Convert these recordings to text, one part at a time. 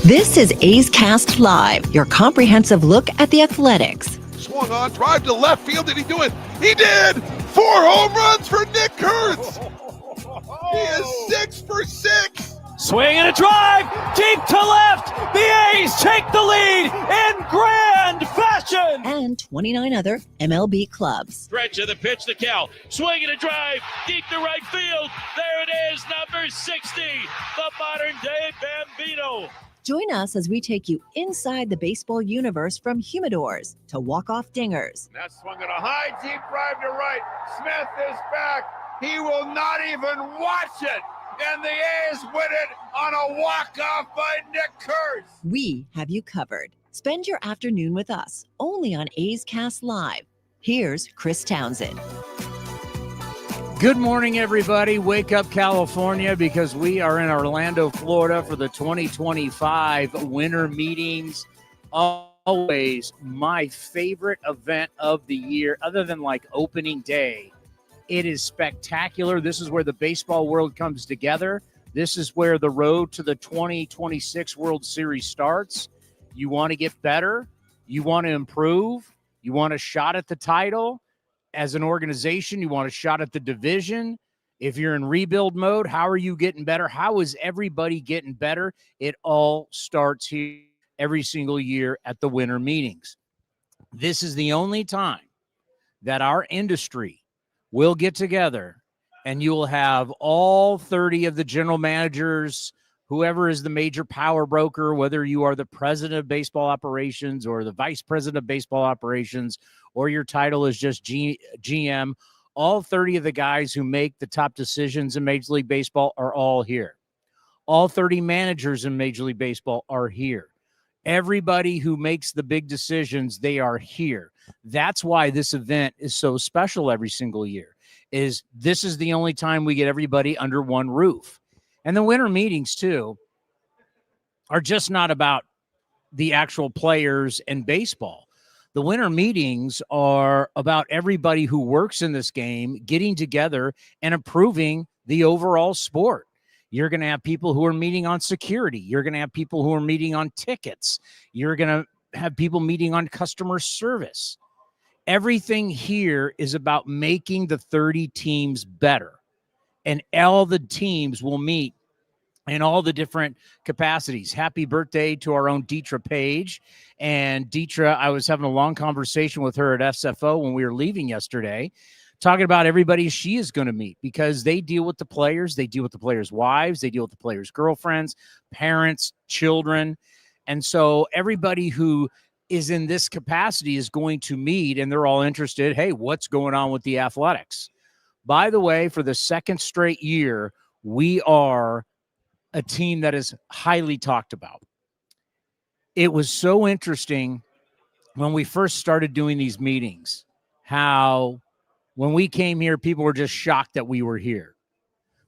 This is A's Cast Live, your comprehensive look at the Athletics. Swung on, drive to left field. Did he do it? He did! 4 home runs for Nick Kurtz! He is 6 for 6! Swing and a drive, deep to left. The A's take the lead in grand fashion. And 29 other MLB clubs. Stretch of the pitch to Cal. Swing and a drive, deep to right field. There it is, number 60, the modern-day Bambino. Join us as we take you inside the baseball universe from humidors to walk-off dingers. That swung at a high, deep drive to right. Smith is back. He will not even watch it. And the A's win it on a walk-off by Nick Kurtz. We have you covered. Spend your afternoon with us, only on A's Cast Live. Here's Chris Townsend. Good morning, everybody. Wake up, California, because we are in Orlando, Florida for the 2025 winter meetings. Always my favorite event of the year, other than like opening day. It is spectacular. This is where the baseball world comes together. This is where the road to the 2026 World Series starts. You want to get better. You want to improve. You want a shot at the title. As an organization, you want a shot at the division. If you're in rebuild mode, how are you getting better? How is everybody getting better? It all starts here every single year at the winter meetings. This is the only time that our industry will get together and you will have all 30 of the general managers, whoever is the major power broker, whether you are the president of baseball operations or the vice president of baseball operations, or your title is just GM, all 30 of the guys who make the top decisions in Major League Baseball are all here. All 30 managers in Major League Baseball are here. Everybody who makes the big decisions, they are here. That's why this event is so special every single year. This is the only time we get everybody under one roof. And the winter meetings, too, are just not about the actual players and baseball. The winter meetings are about everybody who works in this game getting together and improving the overall sport. You're going to have people who are meeting on security. You're going to have people who are meeting on tickets. You're going to have people meeting on customer service. Everything here is about making the 30 teams better. And all the teams will meet in all the different capacities. Happy birthday to our own Deetra Page. And Deetra, I was having a long conversation with her at SFO when we were leaving yesterday, talking about everybody she is going to meet, because they deal with the players, they deal with the players' wives, they deal with the players' girlfriends, parents, children. And so everybody who is in this capacity is going to meet, and they're all interested. Hey, what's going on with the Athletics? By the way, for the second straight year, we are a team that is highly talked about. It was so interesting when we first started doing these meetings, how when we came here, people were just shocked that we were here.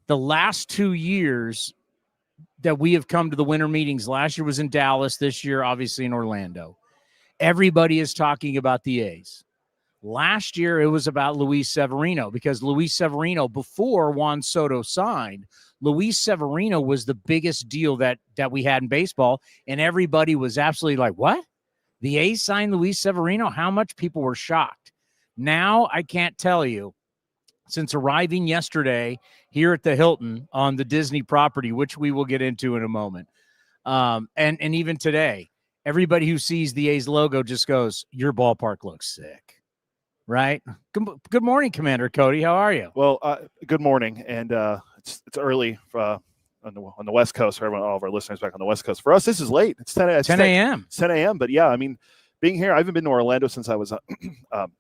The last 2 years that we have come to the winter meetings, last year was in Dallas, this year, obviously in Orlando. Everybody is talking about the A's. Last year, it was about Luis Severino, because Luis Severino, before Juan Soto signed, Luis Severino was the biggest deal that we had in baseball, and everybody was absolutely like, what? The A's signed Luis Severino? How much people were shocked? Now, I can't tell you, since arriving yesterday here at the Hilton on the Disney property, which we will get into in a moment, and even today, everybody who sees the A's logo just goes, your ballpark looks sick. Right. Good morning, Commander Cody. How are you? Well, good morning. And it's early on the West Coast for everyone, all of our listeners back on the West Coast. For us, this is late. It's 10 a.m. 10 a.m. But yeah, I mean, being here, I haven't been to Orlando since I was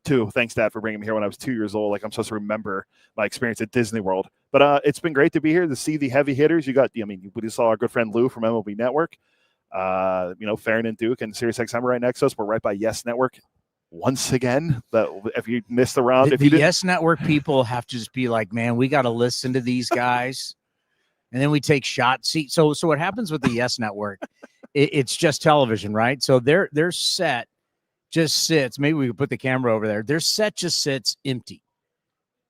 2. Thanks, Dad, for bringing me here when I was 2 years old. Like, I'm supposed to remember my experience at Disney World. But it's been great to be here to see the heavy hitters. We just saw our good friend Lou from MLB Network. Farron and Duke and SiriusXM right next to us. We're right by Yes Network. Once again, that if you missed the round, the Yes Network people have to just be like, man, we got to listen to these guys, and then we take shots. See, so what happens with the Yes Network? It's just television, right? So their set just sits. Maybe we could put the camera over there. Their set just sits empty,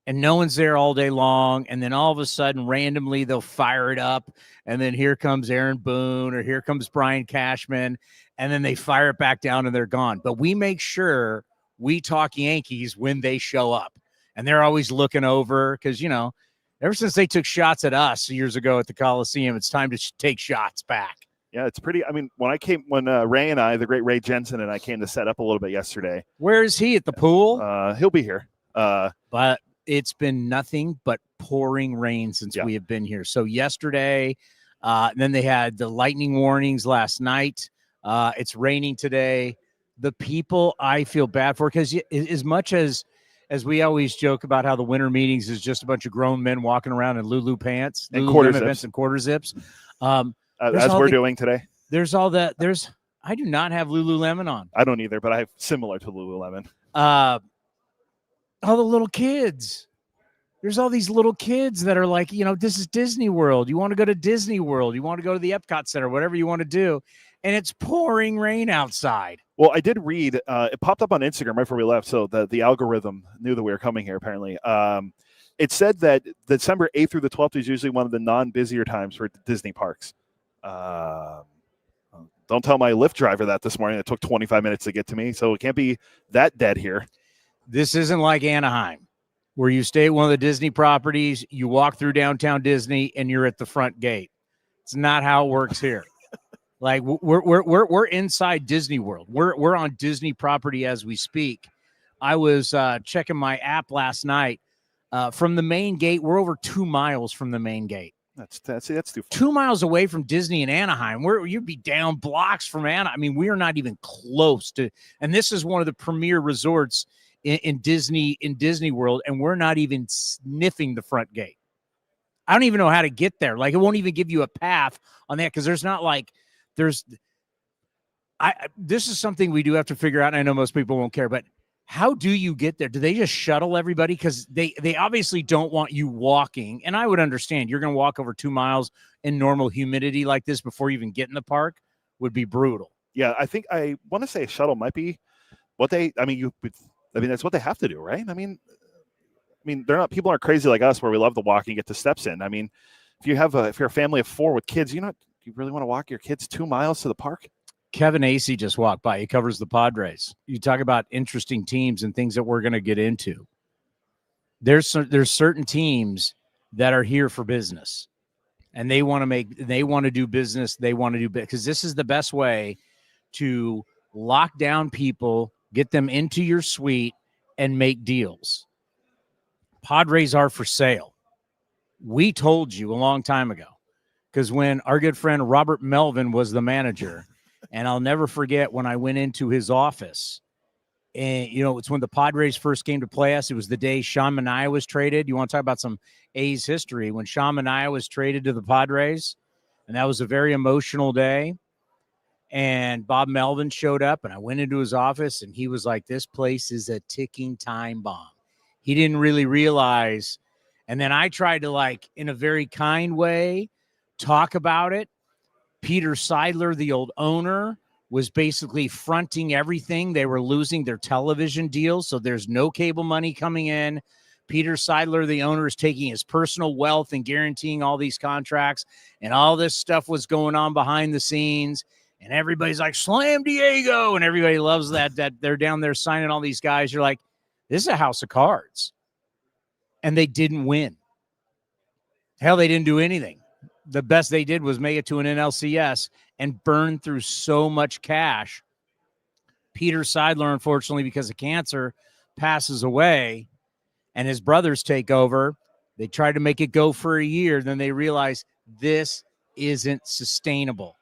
and no one's there all day long. And then all of a sudden, randomly, they'll fire it up. And then here comes Aaron Boone or here comes Brian Cashman. And then they fire it back down and they're gone. But we make sure we talk Yankees when they show up. And they're always looking over because, you know, ever since they took shots at us years ago at the Coliseum, it's time to take shots back. Yeah, it's pretty. I mean, when Ray and I, the great Ray Jensen and I came to set up a little bit yesterday. Where is he? At the pool? He'll be here. But it's been nothing but pouring rain since we have been here. So yesterday, then they had the lightning warnings last night. It's raining today. The people I feel bad for, because as much as we always joke about how the winter meetings is just a bunch of grown men walking around in Lulu pants and quarter zips. As we're doing today. There's all that. I do not have Lululemon on. I don't either, but I have similar to Lululemon. All the little kids. There's all these little kids that are like, you know, this is Disney World. You want to go to Disney World. You want to go to the Epcot Center, whatever you want to do. And it's pouring rain outside. Well, I did read, it popped up on Instagram right before we left. So the algorithm knew that we were coming here, apparently. It said that December 8th through the 12th is usually one of the non-busier times for Disney parks. Don't tell my Lyft driver that this morning. It took 25 minutes to get to me. So it can't be that dead here. This isn't like Anaheim, where you stay at one of the Disney properties, you walk through downtown Disney, and you're at the front gate. It's not how it works here. Like we're inside Disney World. We're on Disney property as we speak. I was checking my app last night. From the main gate, we're over 2 miles from the main gate. That's too far. 2 miles away from Disney in Anaheim. You'd be down blocks from Anaheim. I mean, we are not even close to. And this is one of the premier resorts in Disney World, and we're not even sniffing the front gate. I don't even know how to get there. Like, it won't even give you a path on that because there's not like there's. This is something we do have to figure out, and I know most people won't care, but how do you get there? Do they just shuttle everybody? Because they obviously don't want you walking. And I would understand you're going to walk over 2 miles in normal humidity like this before you even get in the park would be brutal. Yeah, I want to say a shuttle might be what they. I mean, that's what they have to do, right? I mean, people aren't crazy like us where we love to walk and get the steps in. I mean, if you're a family of 4 with kids, do you really want to walk your kids 2 miles to the park? Kevin Acey just walked by. He covers the Padres. You talk about interesting teams and things that we're going to get into. There's certain teams that are here for business, and they want to do business. They want to do because this is the best way to lock down people, get them into your suite, and make deals. Padres are for sale. We told you a long time ago because when our good friend Robert Melvin was the manager. And I'll never forget when I went into his office, and, it's when the Padres first came to play us. It was the day Sean Manaea was traded. You want to talk about some A's history when Sean Manaea was traded to the Padres, and that was a very emotional day. And Bob Melvin showed up, and I went into his office, and he was like, this place is a ticking time bomb. He didn't really realize. And then I tried to, in a very kind way, talk about it. Peter Seidler, the old owner, was basically fronting everything. They were losing their television deals, so there's no cable money coming in. Peter Seidler, the owner, is taking his personal wealth and guaranteeing all these contracts, and all this stuff was going on behind the scenes, and everybody's like, slam Diego, and everybody loves that they're down there signing all these guys. You're like, this is a house of cards, and they didn't win. Hell, they didn't do anything. The best they did was make it to an NLCS and burn through so much cash. Peter Seidler, unfortunately, because of cancer, passes away, and his brothers take over. They tried to make it go for a year. Then they realize this isn't sustainable.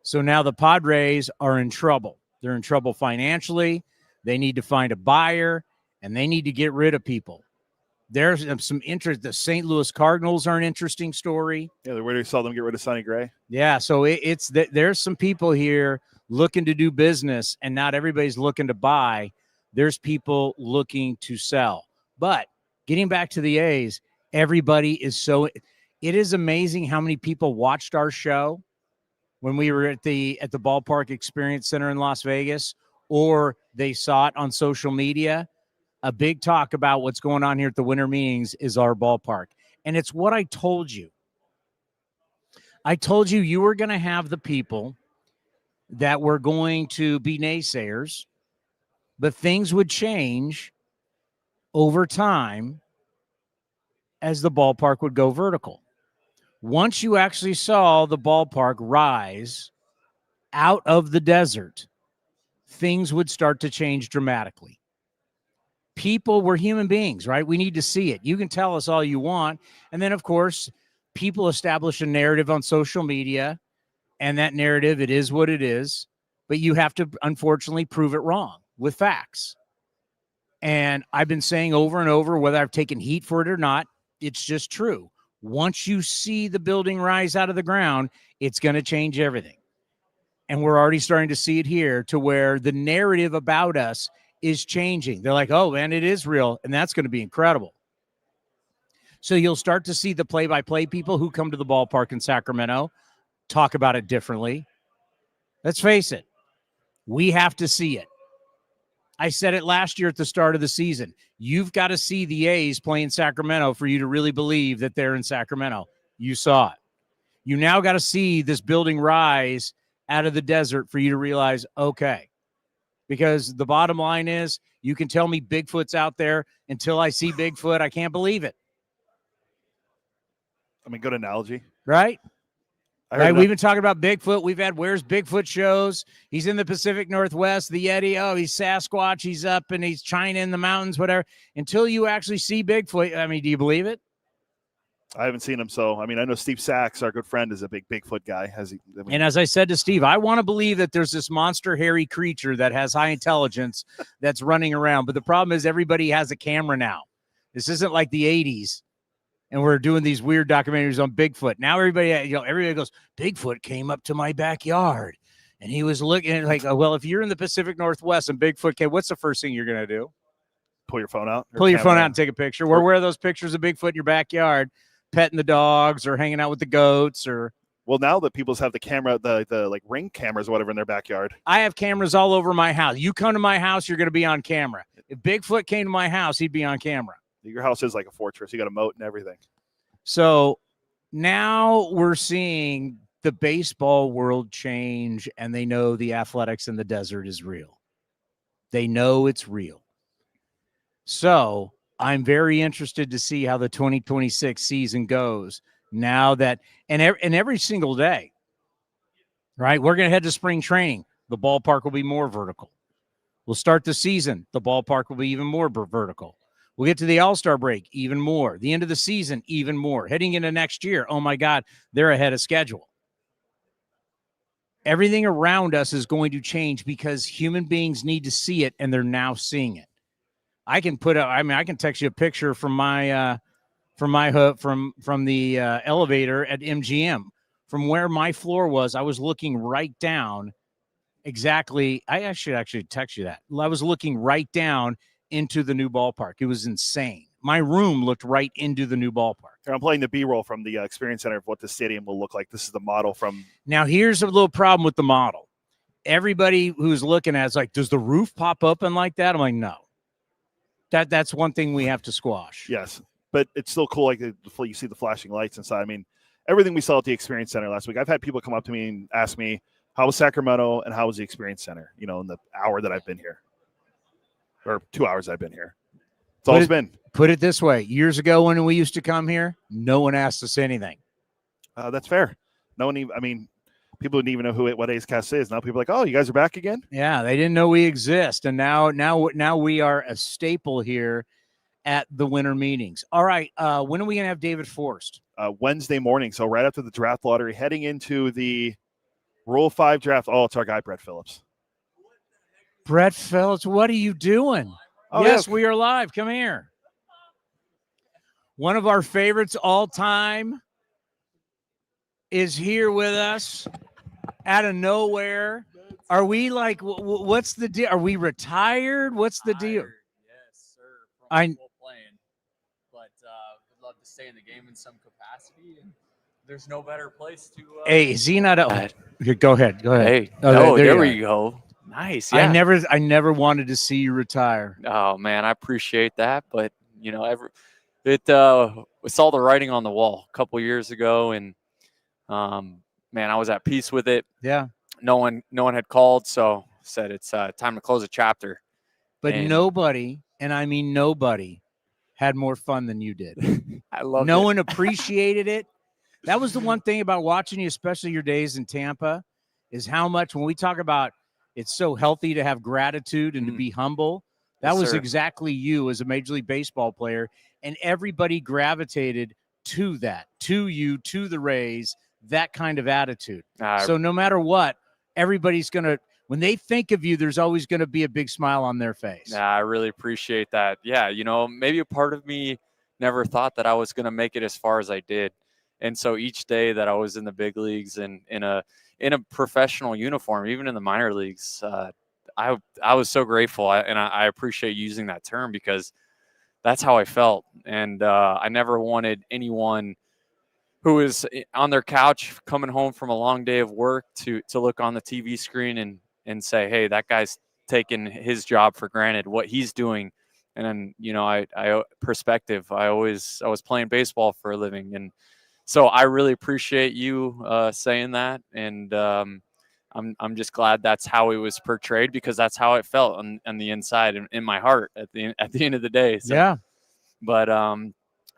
So now the Padres are in trouble. They're in trouble financially. They need to find a buyer, and they need to get rid of people. There's some interest. The St. Louis Cardinals are an interesting story. Yeah, where do you saw them get rid of Sonny Gray? Yeah, so there's some people here looking to do business, and not everybody's looking to buy. There's people looking to sell. But getting back to the A's, everybody is so – it is amazing how many people watched our show when we were at the Ballpark Experience Center in Las Vegas, or they saw it on social media. a big talk about what's going on here at the winter meetings is our ballpark. And it's what I told you. I told you you were going to have the people that were going to be naysayers, but things would change over time as the ballpark would go vertical. Once you actually saw the ballpark rise out of the desert, things would start to change dramatically. People were human beings, right? We need to see it. You can tell us all you want. And then, of course, people establish a narrative on social media, and that narrative, it is what it is. But you have to, unfortunately, prove it wrong with facts. And I've been saying over and over, whether I've taken heat for it or not, it's just true. Once you see the building rise out of the ground, it's going to change everything. And we're already starting to see it here to where the narrative about us is changing. They're like, oh, man, it is real. And that's going to be incredible. So you'll start to see the play-by-play people who come to the ballpark in Sacramento talk about it differently. Let's face it. We have to see it. I said it last year at the start of the season. You've got to see the A's play in Sacramento for you to really believe that they're in Sacramento. You saw it. You now got to see this building rise out of the desert for you to realize, okay, because the bottom line is you can tell me Bigfoot's out there. Until I see Bigfoot, I can't believe it. I mean, good analogy. Right? Right, we've been talking about Bigfoot. We've had Where's Bigfoot shows. He's in the Pacific Northwest, the Yeti. Oh, he's Sasquatch. He's up and he's China in the mountains, whatever. Until you actually see Bigfoot, I mean, do you believe it? I haven't seen him, so I mean, I know Steve Sachs, our good friend, is a big Bigfoot guy. And as I said to Steve, I want to believe that there's this monster hairy creature that has high intelligence that's running around. But the problem is everybody has a camera now. This isn't like the 80s. And we're doing these weird documentaries on Bigfoot. Now everybody goes, Bigfoot came up to my backyard and he was looking at like, well, if you're in the Pacific Northwest and Bigfoot came, what's the first thing you're going to do? Pull your phone out. Pull your phone out and take a picture. Where are those pictures of Bigfoot in your backyard, petting the dogs or hanging out with the goats or? Well, now that people have the camera, the like Ring cameras or whatever in their backyard. I have cameras all over my house. You come to my house, you're going to be on camera. If Bigfoot came to my house, he'd be on camera. Your house is like a fortress. You got a moat and everything. So now we're seeing the baseball world change, and they know the athletics in the desert is real. They know it's real. So I'm very interested to see how the 2026 season goes now that, and every single day, right? We're going to head to spring training. The ballpark will be more vertical. We'll start the season. The ballpark will be even more vertical. We'll get to the All-Star break, even more. The end of the season, even more. Heading into next year, oh, my God, they're ahead of schedule. Everything around us is going to change because human beings need to see it, and they're now seeing it. I can text you a picture from the elevator at MGM. From where my floor was, I was looking right down exactly. I should actually text you that. I was looking right down into the new ballpark. It was insane. My room looked right into the new ballpark. I'm playing the B-roll from the Experience Center of what the stadium will look like. This is the model from. Now, here's a little problem with the model. Everybody who's looking at it's like, does the roof pop open like that? I'm like, no. That's one thing we have to squash. Yes, but it's still cool. Like you see the flashing lights inside. I mean, everything we saw at the Experience Center last week. I've had people come up to me and ask me, how was Sacramento and how was the Experience Center, in the hour that I've been here. Or 2 hours I've been here. It's always been. Put it this way. Years ago when we used to come here, no one asked us anything. That's fair. No one even, people didn't even know what A's Cast is. Now people are like, oh, you guys are back again? Yeah, they didn't know we exist. And now we are a staple here at the winter meetings. All right. When are we going to have David Forst? Wednesday morning. So right after the draft lottery, heading into the Rule 5 draft. Oh, it's our guy, Brett Phillips. Brett Phillips, what are you doing? Oh, yes, we are live. Come here. One of our favorites all time is here with us out of nowhere. Are we like, what's the deal? Are we retired? What's the deal? Yes, sir. From playing, but would love to stay in the game in some capacity. And there's no better place to. Hey, is he not? Go ahead. Hey, there we go. Nice. Yeah. I never wanted to see you retire. Oh man, I appreciate that. But you know, we saw the writing on the wall a couple years ago, and man, I was at peace with it. Yeah. No one had called, so said it's time to close a chapter. But nobody, and I mean nobody, had more fun than you did. I love it. No one appreciated it. That was the one thing about watching you, especially your days in Tampa, is how much when we talk about it's so healthy to have gratitude and to be humble. That was exactly you as a Major League Baseball player, and everybody gravitated to that, to you, to the Rays, that kind of attitude. So no matter what, everybody's going to, when they think of you, there's always going to be a big smile on their face. I really appreciate that. Yeah, you know, maybe a part of me never thought that I was going to make it as far as I did. And so each day that I was in the big leagues and in a professional uniform, even in the minor leagues, I was so grateful. I appreciate using that term because that's how I felt. And I never wanted anyone who is on their couch coming home from a long day of work to look on the TV screen and say, hey, that guy's taking his job for granted, what he's doing. And then, you know, I perspective, I was playing baseball for a living. And so I really appreciate you saying that. And I'm just glad that's how it was portrayed because that's how it felt on the inside and in my heart at the end of the day. So, yeah. But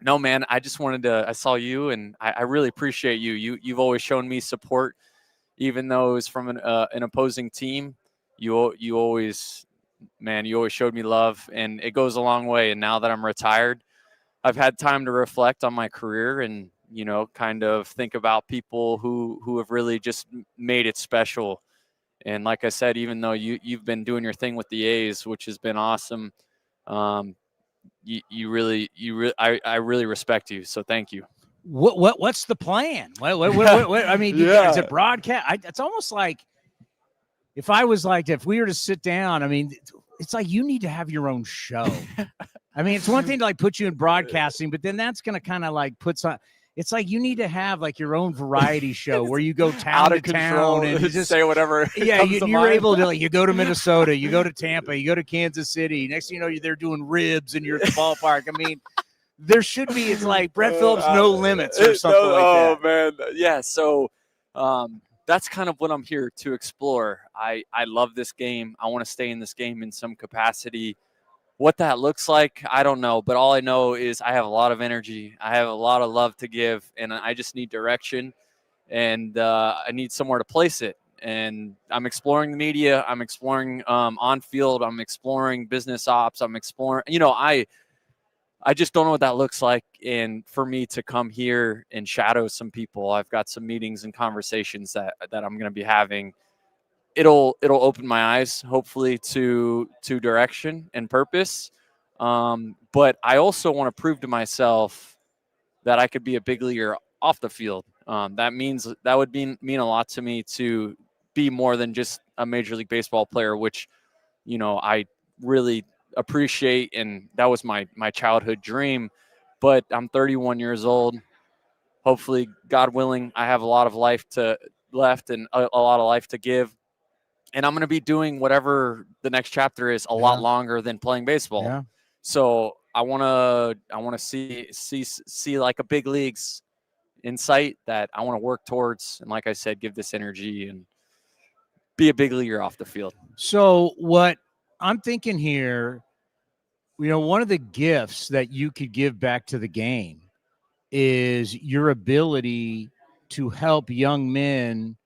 no, man, I just wanted to, I saw you and I really appreciate you. You've always shown me support, even though it was from an opposing team. You always showed me love, and it goes a long way. And now that I'm retired, I've had time to reflect on my career and, you know, kind of think about people who have really just made it special. And like I said, even though you've been doing your thing with the A's, which has been awesome, I really respect you. So thank you. What's the plan? What I mean, is it broadcast? It's almost like if we were to sit down, I mean, it's like you need to have your own show. I mean, it's one thing to like put you in broadcasting, but then that's going to kind of like put some. It's like you need to have like your own variety show where you go town to town and you just say whatever. Yeah, you're able to. Like, you go to Minnesota, you go to Tampa, you go to Kansas City. Next thing you know, you're there doing ribs and you're at the ballpark. I mean, there should be. It's like Brett Phillips, no limits or something like that. Oh man, yeah. So that's kind of what I'm here to explore. I love this game. I want to stay in this game in some capacity. What that looks like, I don't know. But all I know is I have a lot of energy. I have a lot of love to give, and I just need direction, and I need somewhere to place it. And I'm exploring the media. I'm exploring on field. I'm exploring business ops. I'm exploring, you know, I just don't know what that looks like. And for me to come here and shadow some people, I've got some meetings and conversations that I'm going to be having. It'll open my eyes, hopefully, to direction and purpose. But I also want to prove to myself that I could be a big leaguer off the field. That would mean a lot to me to be more than just a Major League Baseball player, which, you know, I really appreciate, and that was my childhood dream. But I'm 31 years old. Hopefully, God willing, I have a lot of life left and a lot of life to give. And I'm going to be doing whatever the next chapter is a lot longer than playing baseball. Yeah. So I want to see like a big leagues in sight that I want to work towards. And like I said, give this energy and be a big leaguer off the field. So what I'm thinking here, you know, one of the gifts that you could give back to the game is your ability to help young men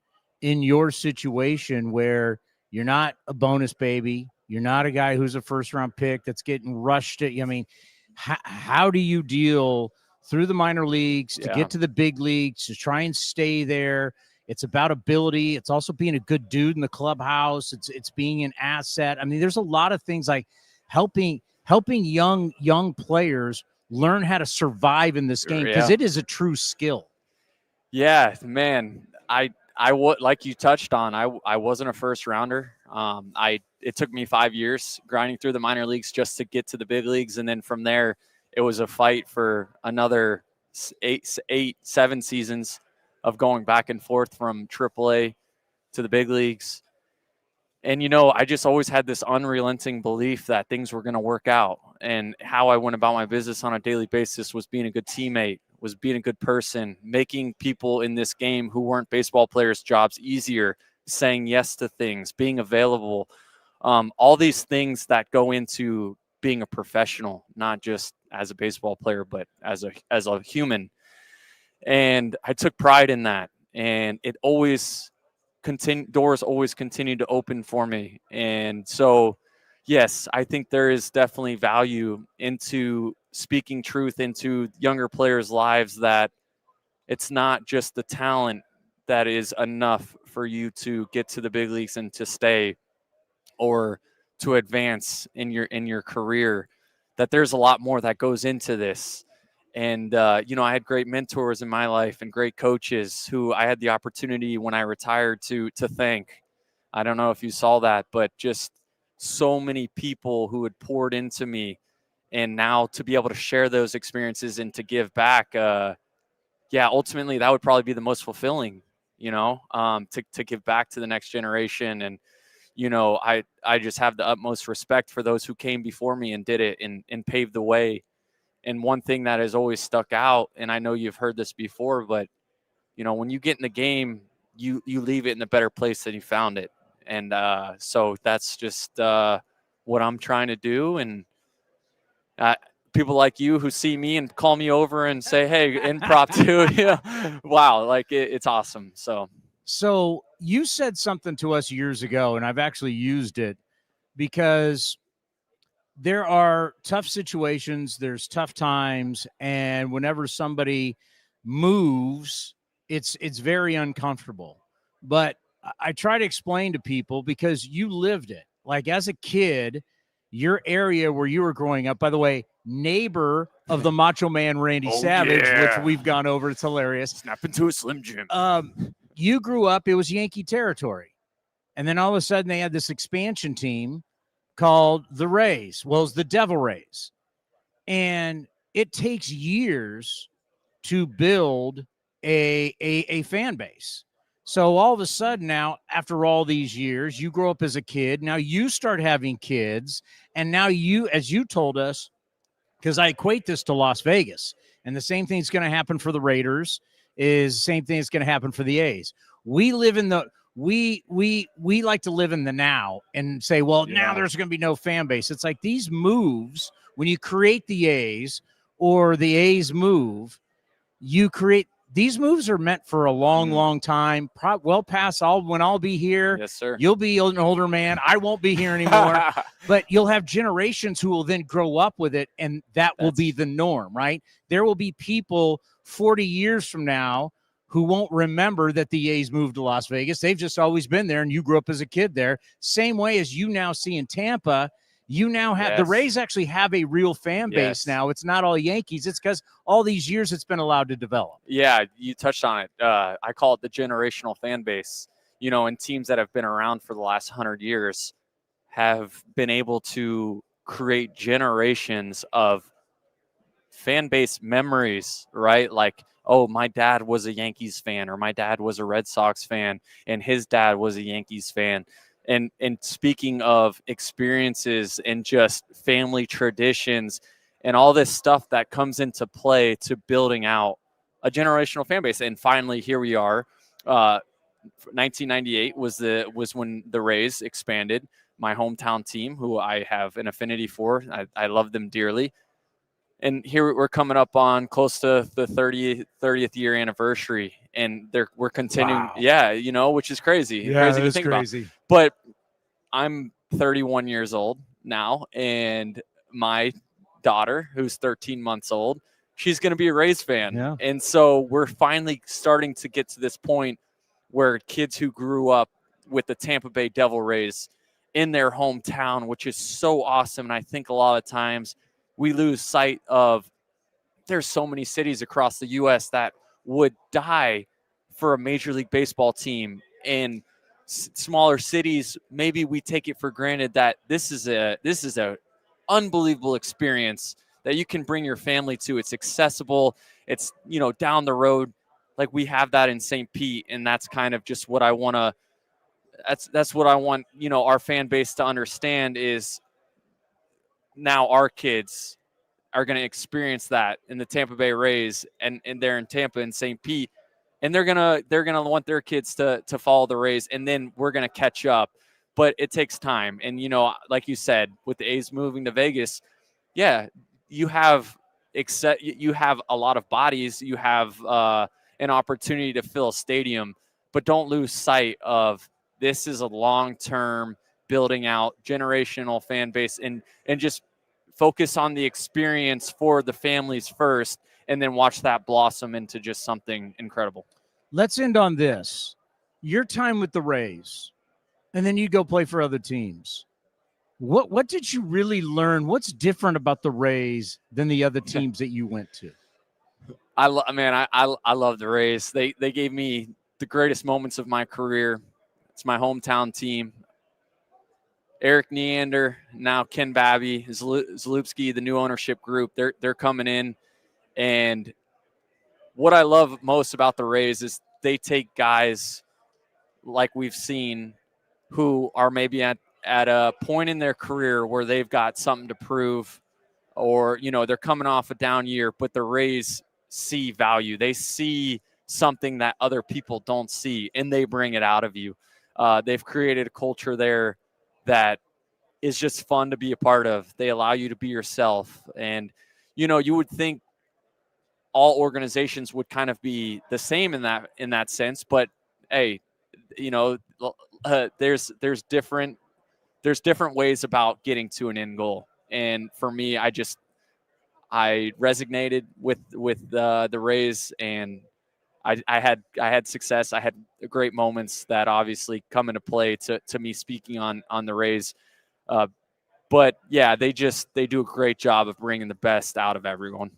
in your situation where you're not a bonus baby, you're not a guy who's a first-round pick that's getting rushed at. I mean, how do you deal through the minor leagues to get to the big leagues, to try and stay there? It's about ability. It's also being a good dude in the clubhouse. It's being an asset. I mean, there's a lot of things like helping young players learn how to survive in this game because it is a true skill. Yeah, man. Like you touched on, I wasn't a first rounder. It took me 5 years grinding through the minor leagues just to get to the big leagues. And then from there, it was a fight for another 7 seasons of going back and forth from AAA to the big leagues. And, I just always had this unrelenting belief that things were going to work out. And how I went about my business on a daily basis was being a good teammate, was being a good person, making people in this game who weren't baseball players' jobs easier, saying yes to things, being available. All these things that go into being a professional, not just as a baseball player, but as a human. And I took pride in that. And it always doors always continue to open for me. And so, yes, I think there is definitely value into speaking truth into younger players' lives, that it's not just the talent that is enough for you to get to the big leagues and to stay or to advance in your career, that there's a lot more that goes into this. And, I had great mentors in my life and great coaches who I had the opportunity when I retired to thank. I don't know if you saw that, but just so many people who had poured into me, and now to be able to share those experiences and to give back. Ultimately that would probably be the most fulfilling, to give back to the next generation. And, I just have the utmost respect for those who came before me and did it and paved the way. And one thing that has always stuck out, and I know you've heard this before, but, when you get in the game, you leave it in a better place than you found it. And so that's just what I'm trying to do. And people like you who see me and call me over and say, hey, improv too. Wow, like it's awesome. So you said something to us years ago, and I've actually used it, because there are tough situations, there's tough times, and whenever somebody moves, it's very uncomfortable. But I try to explain to people, because you lived it. Like, as a kid, your area where you were growing up, by the way, neighbor of the Macho Man Randy Savage, which we've gone over. It's hilarious. Snap into a Slim Jim. You grew up, it was Yankee territory. And then all of a sudden they had this expansion team called the Rays. Well, it's the Devil Rays. And it takes years to build a fan base. So all of a sudden now, after all these years, you grow up as a kid. Now you start having kids. And now you, as you told us, because I equate this to Las Vegas, and the same thing's going to happen for the Raiders, is the same thing that's going to happen for the A's. We live in the we like to live in the now and say, well, now there's going to be no fan base. It's like these moves, when you create the A's or the A's move, you create these moves are meant for a long, long time. Well past when I'll be here. Yes, sir. You'll be an older man. I won't be here anymore. But you'll have generations who will then grow up with it, and that will be the norm, right? There will be people 40 years from now who won't remember that the A's moved to Las Vegas. They've just always been there, and you grew up as a kid there. Same way as you now see in Tampa. You now have the Rays actually have a real fan base now. It's not all Yankees. It's because all these years it's been allowed to develop. Yeah, you touched on it. I call it the generational fan base. And teams that have been around for the last 100 years have been able to create generations of fan base memories, right? Like, oh, my dad was a Yankees fan, or my dad was a Red Sox fan, and his dad was a Yankees fan. And speaking of experiences and just family traditions and all this stuff that comes into play to building out a generational fan base. And finally, here we are. 1998 was when the Rays expanded. My hometown team, who I have an affinity for. I love them dearly. And here we're coming up on close to the 30th year anniversary, and we're continuing. Wow. Yeah, which is crazy. Yeah, crazy to think crazy. About. But I'm 31 years old now, and my daughter, who's 13 months old, she's going to be a Rays fan. Yeah. And so we're finally starting to get to this point where kids who grew up with the Tampa Bay Devil Rays in their hometown, which is so awesome. And I think a lot of times we lose sight of there's so many cities across the U.S. that would die for a Major League Baseball team. In smaller cities, maybe we take it for granted that this is a unbelievable experience that you can bring your family to. It's accessible. It's, down the road. Like, we have that in St. Pete, and that's kind of just what I want to that's what I want, our fan base to understand is now our kids are going to experience that in the Tampa Bay Rays and they're in Tampa and St. Pete, and they're going to want their kids to follow the Rays, and then we're going to catch up. But it takes time. And, like you said, with the A's moving to Vegas, yeah, you have a lot of bodies. You have an opportunity to fill a stadium, but don't lose sight of this is a long-term building out generational fan base, and just focus on the experience for the families first, and then watch that blossom into just something incredible. Let's end on this. Your time with the Rays, and then you go play for other teams. What did you really learn? What's different about the Rays than the other teams that you went to? I love the Rays. They gave me the greatest moments of my career. It's my hometown team. Eric Neander, now Ken Babby, Zalupski, the new ownership group, they're coming in. And what I love most about the Rays is they take guys like we've seen who are maybe at a point in their career where they've got something to prove, or, they're coming off a down year, but the Rays see value. They see something that other people don't see, and they bring it out of you. They've created a culture there that is just fun to be a part of. They allow you to be yourself. And, you would think all organizations would kind of be the same in that sense, but hey, there's different ways about getting to an end goal. And for me, I resonated with the Rays, and I had success. I had great moments that obviously come into play to me speaking on the Rays. But yeah, they do a great job of bringing the best out of everyone.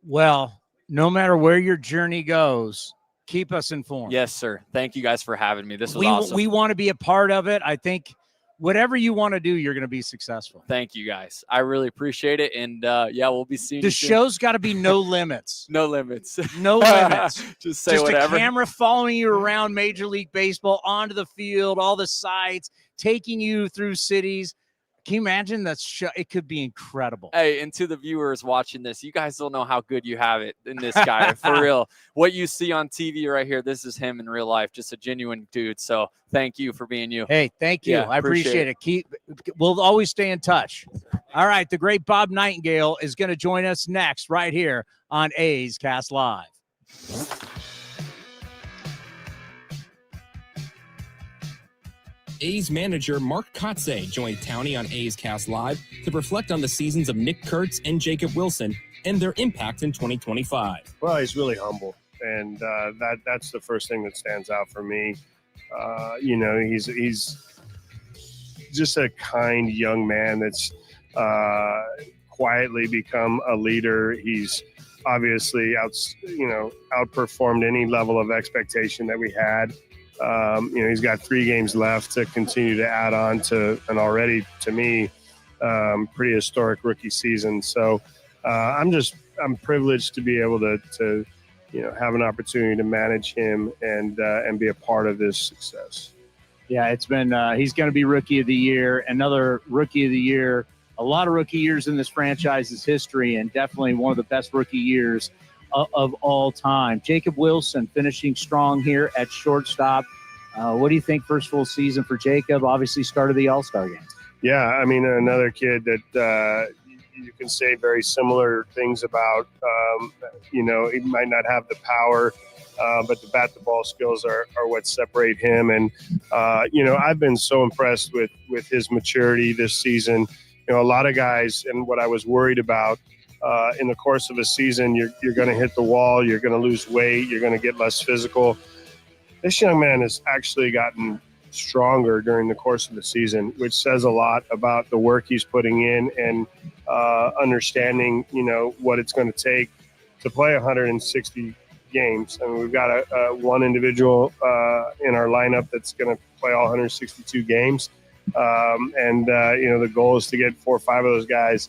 Well, no matter where your journey goes, keep us informed. Yes, sir. Thank you guys for having me. This was awesome. We want to be a part of it. I think whatever you want to do, you're going to be successful. Thank you, guys. I really appreciate it. And we'll be seeing you soon. The show's got to be no limits. No limits. No limits. Just whatever. A camera following you around Major League Baseball, onto the field, all the sites, taking you through cities. Can you imagine that show? It could be incredible. Hey, and to the viewers watching this, you guys don't know how good you have it in this guy. For real. What you see on TV right here, this is him in real life. Just a genuine dude. So thank you for being you. Hey, thank you. Yeah, I appreciate it. We'll always stay in touch. All right. The great Bob Nightengale is going to join us next right here on A's Cast Live. A's manager Mark Kotsay joined Towny on A's Cast Live to reflect on the seasons of Nick Kurtz and Jacob Wilson and their impact in 2025. Well, he's really humble, and that's the first thing that stands out for me. He's just a kind young man that's quietly become a leader. He's obviously outperformed any level of expectation that we had. He's got 3 games left to continue to add on to an already, to me, pretty historic rookie season. So I'm privileged to be able to have an opportunity to manage him and be a part of this success. Yeah, it's been he's going to be Rookie of the Year, another Rookie of the Year. A lot of rookie years in this franchise's history, and definitely one of the best rookie years of all time. Jacob Wilson finishing strong here at shortstop. What do you think first full season for Jacob? Obviously started the All-Star game. Yeah, I mean, another kid that you can say very similar things about. He might not have the power, but the bat-to-ball skills are what separate him. And, I've been so impressed with his maturity this season. A lot of guys, and what I was worried about, in the course of a season, you're going to hit the wall, you're going to lose weight, you're going to get less physical. This young man has actually gotten stronger during the course of the season, which says a lot about the work he's putting in and understanding, what it's going to take to play 160 games. I mean, we've got one individual in our lineup that's going to play all 162 games. The goal is to get 4 or 5 of those guys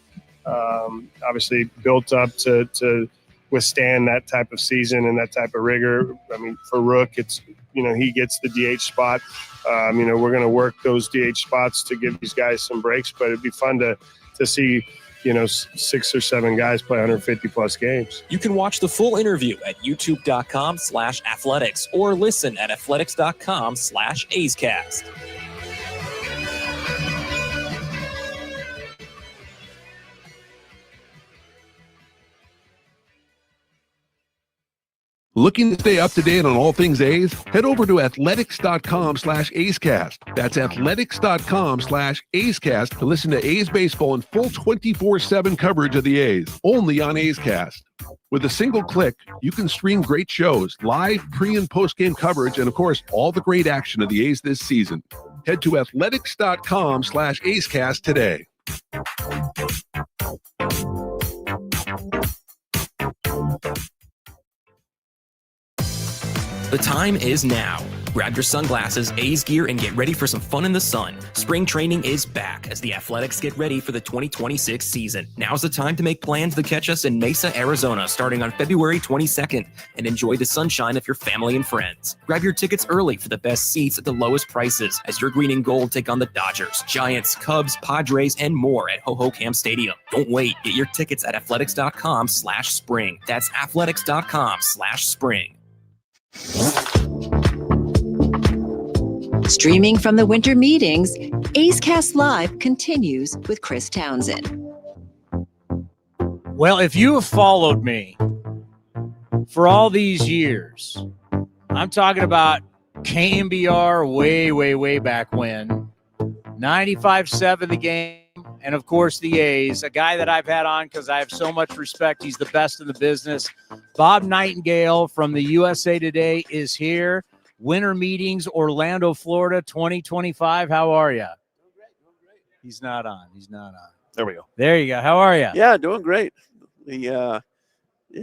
obviously built up to withstand that type of season and that type of rigor. I mean, for Rook, it's he gets the DH spot. We're going to work those DH spots to give these guys some breaks, but it'd be fun to see 6 or 7 guys play 150 plus games. You can watch the full interview at youtube.com/athletics or listen at athletics.com/A'sCast. Looking to stay up to date on all things A's? Head over to athletics.com/A'sCast. That's athletics.com/A'sCast to listen to A's baseball in full 24/7 coverage of the A's, only on A's Cast. With a single click, you can stream great shows, live pre- and post-game coverage, and of course, all the great action of the A's this season. Head to athletics.com/A'sCast today. The time is now. Grab your sunglasses, A's gear, and get ready for some fun in the sun. Spring training is back as the Athletics get ready for the 2026 season. Now's the time to make plans to catch us in Mesa, Arizona, starting on February 22nd, and enjoy the sunshine of your family and friends. Grab your tickets early for the best seats at the lowest prices as your green and gold take on the Dodgers, Giants, Cubs, Padres, and more at Ho-Ho-Cam Stadium. Don't wait. Get your tickets at athletics.com/spring. That's athletics.com/spring. Streaming from the winter meetings, A's Cast Live continues with Chris Townsend. Well, if you have followed me for all these years, I'm talking about KMBR way back when, 95.7 the game, and of course the A's, a guy that I've had on because I have so much respect. He's the best in the business. Bob Nightengale from the USA Today is here. Winter meetings, Orlando, Florida, 2025. How are you? Doing great. He's not on. There we go. There you go. How are you? Yeah, doing great. The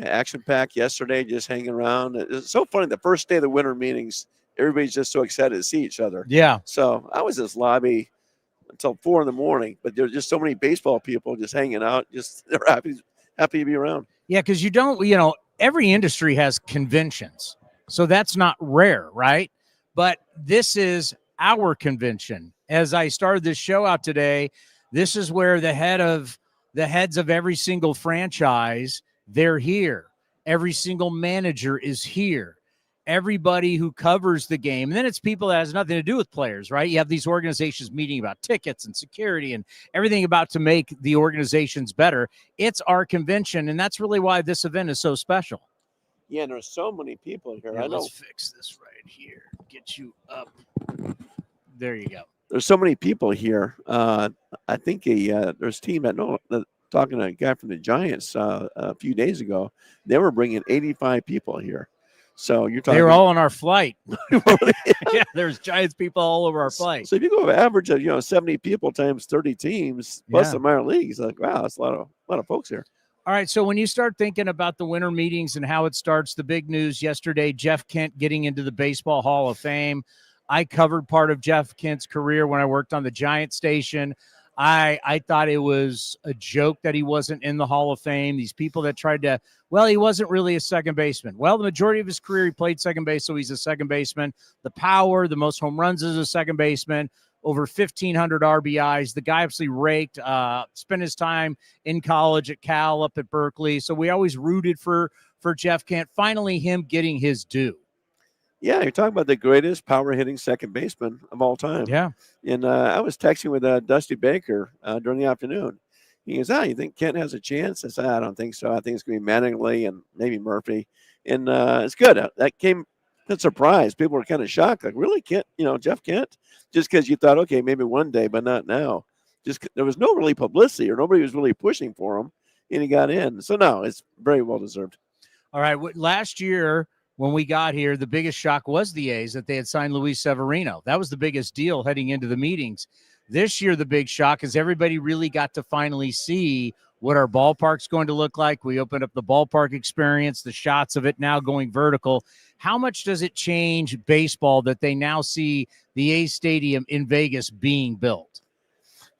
action pack yesterday, just hanging around. It's so funny. The first day of the winter meetings, everybody's just so excited to see each other. Yeah. So I was in this lobby until 4 a.m, but there's just so many baseball people just hanging out. Just they're happy to be around. Yeah, because every industry has conventions. So that's not rare, right? But this is our convention. As I started this show out today, this is where the heads of every single franchise, they're here. Every single manager is here. Everybody who covers the game. And then it's people that has nothing to do with players, right? You have these organizations meeting about tickets and security and everything about to make the organizations better. It's our convention, and that's really why this event is so special. Yeah, and there's so many people here. Here, let's fix this right here. Get you up. There you go. There's so many people here. I think there's a team talking to a guy from the Giants a few days ago. They were bringing 85 people here. So you're talking. They were all on our flight. Yeah, there's Giants people all over our flight. So if you go average of 70 people times 30 teams plus the minor leagues, like wow, that's a lot of folks here. All right, so when you start thinking about the winter meetings and how it starts, the big news yesterday, Jeff Kent getting into the Baseball Hall of Fame. I covered part of Jeff Kent's career when I worked on the Giant station. I thought it was a joke that he wasn't in the Hall of Fame. These people that tried to, he wasn't really a second baseman. Well, the majority of his career, he played second base, so he's a second baseman. The power, the most home runs as a second baseman. Over 1,500 RBIs. The guy obviously raked, spent his time in college at Cal, up at Berkeley. So we always rooted for Jeff Kent. Finally, him getting his due. Yeah, you're talking about the greatest power-hitting second baseman of all time. Yeah. And I was texting with Dusty Baker during the afternoon. He goes, you think Kent has a chance? I said, I don't think so. I think it's going to be Mattingly and maybe Murphy. And it's good. That came a surprise. People were kind of shocked. Like, really, Kent? Jeff Kent? Just because you thought, okay, maybe one day, but not now. Just there was no really publicity or nobody was really pushing for him, and he got in. So, no, it's very well-deserved. All right. Last year when we got here, the biggest shock was the A's that they had signed Luis Severino. That was the biggest deal heading into the meetings. This year, the big shock is everybody really got to finally see what our ballpark's going to look like. We opened up the ballpark experience, the shots of it now going vertical. How much does it change baseball that they now see the A's Stadium in Vegas being built?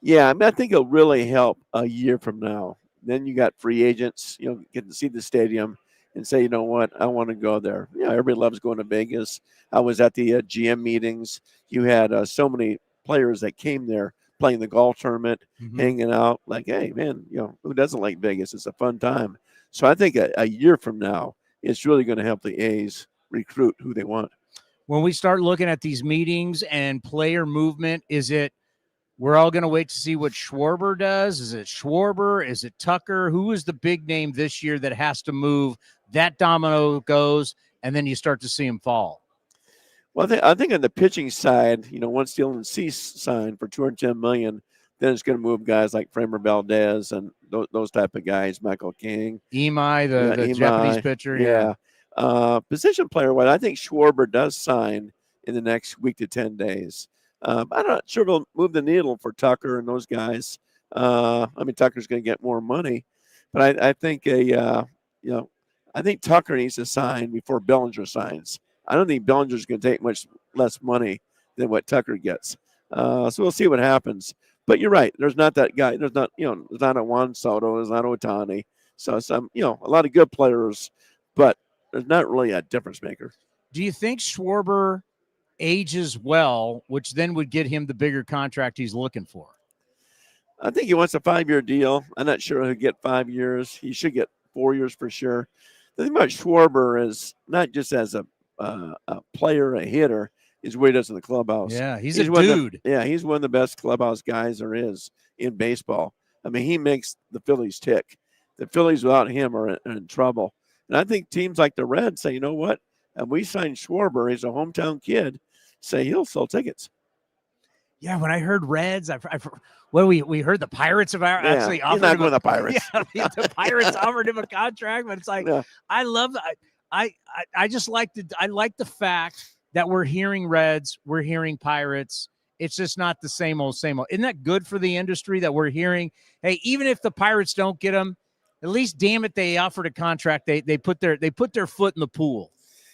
Yeah, I think it'll really help a year from now. Then you got free agents, getting to see the stadium. and say, you know what, I want to go there. Yeah, everybody loves going to Vegas. I was at the GM meetings. You had so many players that came there playing the golf tournament, hanging out. Like, hey, man, who doesn't like Vegas? It's a fun time. So I think a year from now, it's really going to help the A's recruit who they want. When we start looking at these meetings and player movement, is it we're all going to wait to see what Schwarber does? Is it Schwarber? Is it Tucker? Who is the big name this year that has to move? That domino goes, and then you start to see him fall. Well, I think on the pitching side, once Dylan Cease signed for $210 million, then it's going to move guys like Framber Valdez and those type of guys, Michael King. Imai, the Japanese pitcher. Yeah. Position player-wise, I think Schwarber does sign in the next week to 10 days. I'm not sure it'll move the needle for Tucker and those guys. Tucker's going to get more money, but I think I think Tucker needs to sign before Bellinger signs. I don't think Bellinger's going to take much less money than what Tucker gets. So we'll see what happens. But you're right. There's not that guy. There's not a Juan Soto. There's not a Towny. So some, a lot of good players, but there's not really a difference maker. Do you think Schwarber ages well, which then would get him the bigger contract he's looking for? I think he wants a 5-year deal. I'm not sure he'll get 5 years. He should get 4 years for sure. The thing about Schwarber is not just as a player, a hitter, is what he does in the clubhouse. Yeah, he's a dude. He's one of the best clubhouse guys there is in baseball. I mean, he makes the Phillies tick. The Phillies without him are in trouble. And I think teams like the Reds say, you know what? And we signed Schwarber. He's a hometown kid. Say he'll sell tickets. Yeah, when I heard Reds, we heard the Pirates have actually offered he's not him going to the Pirates. Yeah, the Pirates offered him a contract, but it's like I love that. I just like the fact that we're hearing Reds, we're hearing Pirates. It's just not the same old, same old. Isn't that good for the industry that we're hearing? Hey, even if the Pirates don't get him, at least, damn it, they offered a contract. They put their foot in the pool.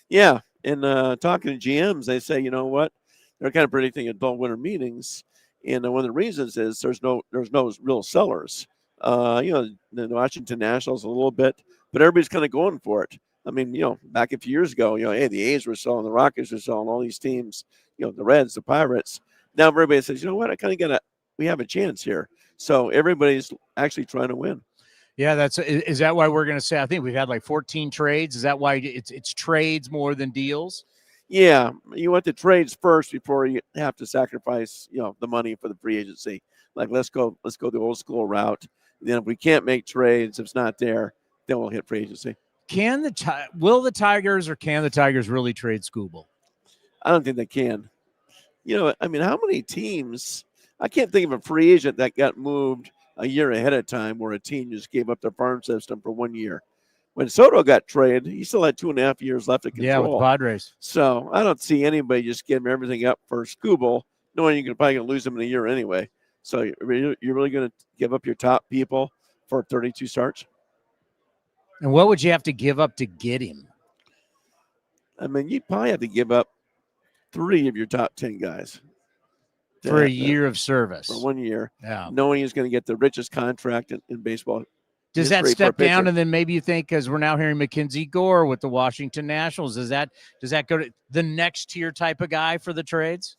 Yeah, and talking to GMs, they say, you know what? They're kind of predicting adult winter meetings, and one of the reasons is there's no real sellers. The Washington Nationals a little bit, but everybody's kind of going for it. I mean, back a few years ago, hey, the A's were selling, the Rockets were selling, all these teams, the Reds, the Pirates. Now everybody says, you know what? We have a chance here. So everybody's actually trying to win. Yeah, is that why we're going to say, I think we've had like 14 trades. Is that why it's trades more than deals? Yeah, you want the trades first before you have to sacrifice, the money for the free agency. Like, let's go the old school route. Then if we can't make trades, if it's not there, then we'll hit free agency. Will the Tigers really trade Skubal? I don't think they can. How many teams? I can't think of a free agent that got moved a year ahead of time where a team just gave up their farm system for 1 year. When Soto got traded, he still had 2.5 years left to control. Yeah, with the Padres. So I don't see anybody just giving everything up for Skubal, knowing you're probably going to lose him in a year anyway. So you're really going to give up your top people for 32 starts? And what would you have to give up to get him? I mean, you'd probably have to give up 3 of your top 10 guys. For a year of service. For 1 year. Yeah. Knowing he's going to get the richest contract in baseball. Does that step down, and then maybe you think, because we're now hearing Mackenzie Gore with the Washington Nationals, does that go to the next tier type of guy for the trades?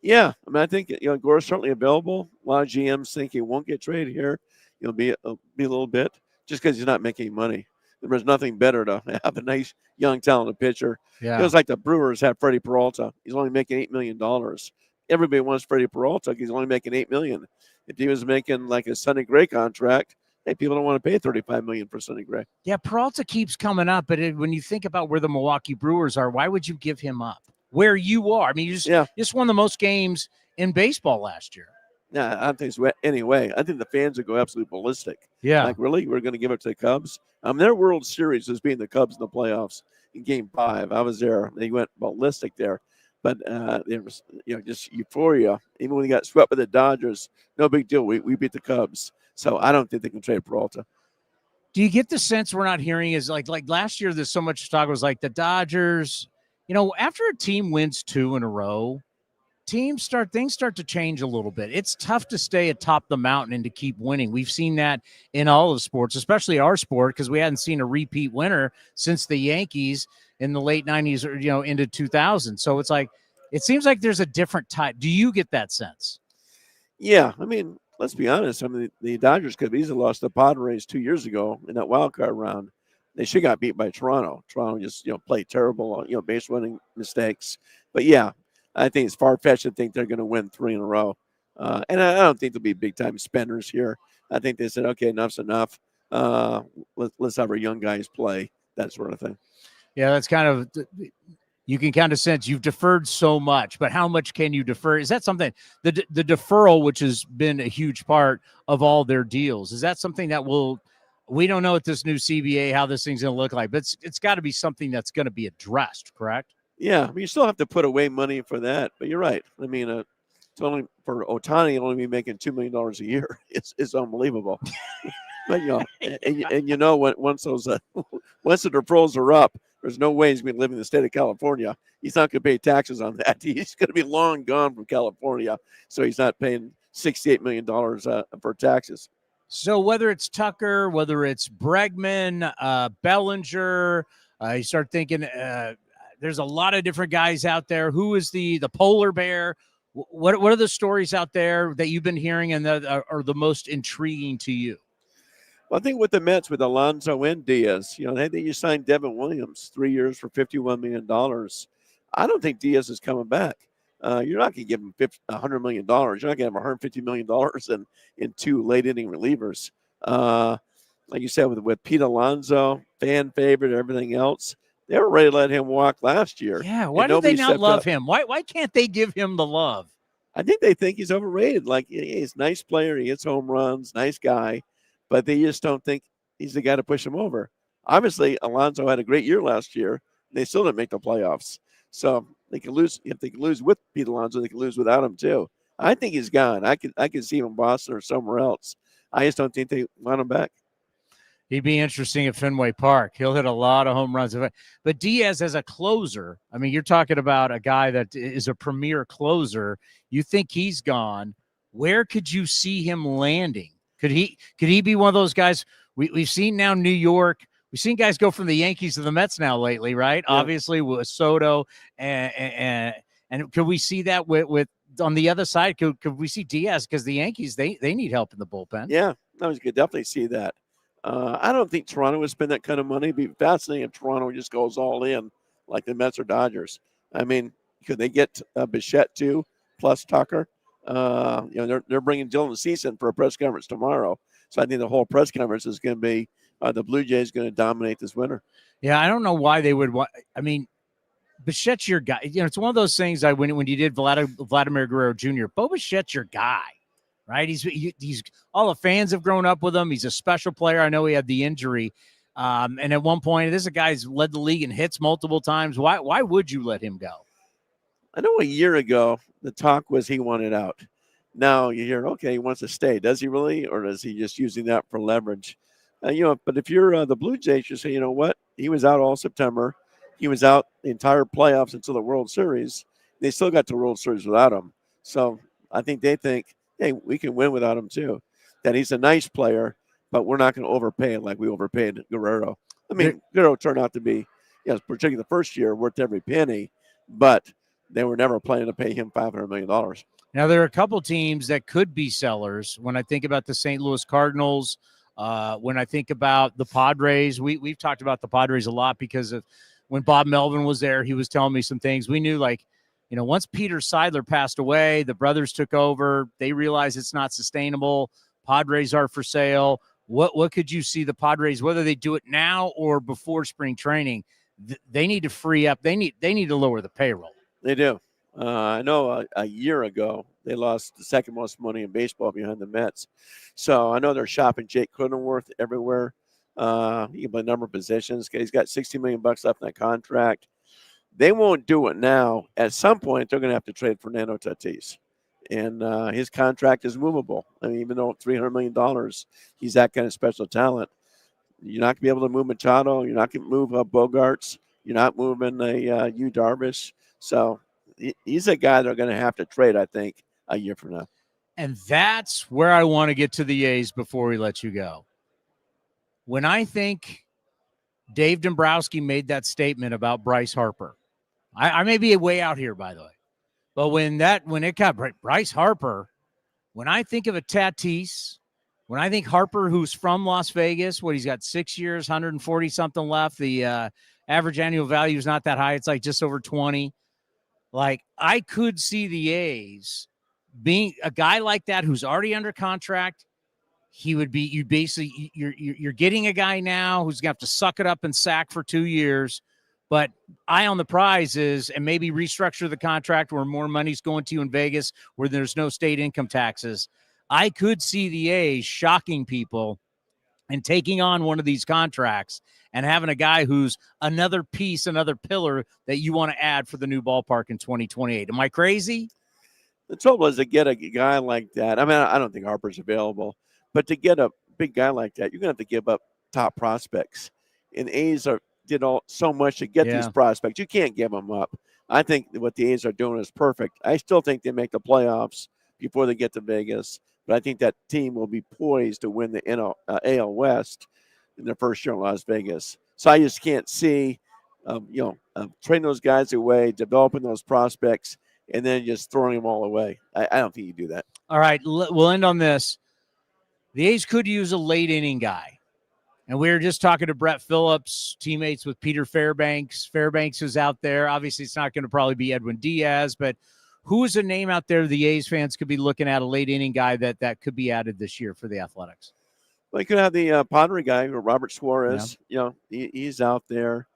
Yeah, I mean, I think Gore's certainly available. A lot of GMs think he won't get traded here. He'll be a little bit just because he's not making money. There's nothing better to have a nice young talented pitcher. Yeah, it was like the Brewers had Freddie Peralta. He's only making $8 million. Everybody wants Freddie Peralta. He's only making $8 million. If he was making like a Sonny Gray contract, hey, people don't want to pay $35 million for Sonny Gray. Yeah, Peralta keeps coming up, but when you think about where the Milwaukee Brewers are, why would you give him up? Where you are, I mean, you just won the most games in baseball last year. Yeah, I don't think so. Anyway, I think the fans would go absolutely ballistic. Yeah, like really, we're going to give it to the Cubs. Their World Series was being the Cubs in the playoffs in Game 5. I was there. They went ballistic there. But there was, just euphoria. Even when he got swept by the Dodgers, no big deal. We beat the Cubs. So I don't think they can trade Peralta. Do you get the sense we're not hearing is like last year, there's so much talk was like the Dodgers, after a team wins 2 in a row, things start to change a little bit. It's tough to stay atop the mountain and to keep winning. We've seen that in all of sports, especially our sport, because we hadn't seen a repeat winner since the Yankees in the late 90s or, into 2000. So it's like, it seems like there's a different type. Do you get that sense? Yeah. I mean, let's be honest. I mean, the Dodgers could have easily lost the Padres 2 years ago in that wild card round. They should got beat by Toronto. Toronto just, played terrible, base running mistakes. But yeah, I think it's far-fetched to think they're going to win 3 in a row. And I don't think they'll be big-time spenders here. I think they said, okay, enough's enough. Let's have our young guys play, that sort of thing. Yeah, that's kind of – you can kind of sense you've deferred so much, but how much can you defer? Is that something – the deferral, which has been a huge part of all their deals, is that something that will – we don't know at this new CBA how this thing's going to look like, but it's got to be something that's going to be addressed, correct? Yeah, you still have to put away money for that, but you're right. I mean, it's only for Ohtani only be making $2 million a year. It's unbelievable. But once the deferrals are up, there's no way he's going to live in the state of California. He's not going to pay taxes on that. He's going to be long gone from California, so he's not paying $68 million for taxes. So whether it's Tucker, whether it's Bregman, Bellinger, you start thinking there's a lot of different guys out there. Who is the polar bear? What are the stories out there that you've been hearing and that are the most intriguing to you? Well, I think with the Mets, with Alonso and Diaz, they just signed Devin Williams 3 years for $51 million. I don't think Diaz is coming back. You're not going to give him $100 million. You're not going to have $150 million in 2 late inning relievers. Like you said, with Pete Alonso, fan favorite, everything else, they were ready to let him walk last year. Yeah, why do they not love him? Why can't they give him the love? I think they think he's overrated. Like, he's a nice player. He hits home runs, nice guy. But they just don't think he's the guy to push him over. Obviously, Alonso had a great year last year. They still didn't make the playoffs. So they can lose. If they can lose with Pete Alonso, they can lose without him too. I think he's gone. I can see him in Boston or somewhere else. I just don't think they want him back. He'd be interesting at Fenway Park. He'll hit a lot of home runs. But Diaz as a closer, I mean, you're talking about a guy that is a premier closer. You think he's gone. Where could you see him landing? Could he be one of those guys? We've seen now New York. We've seen guys go from the Yankees to the Mets now lately, right? Yeah. Obviously with Soto and could we see that with on the other side? Could we see Diaz, because the Yankees they need help in the bullpen? Yeah, no, you could definitely see that. I don't think Toronto would spend that kind of money. It'd be fascinating if Toronto just goes all in like the Mets or Dodgers. I mean, could they get Bichette too, plus Tucker? They're bringing Dylan Cease in for a press conference tomorrow. So I think the whole press conference is going to be the Blue Jays going to dominate this winter. Yeah, I don't know why they would want. I mean, Bichette's your guy. It's one of those things. When you did Vladimir Guerrero Jr., Bo Bichette's your guy. Right, he's all the fans have grown up with him. He's a special player. I know he had the injury, and at one point, this is a guy who's led the league in hits multiple times. Why would you let him go? I know a year ago the talk was he wanted out. Now you hear, okay, he wants to stay. Does he really, or is he just using that for leverage? But if you're the Blue Jays, you say, you know what? He was out all September. He was out the entire playoffs until the World Series. They still got to the World Series without him. So I think they think, hey, we can win without him too. That he's a nice player, but we're not going to overpay him like we overpaid Guerrero. I mean, Guerrero turned out to be, particularly the first year, worth every penny, but they were never planning to pay him $500 million. Now, there are a couple teams that could be sellers. When I think about the St. Louis Cardinals, when I think about the Padres, we've talked about the Padres a lot because of when Bob Melvin was there, he was telling me some things. We knew, once Peter Seidler passed away, the brothers took over. They realized it's not sustainable. Padres are for sale. What could you see the Padres, whether they do it now or before spring training, they need to free up. They need to lower the payroll. They do. I know a year ago they lost the second most money in baseball behind the Mets. So I know they're shopping Jake Cronenworth everywhere. He can play a number of positions. He's got $60 million left in that contract. They won't do it now. At some point, they're going to have to trade Fernando Tatis. And his contract is movable. I mean, even though $300 million, he's that kind of special talent. You're not going to be able to move Machado. You're not going to move Bogarts. You're not moving Yu Darvish. So he's a guy they're going to have to trade, I think, a year from now. And that's where I want to get to the A's before we let you go. When I think Dave Dombrowski made that statement about Bryce Harper, I may be way out here, by the way, but when it got Bryce Harper, when I think of a Tatis, when I think Harper, who's from Las Vegas, he's got 6 years, 140 something left. The average annual value is not that high. It's like just over 20. Like, I could see the A's being a guy like that who's already under contract. He would be, you're getting a guy now who's going to have to suck it up and sack for 2 years. But eye on the prize is, and maybe restructure the contract where more money's going to you in Vegas, where there's no state income taxes. I could see the A's shocking people and taking on one of these contracts and having a guy who's another piece, another pillar that you want to add for the new ballpark in 2028. Am I crazy? The trouble is to get a guy like that. I mean, I don't think Harper's available, but to get a big guy like that, you're going to have to give up top prospects. And A's did so much to get these prospects. You can't give them up. I think what the A's are doing is perfect. I still think they make the playoffs before they get to Vegas, but I think that team will be poised to win the AL West in their first year in Las Vegas. So I just can't see, trading those guys away, developing those prospects, and then just throwing them all away. I don't think you do that. All right, we'll end on this. The A's could use a late inning guy. And we were just talking to Brett Phillips, teammates with Peter Fairbanks. Fairbanks is out there. Obviously, it's not going to probably be Edwin Diaz, but who is a name out there the A's fans could be looking at, a late inning guy that could be added this year for the Athletics? Well, you could have the Padre guy, Robert Suarez. Yeah. He's out there.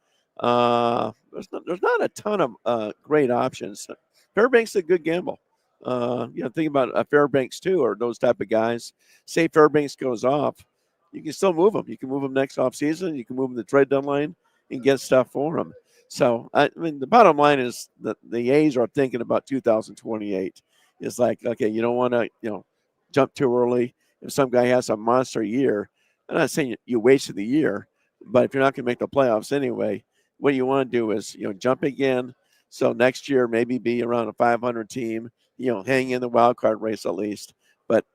There's not a ton of great options. Fairbanks is a good gamble. Think about Fairbanks too, or those type of guys. Say Fairbanks goes off, you can still move them. You can move them next offseason. You can move them to the trade deadline and get stuff for them. So, I mean, the bottom line is that the A's are thinking about 2028. It's like, okay, you don't want to, jump too early. If some guy has a monster year, I'm not saying you wasted the year, but if you're not going to make the playoffs anyway, what you want to do is, jump again. So next year, maybe be around a 500 team, hang in the wild card race at least. But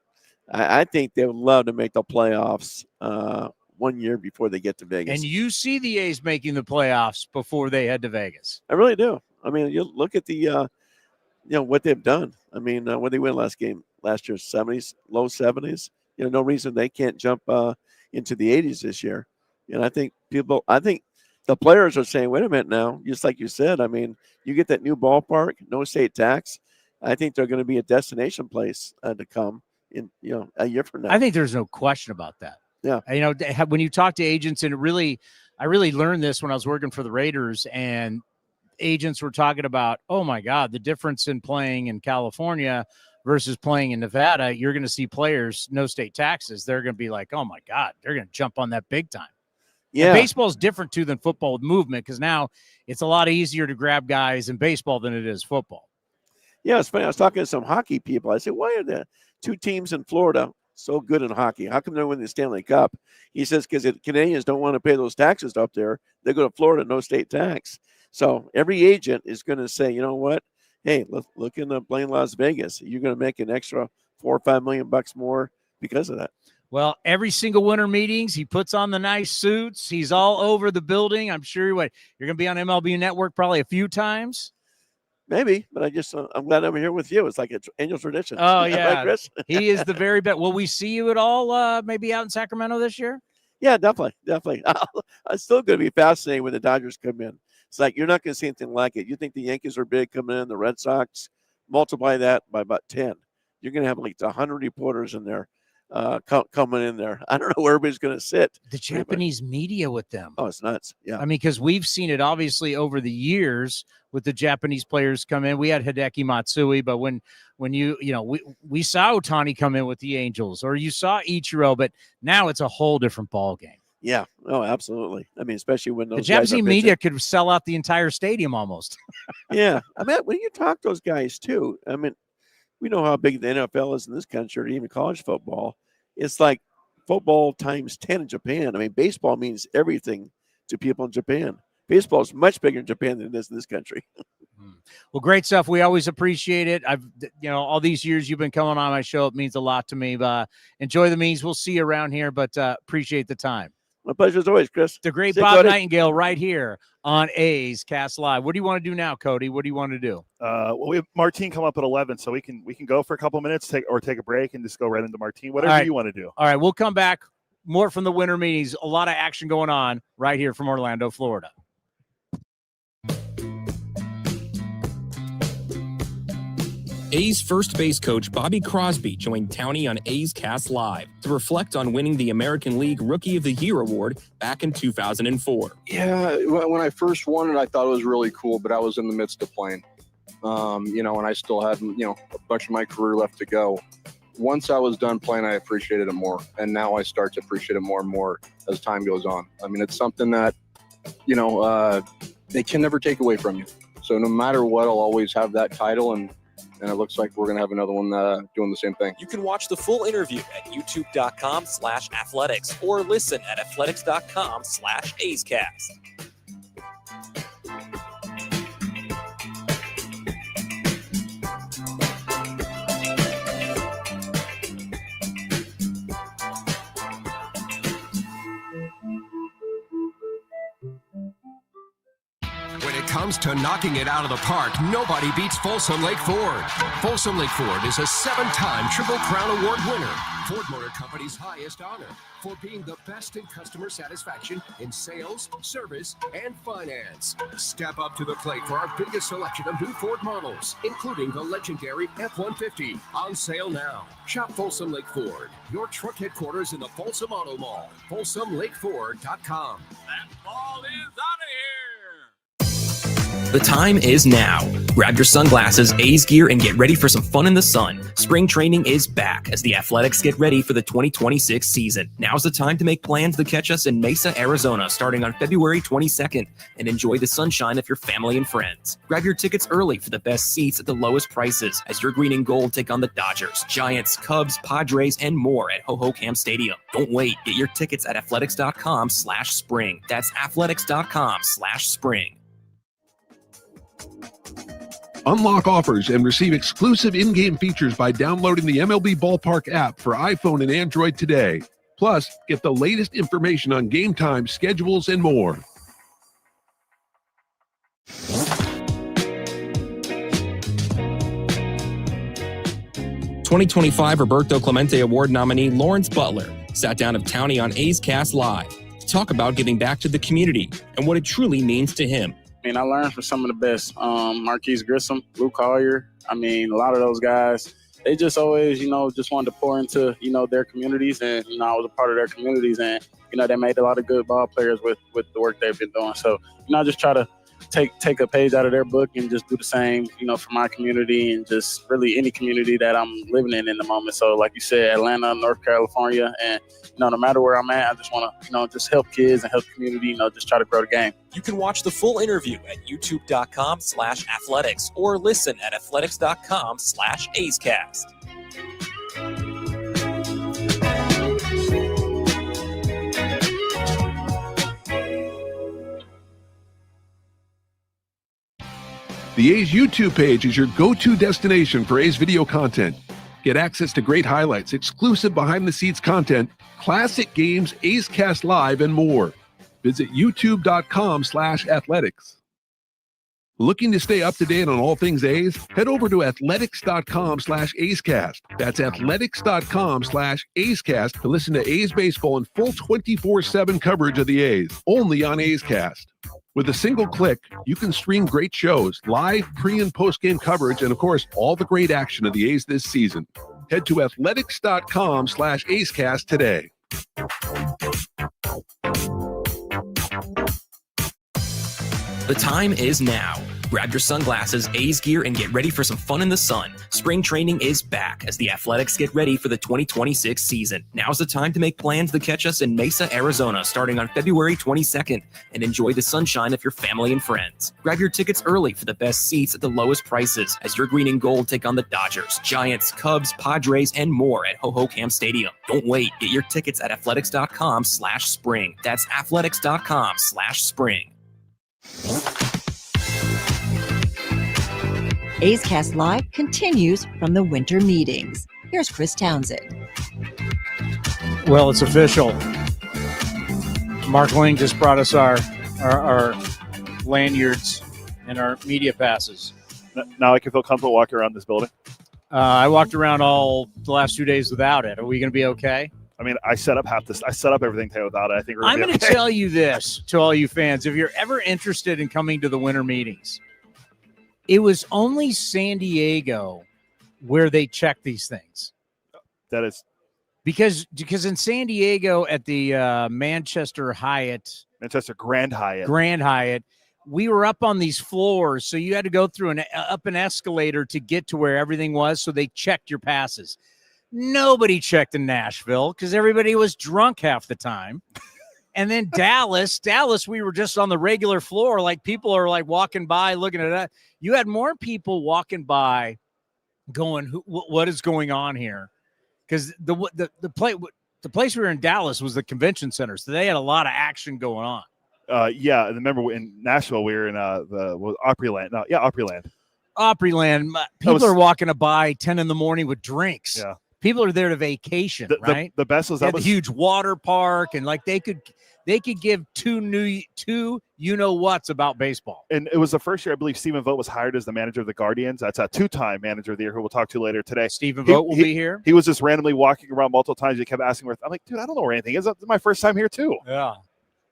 I think they would love to make the playoffs 1 year before they get to Vegas. And you see the A's making the playoffs before they head to Vegas. I really do. I mean, you look at the, what they've done. I mean, what they win last year, 70s, low 70s. No reason they can't jump into the 80s this year. And I think the players are saying, wait a minute now, just like you said, I mean, you get that new ballpark, no state tax. I think they're going to be a destination place to come in, a year from now. I think there's no question about that. Yeah. When you talk to agents, and I really learned this when I was working for the Raiders, and agents were talking about, oh my God, the difference in playing in California versus playing in Nevada. You're going to see players, no state taxes. They're going to be like, oh my God, they're going to jump on that big time. Yeah. Baseball is different too than football with movement, because now it's a lot easier to grab guys in baseball than it is football. Yeah, it's funny. I was talking to some hockey people. I said, why are the two teams in Florida so good in hockey? How come they're winning the Stanley Cup? He says, because the Canadians don't want to pay those taxes up there. They go to Florida, no state tax. So every agent is going to say, you know what? Hey, look in playing Las Vegas. You're going to make an extra $4 or $5 million more because of that. Well, every single winter meetings, he puts on the nice suits. He's all over the building. I'm sure you're going to be on MLB Network probably a few times. Maybe, but I'm glad I'm here with you. It's like an annual tradition. Oh, yeah. Right, Chris? He is the very best. Will we see you at all maybe out in Sacramento this year? Yeah, definitely. I'm still going to be fascinated when the Dodgers come in. It's like you're not going to see anything like it. You think the Yankees are big coming in, the Red Sox, multiply that by about 10. You're going to have like 100 reporters in there coming in there. I don't know where everybody's going to sit. The Japanese media with them. Oh, it's nuts. Yeah. I mean, because we've seen it obviously over the years with the Japanese players come in. We had Hideki Matsui, but when we saw Towny come in with the Angels, or you saw Ichiro, but now it's a whole different ball game. Yeah. Oh, absolutely. I mean, especially when those the Japanese media could sell out the entire stadium almost. Yeah. I mean, when you talk to those guys too, I mean, we know how big the NFL is in this country, or even college football. It's like football times 10 in Japan. I mean, baseball means everything to people in Japan. Baseball is much bigger in Japan than it is in this country. Well, great stuff. We always appreciate it. All these years you've been coming on my show, it means a lot to me. Enjoy the meetings. We'll see you around here, but appreciate the time. My pleasure as always, Chris. The great See you, Bob Cody. Nightengale right here on A's Cast Live. What do you want to do now, Cody? What do you want to do? Well, we have Martín come up at 11, so we can go for a couple minutes, take a break, and just go right into Martín. Whatever you want to do. All right, we'll come back. More from the winter meetings. A lot of action going on right here from Orlando, Florida. A's first base coach Bobby Crosby joined Towny on A's Cast Live to reflect on winning the American League Rookie of the Year award back in 2004. Yeah, when I first won it, I thought it was really cool, but I was in the midst of playing, and I still had, a bunch of my career left to go. Once I was done playing, I appreciated it more, and now I start to appreciate it more and more as time goes on. I mean, it's something that, they can never take away from you. So no matter what, I'll always have that title, and it looks like we're going to have another one doing the same thing. You can watch the full interview at youtube.com/athletics or listen at athletics.com/A'sCast. When it comes to knocking it out of the park, nobody beats Folsom Lake Ford. Folsom Lake Ford is a 7-time Triple Crown Award winner, Ford Motor Company's highest honor for being the best in customer satisfaction in sales, service, and finance. Step up to the plate for our biggest selection of new Ford models, including the legendary F-150, on sale now. Shop Folsom Lake Ford, your truck headquarters in the Folsom Auto Mall, folsomlakeford.com. That ball is out of here. The time is now. Grab your sunglasses, A's gear, and get ready for some fun in the sun. Spring training is back as the Athletics get ready for the 2026 season. Now's the time to make plans to catch us in Mesa, Arizona, starting on February 22nd, and enjoy the sunshine of your family and friends. Grab your tickets early for the best seats at the lowest prices as your green and gold take on the Dodgers, Giants, Cubs, Padres, and more at Ho-Ho-Cam Stadium. Don't wait. Get your tickets at athletics.com/spring. That's athletics.com/spring. Unlock offers and receive exclusive in-game features by downloading the MLB Ballpark app for iPhone and Android today. Plus, get the latest information on game time, schedules, and more. '25 Roberto Clemente Award nominee Lawrence Butler sat down with Towny on A's Cast Live to talk about giving back to the community and what it truly means to him. I mean, I learned from some of the best. Marquise Grissom, Luke Collier. I mean, a lot of those guys, they just always, just wanted to pour into, their communities. And, I was a part of their communities. And, they made a lot of good ball players with the work they've been doing. So, I just try to take a page out of their book and just do the same, for my community and just really any community that I'm living in the moment. So, like you said, Atlanta, North California, and, no matter where I'm at, I just want to, just help kids and help the community, just try to grow the game. You can watch the full interview at youtube.com/athletics or listen at athletics.com/A'sCast. The A's YouTube page is your go-to destination for A's video content. Get access to great highlights, exclusive behind-the-scenes content, classic games, A's Cast Live, and more. Visit youtube.com/athletics. Looking to stay up to date on all things A's? Head over to athletics.com/A'sCast. That's athletics.com/A'sCast to listen to A's baseball in full 24/7 coverage of the A's, only on A's Cast. With a single click, you can stream great shows, live pre- and post-game coverage, and of course, all the great action of the A's this season. Head to athletics.com/A'sCast today. The time is now. Grab your sunglasses, A's gear, and get ready for some fun in the sun. Spring training is back as the Athletics get ready for the 2026 season. Now's the time to make plans to catch us in Mesa, Arizona, starting on February 22nd, and enjoy the sunshine of your family and friends. Grab your tickets early for the best seats at the lowest prices as your green and gold take on the Dodgers, Giants, Cubs, Padres, and more at Ho-Ho-Cam Stadium. Don't wait. Get your tickets at athletics.com/spring. That's athletics.com/spring. A's Cast Live continues from the winter meetings. Here's Chris Townsend. Well, it's official. Mark Ling just brought us our lanyards and our media passes. Now I can feel comfortable walking around this building. I walked around all the last 2 days without it. Are we going to be okay? I mean, I set up everything today without it. I think I'm going to tell you this to all you fans. If you're ever interested in coming to the winter meetings, it was only San Diego where they check these things. That is because in San Diego at the Manchester Grand Hyatt, we were up on these floors, so you had to go through up an escalator to get to where everything was, so they checked your passes. Nobody checked in Nashville because everybody was drunk half the time. And then Dallas, we were just on the regular floor. Like, people are like walking by, looking at that. You had more people walking by going, what is going on here? Because the place we were in Dallas was the convention center, so they had a lot of action going on. Yeah, and remember in Nashville we were in Opryland. Opryland. Opryland. People are walking by 10 in the morning with drinks. Yeah, people are there to vacation, right? The best was that was a huge water park, and like they could give two you know what's about baseball. And it was the first year I believe Stephen Vogt was hired as the manager of the Guardians. That's a 2-time manager of the year who we'll talk to later today. Stephen Vogt will be here. He was just randomly walking around multiple times. He kept asking where. I'm like, dude, I don't know where anything is. It's my first time here too. Yeah.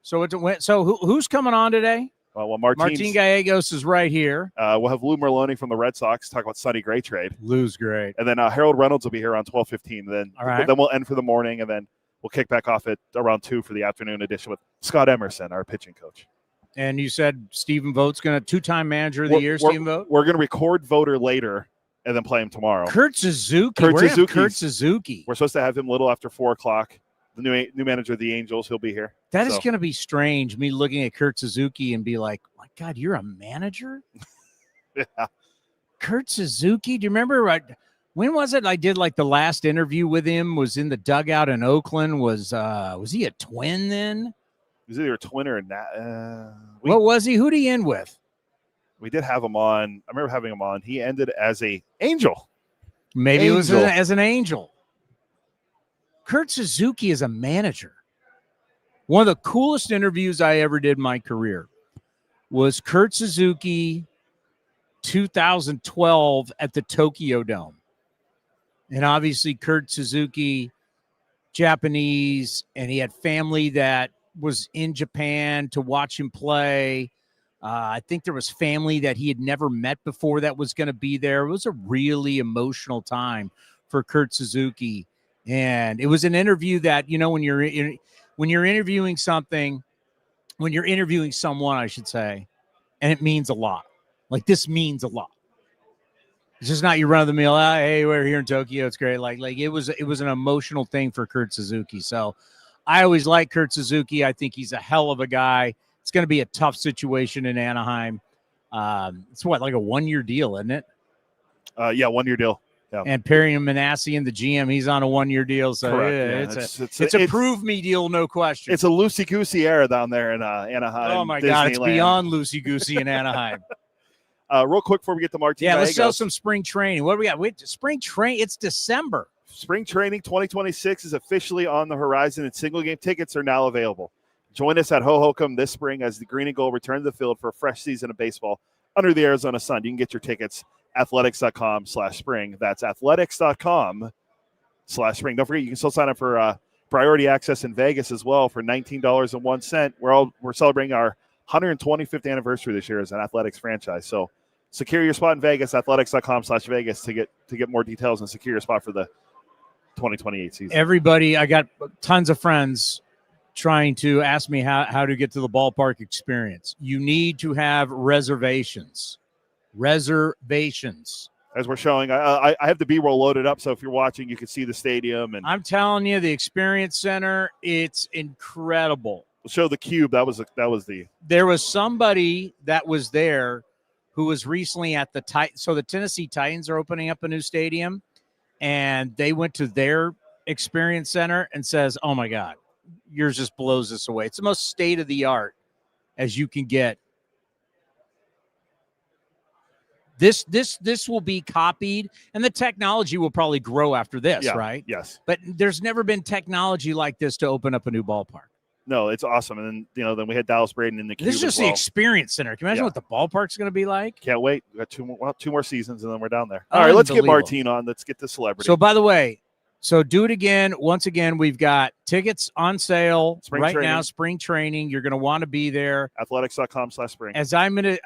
So who's coming on today? Well, Martín Gallegos is right here. We'll have Lou Merloni from the Red Sox talk about Sonny Gray trade. Lou's great. And then Harold Reynolds will be here around 12:15. Then we'll end for the morning, and then we'll kick back off at around 2 for the afternoon edition with Scott Emerson, our pitching coach. And you said Stephen Vogt's going to 2-time manager of the year. Stephen Vogt. We're going to record Voter later and then play him tomorrow. Kurt Suzuki. Kurt Suzuki. We're supposed to have him a little after 4 o'clock. The new manager of the Angels, he'll be here. That is going to be strange, me looking at Kurt Suzuki and be like, my God, you're a manager? Yeah. Kurt Suzuki? Do you remember when was it I did like the last interview with him was in the dugout in Oakland? Was he a Twin then? He was either a Twin or a what was he? Who'd he end with? We did have him on. I remember having him on. He ended as a Angel. Maybe it was as an Angel. Kurt Suzuki is a manager. One of the coolest interviews I ever did in my career was Kurt Suzuki 2012 at the Tokyo Dome. And obviously Kurt Suzuki, Japanese, and he had family that was in Japan to watch him play. I think there was family that he had never met before that was going to be there. It was a really emotional time for Kurt Suzuki. And it was an interview that, when you're interviewing someone, I should say, and it means a lot. Like, this means a lot. It's just not your run of the mill. Hey, we're here in Tokyo. It's great. Like it was an emotional thing for Kurt Suzuki. So I always like Kurt Suzuki. I think he's a hell of a guy. It's going to be a tough situation in Anaheim. It's like a 1-year deal, isn't it? Yeah, 1-year deal. Yeah. And Perry Manassian, the GM, he's on a 1-year deal. So it's a prove me deal, no question. It's a loosey-goosey era down there in Anaheim. Oh, my God. It's beyond loosey-goosey in Anaheim. Real quick before we get to Martín Gallegos. Let's sell some spring training. What do we got? Spring training. It's December. Spring training 2026 is officially on the horizon, and single-game tickets are now available. Join us at Hohokam this spring as the Green and Gold return to the field for a fresh season of baseball under the Arizona sun. You can get your tickets athletics.com/spring. That's athletics.com/spring. Don't forget, you can still sign up for priority access in Vegas as well for $19.01. We're celebrating our 125th anniversary this year as an athletics franchise. So secure your spot in Vegas, athletics.com/Vegas to get more details and secure your spot for the 2028 season. Everybody, I got tons of friends trying to ask me how to get to the ballpark experience. You need to have reservations. As we're showing, I have the B-roll loaded up, so if you're watching, you can see the stadium. And I'm telling you, the Experience Center, it's incredible. We'll show the cube. There was somebody that was there who was recently at the so the Tennessee Titans are opening up a new stadium, and they went to their Experience Center and says, oh my God, yours just blows this away. It's the most state-of-the-art as you can get. This will be copied, and the technology will probably grow after this, right? Yes. But there's never been technology like this to open up a new ballpark. No, it's awesome. And then, then we had Dallas Braden in the Cube. This is just the experience center. Can you imagine what the ballpark's going to be like? Can't wait. We got two more seasons, and then we're down there. All right, let's get Martín on. Let's get the celebrity. So, by the way, do it again. Once again, we've got tickets on sale now. Spring training. You're going to want to be there. Athletics.com/spring. As Martín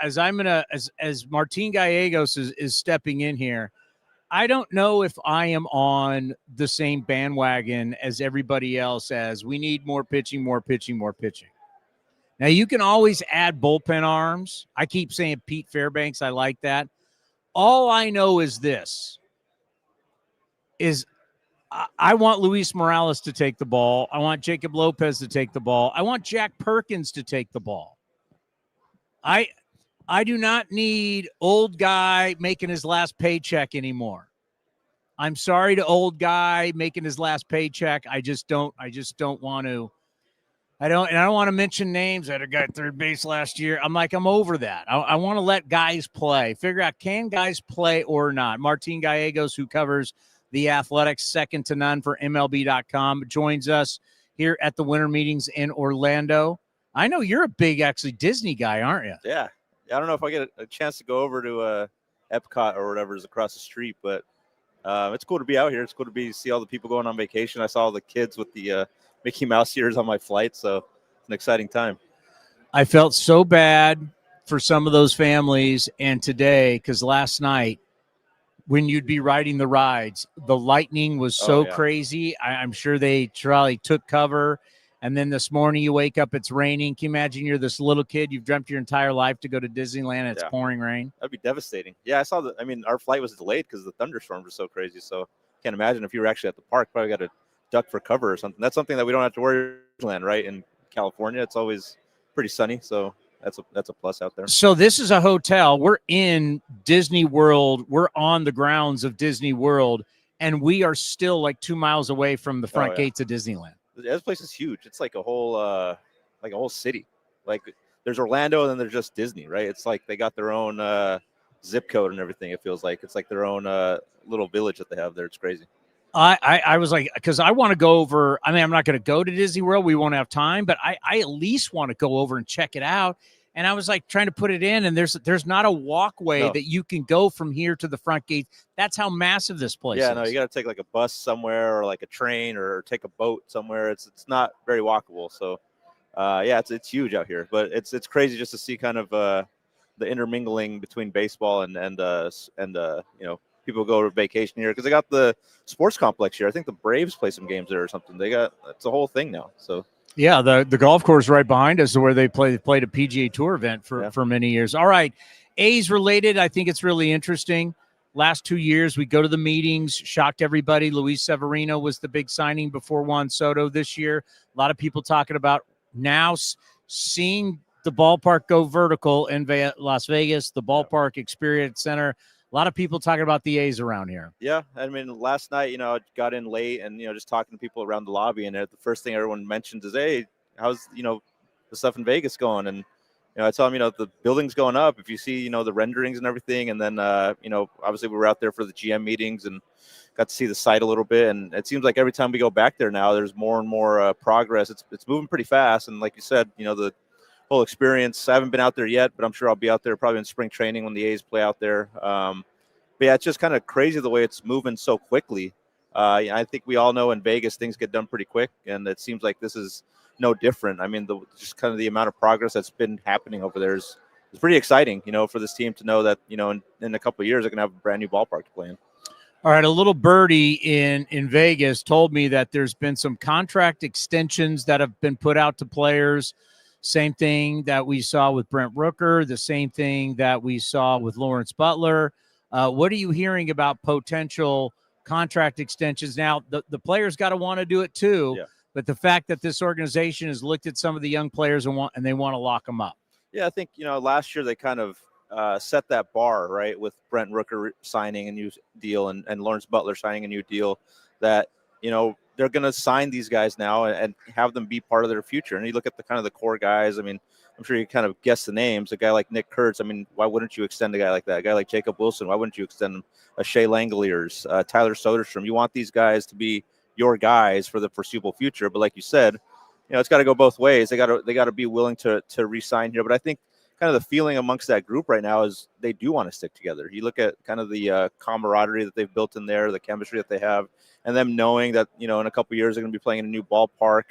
Gallegos is stepping in here, I don't know if I am on the same bandwagon as everybody else as we need more pitching. Now, you can always add bullpen arms. I keep saying Pete Fairbanks. I like that. All I know is this, I want Luis Morales to take the ball. I want Jacob Lopez to take the ball. I want Jack Perkins to take the ball. I do not need old guy making his last paycheck anymore. I'm sorry to old guy making his last paycheck. I just don't want to. I don't want to mention names. I had a guy at third base last year. I'm over that. I want to let guys play. Figure out, can guys play or not? Martín Gallegos, who covers the Athletics, second to none for MLB.com, joins us here at the winter meetings in Orlando. I know you're a big, Disney guy, aren't you? Yeah. I don't know if I get a chance to go over to Epcot or whatever is across the street, but it's cool to be out here. It's cool to see all the people going on vacation. I saw all the kids with the Mickey Mouse ears on my flight, so it's an exciting time. I felt so bad for some of those families, and today, because last night, when you'd be riding the rides, the lightning was so crazy. I'm sure they probably took cover. And then this morning you wake up, it's raining. Can you imagine you're this little kid, you've dreamt your entire life to go to Disneyland, and it's pouring rain? That'd be devastating. Yeah, I saw that. I mean, our flight was delayed because the thunderstorms were so crazy. So can't imagine if you were actually at the park, probably got to duck for cover or something. That's something that we don't have to worry about, right? In California, it's always pretty sunny. So that's a plus out there. So this is a hotel. We're in Disney World. We're on the grounds of Disney World, and we are still like 2 miles away from the front gates of Disneyland. This place is huge. It's like a whole city. Like there's Orlando and then there's just Disney, right? It's like they got their own zip code and everything. It feels like it's like their own little village that they have there. It's crazy. I was like, because I want to go over. I mean, I'm not going to go to Disney World. We won't have time, but I at least want to go over and check it out. And I was like trying to put it in, and there's not a walkway that you can go from here to the front gate. That's how massive this place is. Yeah, no, you got to take like a bus somewhere or like a train or take a boat somewhere. It's not very walkable. So, it's huge out here. But it's crazy just to see kind of the intermingling between baseball and people go to vacation here because they got the sports complex here. I think the Braves play some games there or something. It's a whole thing now. So. Yeah, the golf course right behind us, where they played a PGA Tour event for many years. All right, A's related. I think it's really interesting. Last 2 years, we go to the meetings, shocked everybody. Luis Severino was the big signing before Juan Soto this year. A lot of people talking about now seeing the ballpark go vertical in Las Vegas, the ballpark experience center. A lot of people talking about the A's around here. Yeah, I mean, last night, I got in late and, just talking to people around the lobby, and the first thing everyone mentions is, hey, how's, the stuff in Vegas going? And, I tell them, the building's going up. If you see, the renderings and everything. And then, obviously we were out there for the GM meetings and got to see the site a little bit. And it seems like every time we go back there now, there's more and more progress. It's moving pretty fast. And like you said, the whole experience. I haven't been out there yet, but I'm sure I'll be out there probably in spring training when the A's play out there. But yeah, it's just kind of crazy the way it's moving so quickly. I think we all know in Vegas things get done pretty quick, and it seems like this is no different. I mean, just kind of the amount of progress that's been happening over there is pretty exciting. For this team to know that in a couple of years they're gonna have a brand new ballpark to play in. All right, a little birdie in Vegas told me that there's been some contract extensions that have been put out to players. Same thing that we saw with Brent Rooker, the same thing that we saw with Lawrence Butler. What are you hearing about potential contract extensions? Now, the players got to want to do it too, but the fact that this organization has looked at some of the young players and they want to lock them up. Yeah, I think, last year they kind of set that bar, right, with Brent Rooker signing a new deal and Lawrence Butler signing a new deal that, they're going to sign these guys now and have them be part of their future. And you look at the kind of the core guys. I mean, I'm sure you kind of guess the names. A guy like Nick Kurtz. I mean, why wouldn't you extend a guy like that? A guy like Jacob Wilson. Why wouldn't you extend him? A Shea Langoliers, Tyler Soderstrom. You want these guys to be your guys for the foreseeable future. But like you said, it's got to go both ways. They got to be willing to re-sign here. But I think kind of the feeling amongst that group right now is they do want to stick together. You look at kind of the camaraderie that they've built in there, the chemistry that they have, and them knowing that, in a couple of years they're going to be playing in a new ballpark.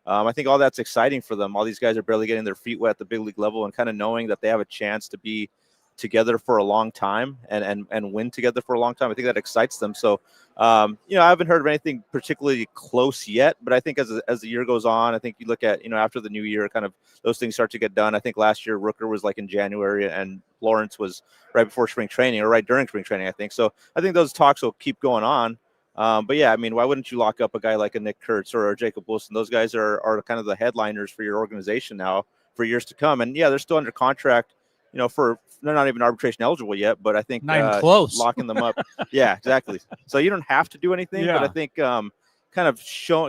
I think all that's exciting for them. All these guys are barely getting their feet wet at the big league level, and kind of knowing that they have a chance to be together for a long time and win together for a long time. I think that excites them. So, I haven't heard of anything particularly close yet, but I think as the year goes on, I think you look at, after the new year, kind of those things start to get done. I think last year Rooker was like in January and Lawrence was right before spring training or right during spring training, I think. So I think those talks will keep going on. But yeah, I mean, why wouldn't you lock up a guy like a Nick Kurtz or a Jacob Wilson? Those guys are kind of the headliners for your organization now for years to come. And yeah, they're still under contract, they're not even arbitration eligible yet, but I think not even close. Locking them up. Yeah, exactly. So you don't have to do anything, but I think kind of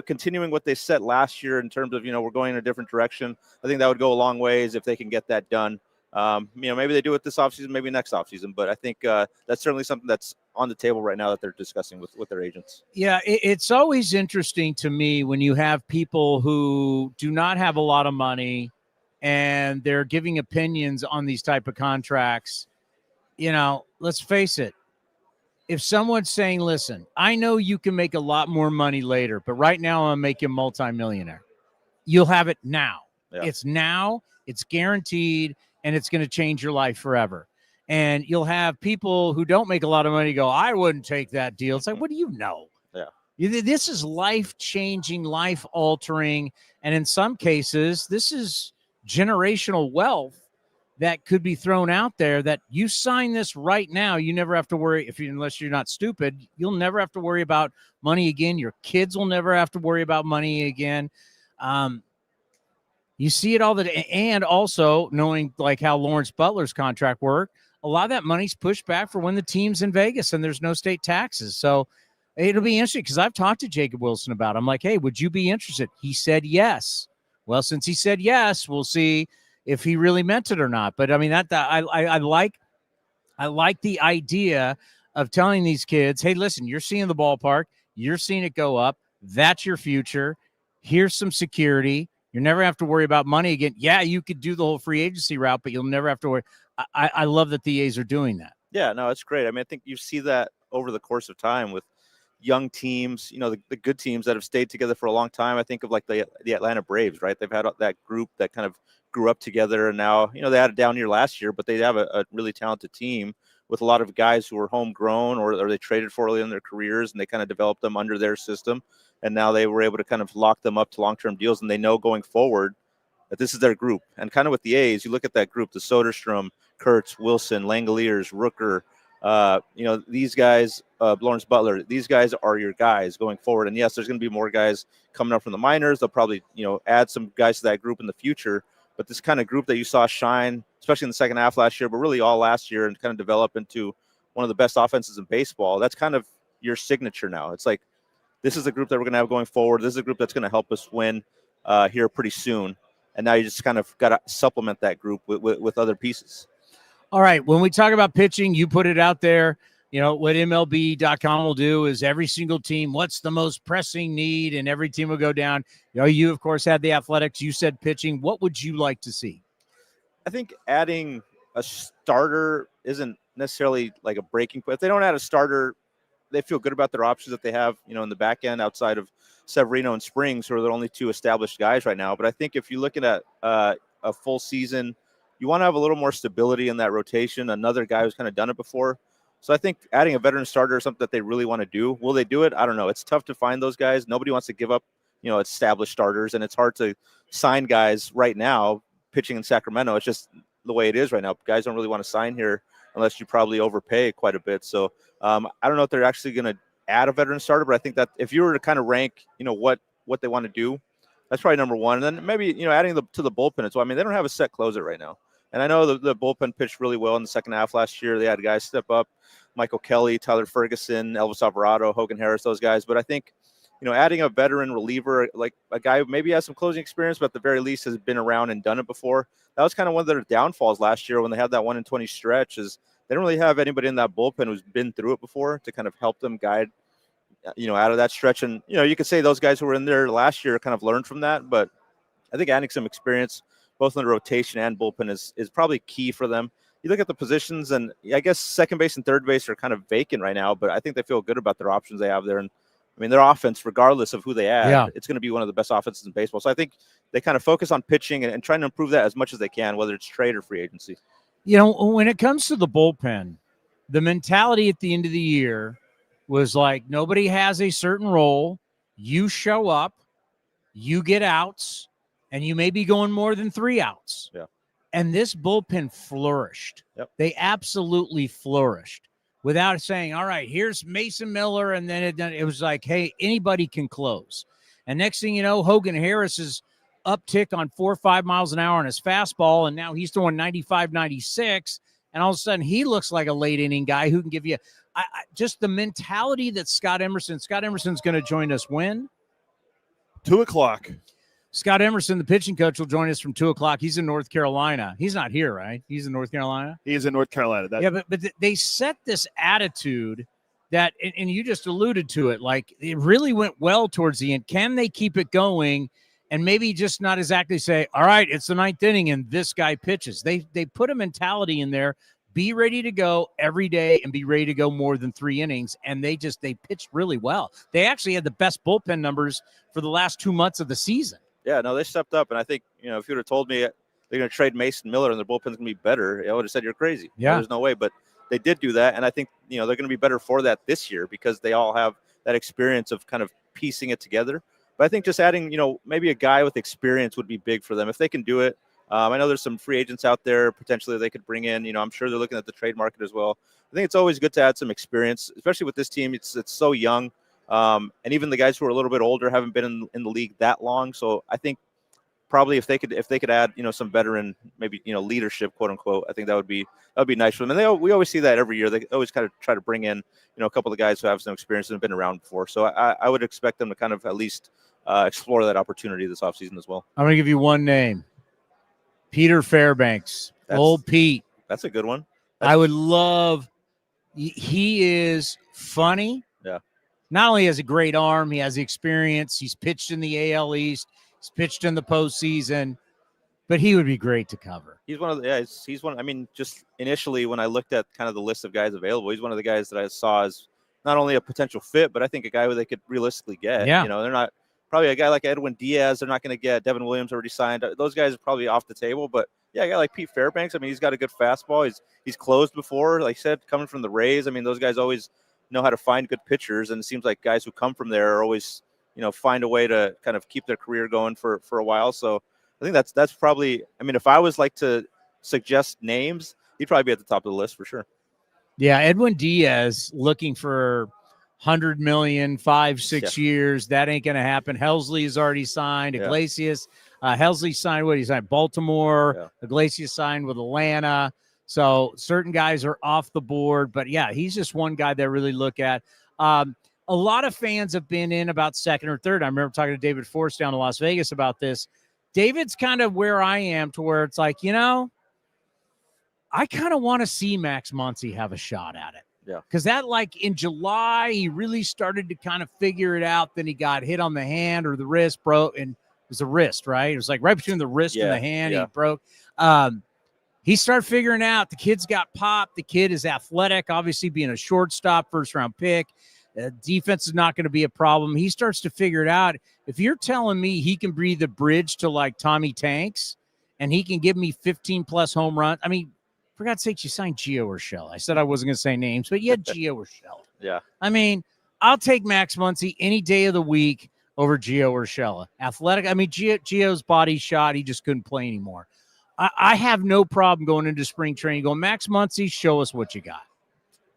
continuing what they set last year in terms of, we're going in a different direction. I think that would go a long ways if they can get that done. Maybe they do it this offseason, maybe next offseason, but I think that's certainly something that's on the table right now that they're discussing with their agents. Yeah, it's always interesting to me when you have people who do not have a lot of money and they're giving opinions on these type of contracts. Let's face it. If someone's saying, listen, I know you can make a lot more money later, but right now I'm making multimillionaire. You'll have it now. Yeah. It's now, it's guaranteed, and it's going to change your life forever. And you'll have people who don't make a lot of money go, I wouldn't take that deal. It's like, what do you know? Yeah. This is life-changing, life-altering, and in some cases, this is generational wealth that could be thrown out there that you sign this right now. You never have to worry unless you're not stupid, you'll never have to worry about money again. Your kids will never have to worry about money again. You see it all the day. And also knowing like how Lawrence Butler's contract worked, a lot of that money's pushed back for when the team's in Vegas and there's no state taxes. So it'll be interesting because I've talked to Jacob Wilson about it. I'm like, hey, would you be interested? He said yes. Well, since he said yes, we'll see if he really meant it or not. But I mean, I like the idea of telling these kids, hey, listen, you're seeing the ballpark, you're seeing it go up. That's your future. Here's some security. You never have to worry about money again. Yeah, you could do the whole free agency route, but you'll never have to worry. I love that the A's are doing that. Yeah, no, it's great. I mean, I think you see that over the course of time with young teams, the good teams that have stayed together for a long time. I think of like the Atlanta Braves, right? They've had that group that kind of grew up together, and now, they had a down year last year, but they have a really talented team with a lot of guys who were homegrown or they traded for early in their careers, and they kind of developed them under their system. And now they were able to kind of lock them up to long-term deals, and they know going forward that this is their group. And kind of with the A's, you look at that group, the Soderstrom, Kurtz, Wilson, Langoliers, Rooker, these guys, Lawrence Butler, these guys are your guys going forward. And yes, there's going to be more guys coming up from the minors. They'll probably, add some guys to that group in the future. But this kind of group that you saw shine, especially in the second half last year, but really all last year, and kind of develop into one of the best offenses in baseball, that's kind of your signature now. It's like, this is the group that we're going to have going forward. This is a group that's going to help us win here pretty soon. And now you just kind of got to supplement that group with other pieces. All right. When we talk about pitching, you put it out there. What MLB.com will do is every single team, what's the most pressing need, and every team will go down. You, of course, had the Athletics. You said pitching. What would you like to see? I think adding a starter isn't necessarily like a breaking point. If they don't add a starter, they feel good about their options that they have, in the back end outside of Severino and Springs, who are the only two established guys right now. But I think if you're looking at a full season, you want to have a little more stability in that rotation, another guy who's kind of done it before. So I think adding a veteran starter is something that they really want to do. Will they do it? I don't know. It's tough to find those guys. Nobody wants to give up, established starters, and it's hard to sign guys right now pitching in Sacramento. It's just the way it is right now. Guys don't really want to sign here unless you probably overpay quite a bit. So I don't know if they're actually going to add a veteran starter, but I think that if you were to kind of rank, what they want to do, that's probably number one. And then maybe, adding to the bullpen as well. I mean, they don't have a set closer right now. And I know the bullpen pitched really well in the second half last year. They had guys step up, Michael Kelly, Tyler Ferguson, Elvis Alvarado, Hogan Harris, those guys. But I think adding a veteran reliever, like a guy who maybe has some closing experience, but at the very least has been around and done it before. That was kind of one of their downfalls last year when they had that 1-20 stretch, is they don't really have anybody in that bullpen who's been through it before to kind of help them guide, out of that stretch. And, you could say those guys who were in there last year kind of learned from that, but I think adding some experience, both in the rotation and bullpen is probably key for them. You look at the positions, and I guess second base and third base are kind of vacant right now, but I think they feel good about their options they have there. And I mean, their offense, regardless of who they add, it's going to be one of the best offenses in baseball. So I think they kind of focus on pitching and trying to improve that as much as they can, whether it's trade or free agency. When it comes to the bullpen, the mentality at the end of the year was like, nobody has a certain role. You show up, you get outs, and you may be going more than 3 outs. Yeah. And this bullpen flourished. Yep. They absolutely flourished without saying, all right, here's Mason Miller. And then it was like, hey, anybody can close. And next thing you know, Hogan Harris's uptick on 4 or 5 miles an hour on his fastball, and now he's throwing 95, 96. And all of a sudden he looks like a late inning guy who can give you just the mentality that Scott Emerson's going to join us when? 2:00. Scott Emerson, the pitching coach, will join us from 2:00. He's in North Carolina. He's not here, right? He's in North Carolina. He is in North Carolina. But they set this attitude that, and you just alluded to it, like it really went well towards the end. Can they keep it going and maybe just not exactly say, all right, it's the 9th inning and this guy pitches? They put a mentality in there, be ready to go every day and be ready to go more than 3 innings. And they pitched really well. They actually had the best bullpen numbers for the last 2 months of the season. Yeah, no, they stepped up. And I think, if you would have told me they're going to trade Mason Miller and their bullpen's going to be better, I would have said you're crazy. Yeah. There's no way. But they did do that. And I think, they're going to be better for that this year because they all have that experience of kind of piecing it together. But I think just adding, maybe a guy with experience would be big for them if they can do it. I know there's some free agents out there potentially they could bring in. I'm sure they're looking at the trade market as well. I think it's always good to add some experience, especially with this team. It's so young. And even the guys who are a little bit older haven't been in the league that long. So I think probably if they could add, some veteran, maybe, leadership, quote unquote, I think that would be nice for them. And we always see that every year. They always kind of try to bring in, a couple of guys who have some experience and have been around before. So I would expect them to kind of at least explore that opportunity this offseason as well. I'm going to give you one name. Peter Fairbanks. Old Pete. That's a good one. I would love. He is funny. Yeah. Not only has a great arm, he has the experience. He's pitched in the AL East. He's pitched in the postseason. But he would be great to cover. He's one of the, he's one. I mean, just initially when I looked at kind of the list of guys available, he's one of the guys that I saw as not only a potential fit, but I think a guy who they could realistically get. Yeah. They're not probably a guy like Edwin Diaz. They're not going to get. Devin Williams already signed. Those guys are probably off the table. But yeah, a guy like Pete Fairbanks. I mean, he's got a good fastball. He's closed before, like I said, coming from the Rays. I mean, those guys always know how to find good pitchers, and it seems like guys who come from there are always, find a way to kind of keep their career going for a while. So I think that's probably. I mean, if I was like to suggest names, he'd probably be at the top of the list for sure. Yeah, Edwin Diaz looking for $100 million, 5-6 years. That ain't going to happen. Helsley has already signed. Iglesias, Helsley signed what he signed Baltimore. Yeah. Iglesias signed with Atlanta. So certain guys are off the board. But yeah, he's just one guy that I really look at. A lot of fans have been in about second or third. I remember talking to David Force down in Las Vegas about this. David's kind of where I am, to where it's like, I kind of want to see Max Muncy have a shot at it. Yeah. Because that, like in July, he really started to kind of figure it out. Then he got hit on the hand or the wrist, broke, and it was the wrist, right? It was like right between the wrist and the hand. He broke. He started figuring out the kid's got pop. The kid is athletic, obviously being a shortstop, first-round pick. Defense is not going to be a problem. He starts to figure it out. If you're telling me he can be the bridge to like Tommy Tanks and he can give me 15-plus home runs, I mean, for God's sakes, you signed Gio Urshela. I said I wasn't going to say names, but you had Gio Urshela. Yeah. I mean, I'll take Max Muncy any day of the week over Gio Urshela. Athletic. I mean, Gio's body shot. He just couldn't play anymore. I have no problem going into spring training going, Max Muncy, show us what you got.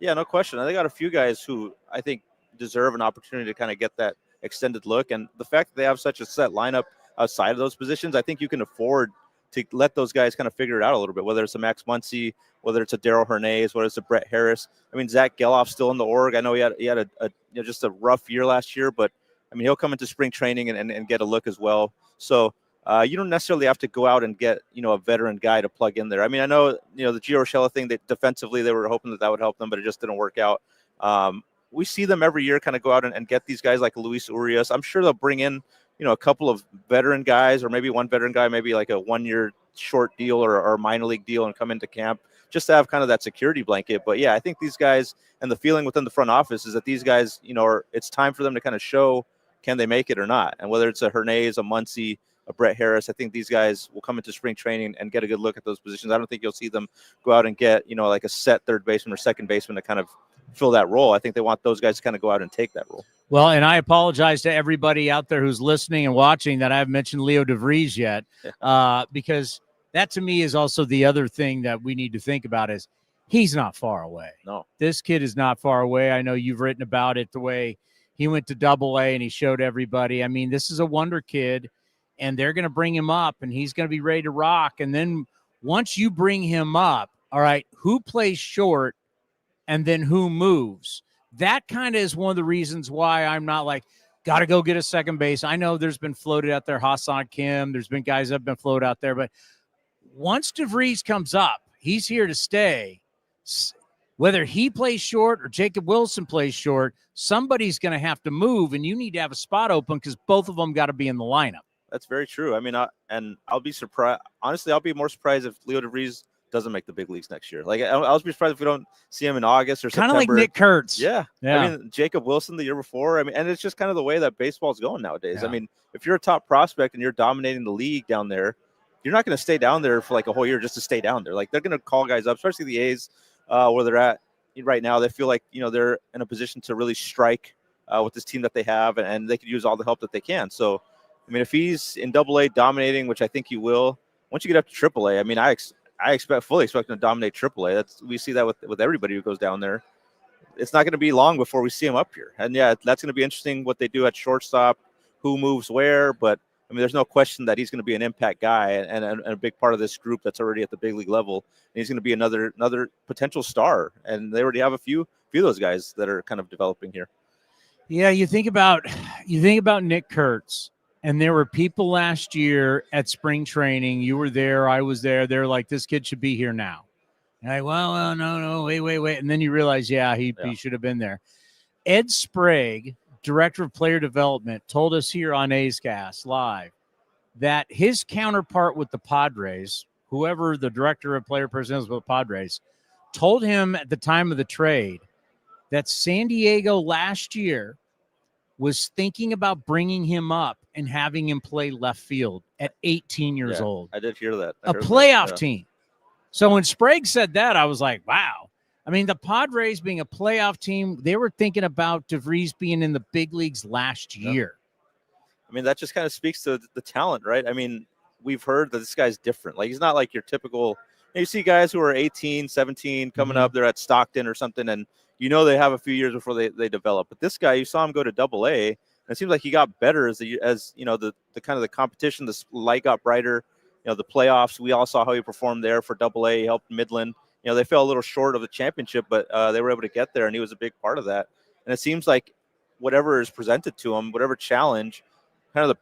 Yeah, no question. They got a few guys who I think deserve an opportunity to kind of get that extended look. And the fact that they have such a set lineup outside of those positions, I think you can afford to let those guys kind of figure it out a little bit, whether it's a Max Muncy, whether it's a Darryl Hernandez, whether it's a Brett Harris. I mean, Zach Geloff's still in the org. I know he had just a rough year last year, but I mean, he'll come into spring training and get a look as well. So you don't necessarily have to go out and get, a veteran guy to plug in there. I mean, I know, the Gio Urshela thing, that defensively they were hoping that would help them, but it just didn't work out. We see them every year kind of go out and get these guys like Luis Urias. I'm sure they'll bring in, a couple of veteran guys, or maybe one veteran guy, maybe like a 1-year short deal or minor league deal, and come into camp just to have kind of that security blanket. But yeah, I think these guys, and the feeling within the front office is that these guys, it's time for them to kind of show, can they make it or not? And whether it's a Hernandez, a Muncy, a Brett Harris, I think these guys will come into spring training and get a good look at those positions. I don't think you'll see them go out and get, like a set third baseman or second baseman to kind of fill that role. I think they want those guys to kind of go out and take that role. Well, and I apologize to everybody out there who's listening and watching that I haven't mentioned Leo DeVries yet, because that to me is also the other thing that we need to think about is he's not far away. No. This kid is not far away. I know you've written about it, the way he went to Double-A and he showed everybody. I mean, this is a wonder kid, and they're going to bring him up, and he's going to be ready to rock. And then once you bring him up, all right, who plays short and then who moves? That kind of is one of the reasons why I'm not like, got to go get a second base. I know there's been floated out there, Hassan Kim. There's been guys that have been floated out there. But once DeVries comes up, he's here to stay. Whether he plays short or Jacob Wilson plays short, somebody's going to have to move, and you need to have a spot open because both of them got to be in the lineup. That's very true. I mean, I'll be surprised. Honestly, I'll be more surprised if Leo DeVries doesn't make the big leagues next year. Like, I'll be surprised if we don't see him in August or September. Kind of like Nick Kurtz. Yeah. I mean, Jacob Wilson the year before. I mean, and it's just kind of the way that baseball's going nowadays. Yeah. I mean, if you're a top prospect and you're dominating the league down there, you're not going to stay down there for like a whole year just to stay down there. Like, they're going to call guys up, especially the A's, where they're at right now. They feel like, they're in a position to really strike with this team that they have, and they could use all the help that they can. So, I mean, if he's in Double-A dominating, which I think he will, once you get up to Triple-A, I mean, I fully expect him to dominate Triple-A. We see that with everybody who goes down there. It's not going to be long before we see him up here. And yeah, that's going to be interesting what they do at shortstop, who moves where. But I mean, there's no question that he's going to be an impact guy and a big part of this group that's already at the big league level. And he's going to be another potential star. And they already have a few of those guys that are kind of developing here. Yeah, you think about Nick Kurtz. And there were people last year at spring training. You were there. I was there. They're like, this kid should be here now. And I, well, no, wait. And then you realize, he should have been there. Ed Sprague, director of player development, told us here on A's Cast Live that his counterpart with the Padres, whoever the director of player personnel is with the Padres, told him at the time of the trade that San Diego last year was thinking about bringing him up and having him play left field at 18 years old. I did hear that. A playoff team. So when Sprague said that, I was like, wow. I mean, the Padres being a playoff team, they were thinking about DeVries being in the big leagues last year. I mean, that just kind of speaks to the talent, right? I mean, we've heard that this guy's different. Like, he's not like your typical – you see guys who are 18, 17 coming up, they're at Stockton or something, and they have a few years before they develop. But this guy, you saw him go to Double-A, and it seems like he got better as the kind of the competition, the light got brighter. The playoffs, we all saw how he performed there for Double-A. He helped Midland. They fell a little short of the championship, but they were able to get there, and he was a big part of that. And it seems like whatever is presented to him, whatever challenge,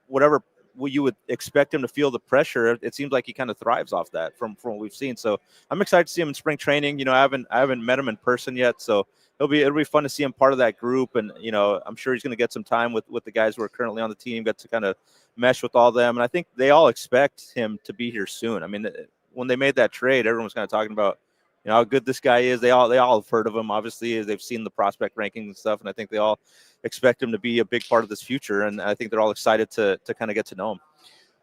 whatever you would expect him to feel the pressure, it seems like he kind of thrives off that from what we've seen. So I'm excited to see him in spring training. I haven't met him in person yet, so it'll be fun to see him part of that group. And I'm sure he's going to get some time with the guys who are currently on the team, get to kind of mesh with all them. And I think they all expect him to be here soon. I mean, when they made that trade, everyone was kind of talking about how good this guy is. They all have heard of him, obviously, as they've seen the prospect rankings and stuff. And I think they all expect him to be a big part of this future. And I think they're all excited to kind of get to know him.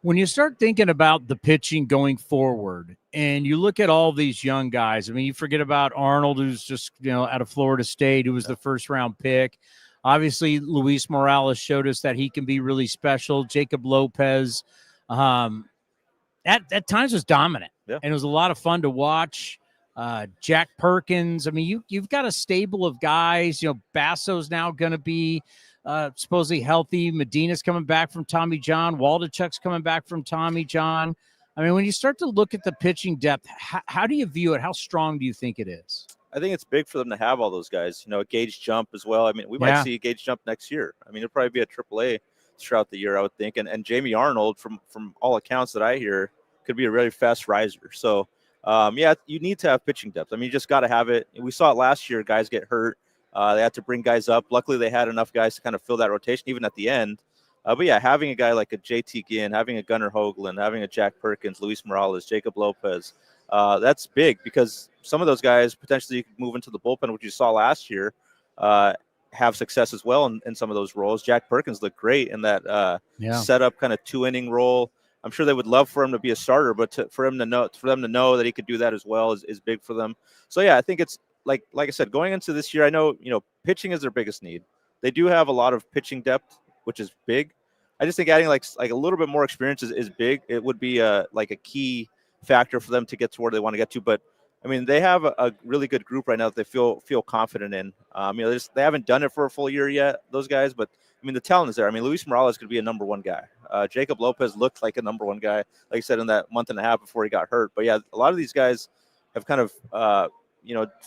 When you start thinking about the pitching going forward and you look at all these young guys, I mean, you forget about Arnold, who's just, out of Florida State, who was the first round pick. Obviously, Luis Morales showed us that he can be really special. Jacob Lopez, at times was dominant. Yeah. And it was a lot of fun to watch. Jack Perkins. I mean, you've got a stable of guys. Basso's now going to be supposedly healthy. Medina's coming back from Tommy John. Waldachuk's coming back from Tommy John. I mean, when you start to look at the pitching depth, how do you view it? How strong do you think it is? I think it's big for them to have all those guys. You know, a Gage Jump as well. I mean, we might see a Gage Jump next year. I mean, it'll probably be a AAA throughout the year, I would think. And Jamie Arnold, from all accounts that I hear, could be a really fast riser. So, yeah, you need to have pitching depth. I mean, you just got to have it. We saw it last year. Guys get hurt. They had to bring guys up. Luckily, they had enough guys to kind of fill that rotation, even at the end. But yeah, having a guy like a JT Ginn, having a Gunnar Hoagland, having a Jack Perkins, Luis Morales, Jacob Lopez, that's big because some of those guys potentially you could move into the bullpen, which you saw last year, have success as well in some of those roles. Jack Perkins looked great in that setup kind of 2-inning role. I'm sure they would love for him to be a starter, but for them to know that he could do that as well is big for them. So yeah, I think it's like I said, going into this year, I know pitching is their biggest need. They do have a lot of pitching depth, which is big. I just think adding like a little bit more experience is big. It would be like a key factor for them to get to where they want to get to. But I mean, they have a really good group right now that they feel confident in. They haven't done it for a full year yet, those guys, but I mean, the talent is there. I mean, Luis Morales could be a number one guy. Jacob Lopez looked like a number one guy, like I said, in that month and a half before he got hurt. But yeah, a lot of these guys have kind of,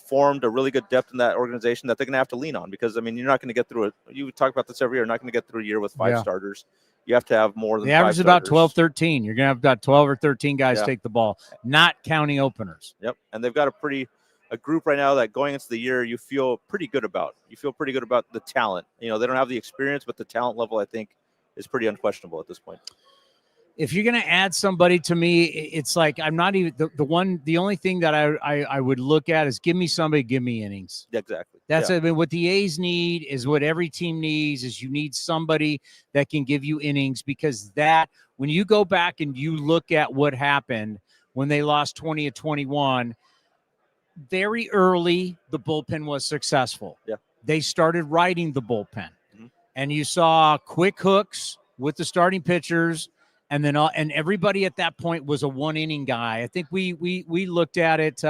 formed a really good depth in that organization that they're going to have to lean on because, I mean, you're not going to get through it. You talk about this every year. You're not going to get through a year with 5 starters. You have to have more than 5 The average is about starters. 12, 13. You're going to have about 12 or 13 guys take the ball, not counting openers. Yep. And they've got a group right now that going into the year you feel pretty good about. You feel pretty good about the talent. They don't have the experience, but the talent level, I think, is pretty unquestionable at this point. If you're going to add somebody to me, it's like I'm not even the only thing that I would look at is give me somebody, give me innings. Exactly. That's I mean, what the A's need is what every team needs is you need somebody that can give you innings because that when you go back and you look at what happened when they lost 20-21, very early, the bullpen was successful. Yeah. They started riding the bullpen. And you saw quick hooks with the starting pitchers, and then and everybody at that point was a 1-inning guy. I think we looked at it,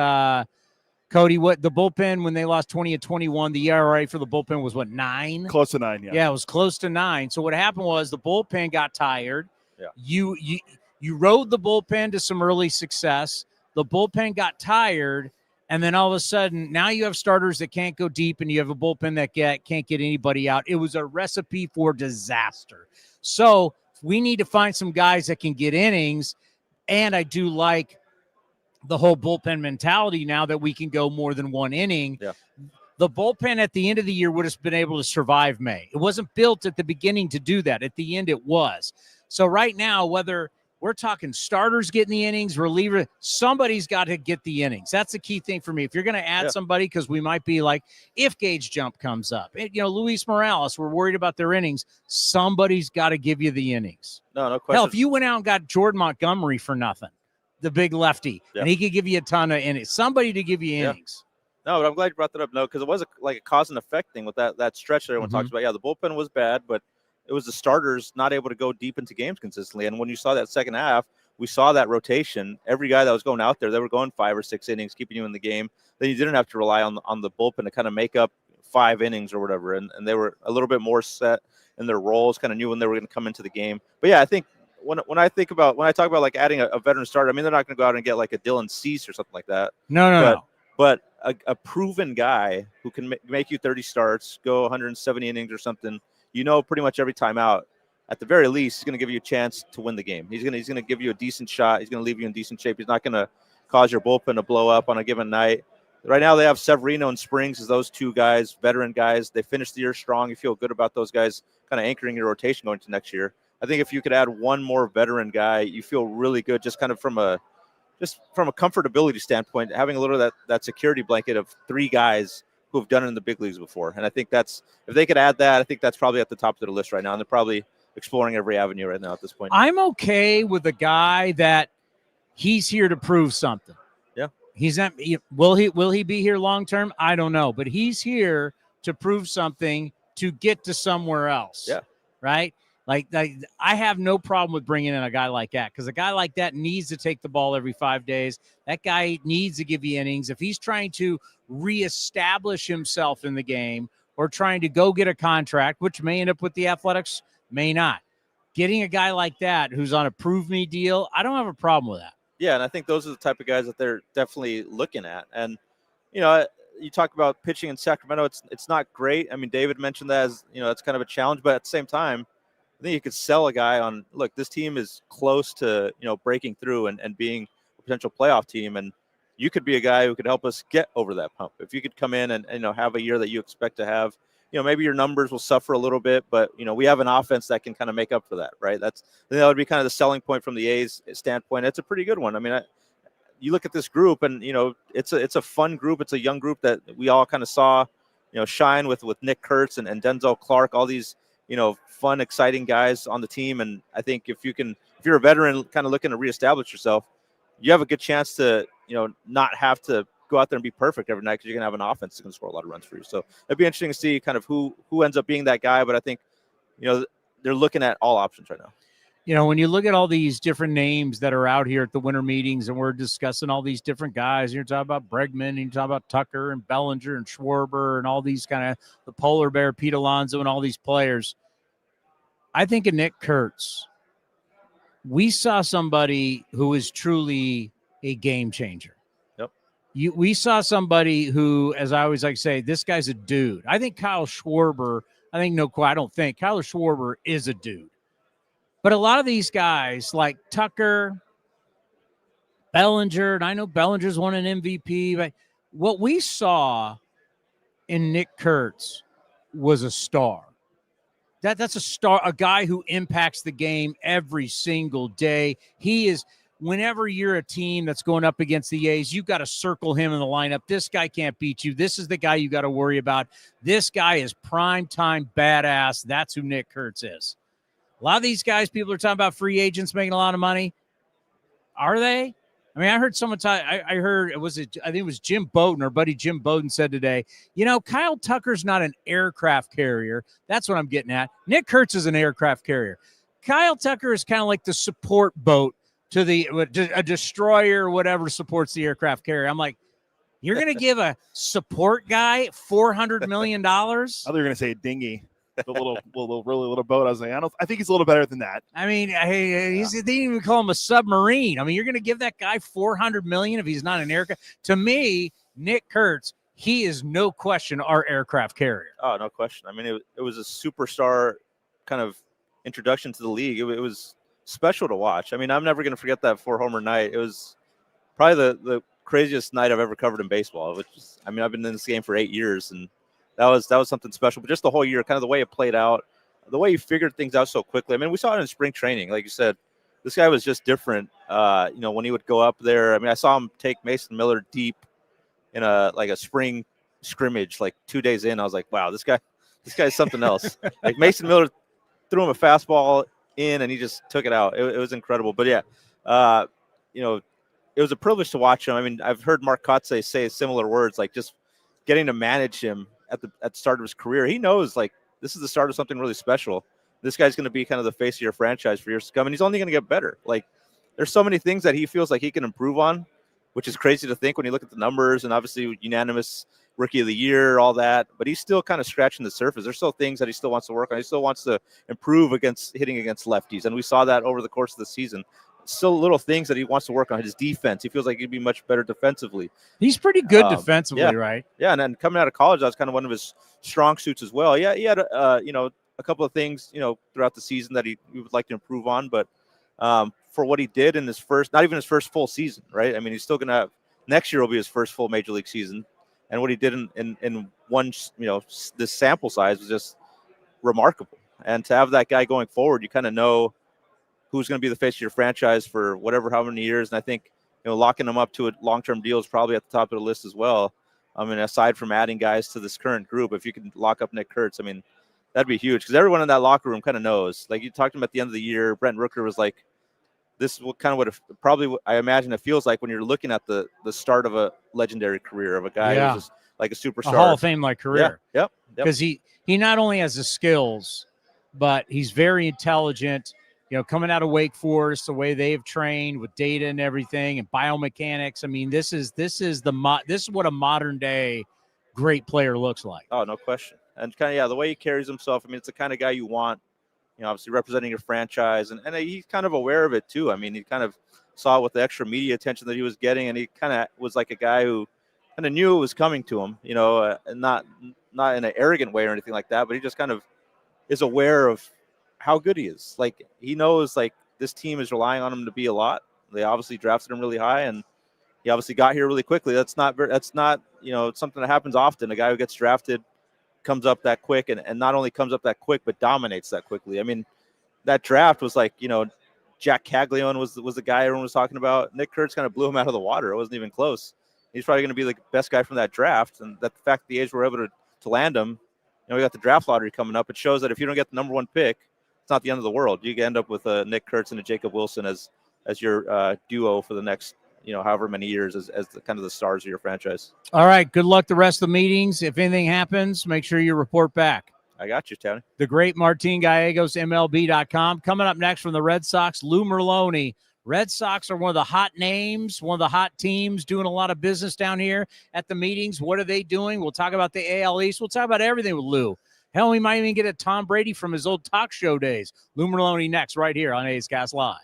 Cody. What the bullpen when they lost 20-21, the ERA for the bullpen was 9? Close to 9, yeah. Yeah, it was close to 9. So what happened was the bullpen got tired. Yeah. You rode the bullpen to some early success. The bullpen got tired. And then all of a sudden, now you have starters that can't go deep, and you have a bullpen that can't get anybody out. It was a recipe for disaster. So we need to find some guys that can get innings, and I do like the whole bullpen mentality now that we can go more than 1 inning. Yeah. The bullpen at the end of the year would have been able to survive May. It wasn't built at the beginning to do that. At the end, it was. So right now, whether we're talking starters getting the innings, reliever, somebody's got to get the innings. That's the key thing for me. If you're going to add somebody, because we might be like, if Gage Jump comes up, Luis Morales, we're worried about their innings. Somebody's got to give you the innings. No question. Hell, if you went out and got Jordan Montgomery for nothing, the big lefty, and he could give you a ton of innings, somebody to give you innings. No, but I'm glad you brought that up. No, because it was a cause and effect thing with that stretch that everyone talks about. Yeah, the bullpen was bad, but it was the starters not able to go deep into games consistently. And when you saw that second half, we saw that rotation. Every guy that was going out there, they were going 5 or 6 innings, keeping you in the game. Then you didn't have to rely on the bullpen to kind of make up 5 innings or whatever. And they were a little bit more set in their roles, kind of knew when they were going to come into the game. But yeah, I think when I talk about like adding a veteran starter, I mean, they're not going to go out and get like a Dylan Cease or something like that. No. But a proven guy who can make you 30 starts, go 170 innings or something, pretty much every time out, at the very least, he's going to give you a chance to win the game. He's going to give you a decent shot. He's going to leave you in decent shape. He's not going to cause your bullpen to blow up on a given night. Right now, they have Severino and Springs as those 2 guys, veteran guys. They finished the year strong. You feel good about those guys kind of anchoring your rotation going to next year. I think if you could add one more veteran guy, you feel really good just kind of from a comfortability standpoint, having a little of that security blanket of 3 guys who have done it in the big leagues before. And I think if they could add that, I think that's probably at the top of the list right now. And they're probably exploring every avenue right now at this point. I'm okay with a guy that he's here to prove something. Yeah. He's not, will he be here long term? I don't know, but he's here to prove something to get to somewhere else. Yeah. Right. Like I have no problem with bringing in a guy like that because a guy like that needs to take the ball every 5 days. That guy needs to give you innings. If he's trying to reestablish himself in the game or trying to go get a contract, which may end up with the Athletics, may not. Getting a guy like that who's on a prove me deal, I don't have a problem with that. Yeah, and I think those are the type of guys that they're definitely looking at. And, you talk about pitching in Sacramento. It's not great. I mean, David mentioned that as, that's kind of a challenge, but at the same time, I think you could sell a guy on, look, this team is close to, breaking through and being a potential playoff team. And you could be a guy who could help us get over that hump. If you could come in and have a year that you expect to have, maybe your numbers will suffer a little bit, but, we have an offense that can kind of make up for that, right? I think that would be kind of the selling point from the A's standpoint. It's a pretty good one. I mean, you look at this group and, it's a fun group. It's a young group that we all kind of saw, shine with Nick Kurtz and Denzel Clark, all these, fun, exciting guys on the team. And I think if you're a veteran kind of looking to reestablish yourself, you have a good chance to, not have to go out there and be perfect every night because you're going to have an offense that's going to score a lot of runs for you. So it'd be interesting to see kind of who ends up being that guy. But I think, they're looking at all options right now. When you look at all these different names that are out here at the winter meetings and we're discussing all these different guys, and you're talking about Bregman, and you're talking about Tucker and Bellinger and Schwarber and all these kind of the polar bear, Pete Alonso and all these players. I think of Nick Kurtz. We saw somebody who is truly a game changer. Yep. We saw somebody who, as I always like to say, this guy's a dude. I think Kyle Schwarber, Kyle Schwarber is a dude. But a lot of these guys like Tucker, Bellinger, and I know Bellinger's won an MVP, but what we saw in Nick Kurtz was a star. That's a star, a guy who impacts the game every single day. He is, whenever you're a team that's going up against the A's, you've got to circle him in the lineup. This guy can't beat you. This is the guy you got to worry about. This guy is prime time badass. That's who Nick Kurtz is. A lot of these guys, people are talking about free agents making a lot of money. Are they? I mean, I heard someone talk. I think it was Jim Bowden, our buddy Jim Bowden said today, Kyle Tucker's not an aircraft carrier. That's what I'm getting at. Nick Kurtz is an aircraft carrier. Kyle Tucker is kind of like the support boat to a destroyer or whatever supports the aircraft carrier. I'm like, you're going to give a support guy $400 million? I thought you were going to say a dinghy. The little boat. I was like, I think he's a little better than that. I mean, they didn't even call him a submarine. I mean, you're going to give that guy $400 million if he's not an aircraft. To me, Nick Kurtz, he is no question our aircraft carrier. Oh, no question. I mean, it was a superstar kind of introduction to the league. It was special to watch. I mean, I'm never going to forget that 4-homer night. It was probably the craziest night I've ever covered in baseball. I've been in this game for 8 years, and that was something special. But just the whole year, kind of the way it played out, the way he figured things out so quickly. I mean, we saw it in spring training. Like you said, this guy was just different. When he would go up there, I mean, I saw him take Mason Miller deep in a spring scrimmage, like 2 days in. I was like, wow, this guy's something else. Like Mason Miller threw him a fastball in and he just took it out. It was incredible. But yeah, it was a privilege to watch him. I mean, I've heard Mark Kotze say similar words, like just getting to manage him at the start of his career. He knows, like, this is the start of something really special. This guy's going to be kind of the face of your franchise for years to come, and he's only going to get better. Like, there's so many things that he feels like he can improve on, which is crazy to think when you look at the numbers, and obviously unanimous rookie of the year, all that, but he's still kind of scratching the surface. There's still things that he still wants to work on. He still wants to improve hitting against lefties, and we saw that over the course of the season. Still little things that he wants to work on. His defense, he feels like he'd be much better defensively. He's pretty good defensively, right? Yeah, and then coming out of college, that was kind of one of his strong suits as well. Yeah, he had a couple of things throughout the season that he would like to improve on, but for what he did in his first, not even his first full season, right? I mean, he's still going to have, next year will be his first full major league season, and what he did in one, this sample size was just remarkable. And to have that guy going forward, you kind of know who's going to be the face of your franchise for how many years. And I think, locking them up to a long-term deal is probably at the top of the list as well. I mean, aside from adding guys to this current group, if you can lock up Nick Kurtz, I mean, that'd be huge because everyone in that locker room kind of knows. Like, you talked to him at the end of the year, Brent Rooker was like, this is I imagine it feels like when you're looking at the start of a legendary career of a guy who's just like a superstar. A Hall of Fame-like career. Yep. Because he not only has the skills, but he's very intelligent. Coming out of Wake Forest, the way they've trained with data and everything and biomechanics. I mean, this is what a modern day great player looks like. Oh, no question. And kind of, the way he carries himself. I mean, it's the kind of guy you want, obviously representing your franchise. And he's kind of aware of it too. I mean, he kind of saw with the extra media attention that he was getting, and he kind of was like a guy who kind of knew it was coming to him, and not in an arrogant way or anything like that, but he just kind of is aware of how good he is. Like, he knows, like, this team is relying on him to be a lot. They obviously drafted him really high, and he obviously got here really quickly. That's not something that happens often. A guy who gets drafted comes up that quick, and not only comes up that quick, but dominates that quickly. I mean, that draft was like, Jack Caglione was the guy everyone was talking about. Nick Kurtz kind of blew him out of the water. It wasn't even close. He's probably going to be the best guy from that draft, and that the fact that the A's were able to land him, we got the draft lottery coming up. It shows that if you don't get the number 1 pick, it's not the end of the world. You can end up with a Nick Kurtz and a Jacob Wilson as your duo for the next, however many years as the kind of the stars of your franchise. All right. Good luck the rest of the meetings. If anything happens, make sure you report back. I got you, Towny. The great Martín Gallegos, MLB.com. Coming up next from the Red Sox, Lou Merloni. Red Sox are one of the hot names, one of the hot teams doing a lot of business down here at the meetings. What are they doing? We'll talk about the AL East. We'll talk about everything with Lou. Hell, we might even get a Tom Brady from his old talk show days. Lou Merloni next right here on A's Cast Live.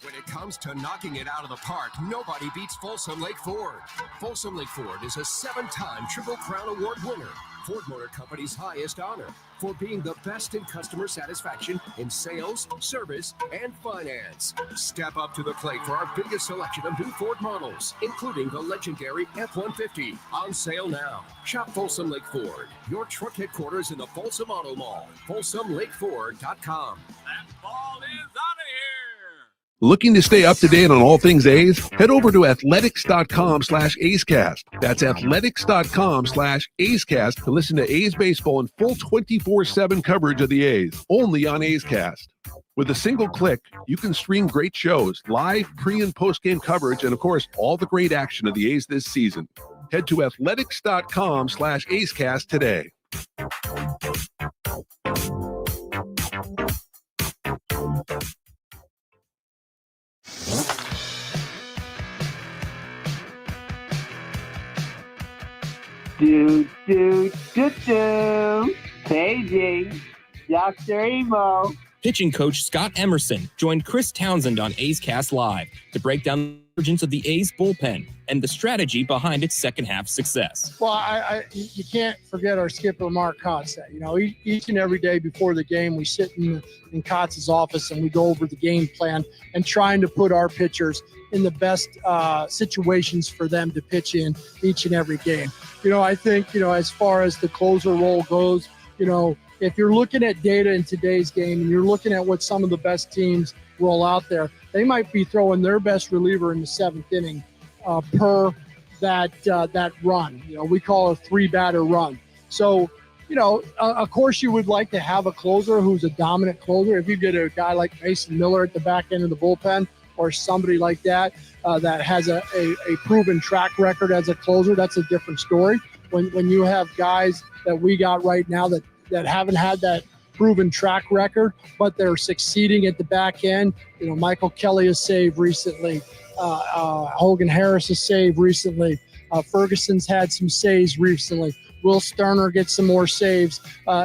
When it comes to knocking it out of the park, nobody beats Folsom Lake Ford. Folsom Lake Ford is a 7-time Triple Crown Award winner, Ford Motor Company's highest honor, for being the best in customer satisfaction in sales, service, and finance. Step up to the plate for our biggest selection of new Ford models, including the legendary F-150, on sale now. Shop Folsom Lake Ford, your truck headquarters in the Folsom Auto Mall. FolsomLakeFord.com. That ball is out of here. Looking to stay up to date on all things A's? Head over to athletics.com/A'sCast. That's athletics.com/A'sCast to listen to A's baseball in full 24/7 coverage of the A's, only on A's Cast. With a single click, you can stream great shows, live pre- and post-game coverage, and of course, all the great action of the A's this season. Head to athletics.com/A'sCast today. Paging Dr. Emo. Pitching coach Scott Emerson joined Chris Townsend on A's Cast Live to break down the emergence of the A's bullpen and the strategy behind its second half success. Well, you can't forget our skipper, Mark Kotz. Each and every day before the game, we sit in Kotz's office and we go over the game plan and trying to put our pitchers in the best situations for them to pitch in each and every game. I think, as far as the closer role goes, if you're looking at data in today's game and you're looking at what some of the best teams roll out there, they might be throwing their best reliever in the 7th inning per that run. We call it a 3-batter run. So, of course you would like to have a closer who's a dominant closer. If you get a guy like Mason Miller at the back end of the bullpen or somebody like that that has a proven track record as a closer, that's a different story. When you have guys that we got right now that haven't had that proven track record, but they're succeeding at the back end. Michael Kelly has saved recently. Hogan Harris has saved recently. Ferguson's had some saves recently. Will Sterner get some more saves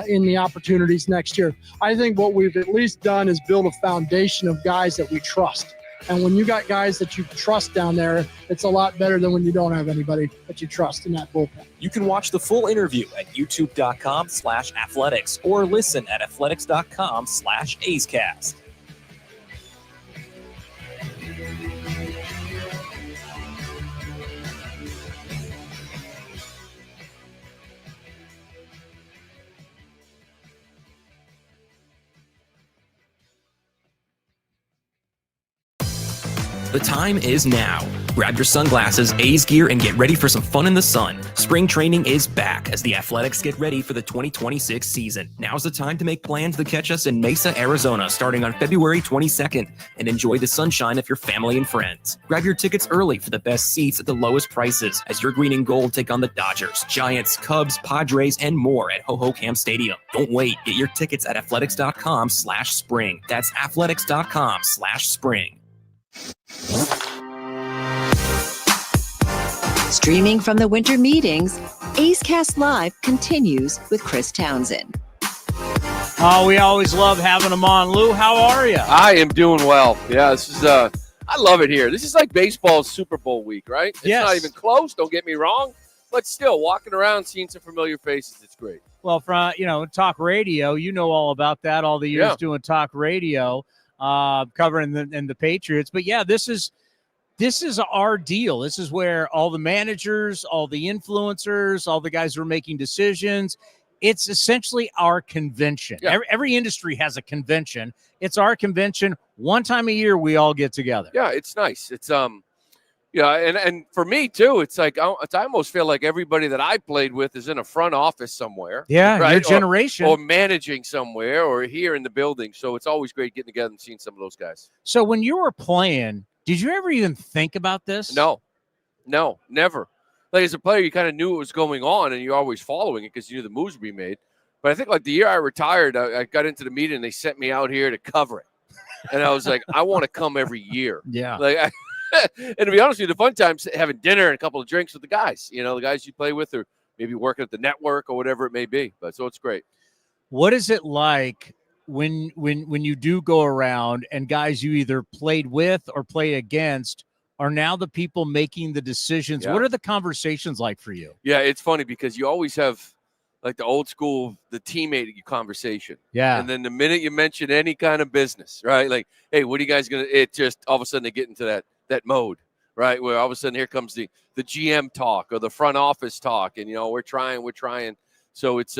in the opportunities next year? I think what we've at least done is build a foundation of guys that we trust. And when you got guys that you trust down there, it's a lot better than when you don't have anybody that you trust in that bullpen. You can watch the full interview at youtube.com/athletics or listen at athletics.com/A'sCast. The time is now. Grab your sunglasses, A's gear, and get ready for some fun in the sun. Spring training is back as the Athletics get ready for the 2026 season. Now's the time to make plans to catch us in Mesa, Arizona, starting on February 22nd, and enjoy the sunshine of your family and friends. Grab your tickets early for the best seats at the lowest prices as your green and gold take on the Dodgers, Giants, Cubs, Padres, and more at Ho-Ho-Cam Stadium. Don't wait. Get your tickets at athletics.com/spring. That's athletics.com/spring. Streaming from the winter meetings, A's Cast Live continues with Chris Townsend. Oh, we always love having him on. Lou, how are you? I am doing well. Yeah, this is I love it here. This is like baseball's Super Bowl week, right? It's Yes. not even close. Don't get me wrong. But still, walking around, seeing some familiar faces, it's great. Well, from talk radio, you know all about that. All the years Yeah. doing talk radio, covering the Patriots. But yeah, this is our deal. This is where all the managers, all the influencers, all the guys who are making decisions. It's essentially our convention. Yeah. Every industry has a convention. It's our convention. One time a year, we all get together. Yeah, it's nice. It's and for me too, it's like I almost feel like everybody that I played with is in a front office somewhere. Yeah, right? your generation. or managing somewhere, or here in the building. So it's always great getting together and seeing some of those guys. So when you were playing, did you ever even think about this? No, never. Like as a player, you kind of knew what was going on, and you're always following it because you knew the moves would be made. But I think like the year I retired, I got into the meeting and they sent me out here to cover it, and I was like, I want to come every year. Yeah. And to be honest with you, the fun time's having dinner and a couple of drinks with the guys. The guys you play with, or maybe working at the network or whatever it may be. But so it's great. What is it like when you do go around and guys you either played with or play against are now the people making the decisions? Yeah. What are the conversations like for you? Yeah, it's funny because you always have like the old school, the teammate conversation. Yeah. And then the minute you mention any kind of business, right? Like, hey, what are you guys going to, it just all of a sudden they get into that mode, right? Where all of a sudden here comes the GM talk or the front office talk. And, we're trying. So it's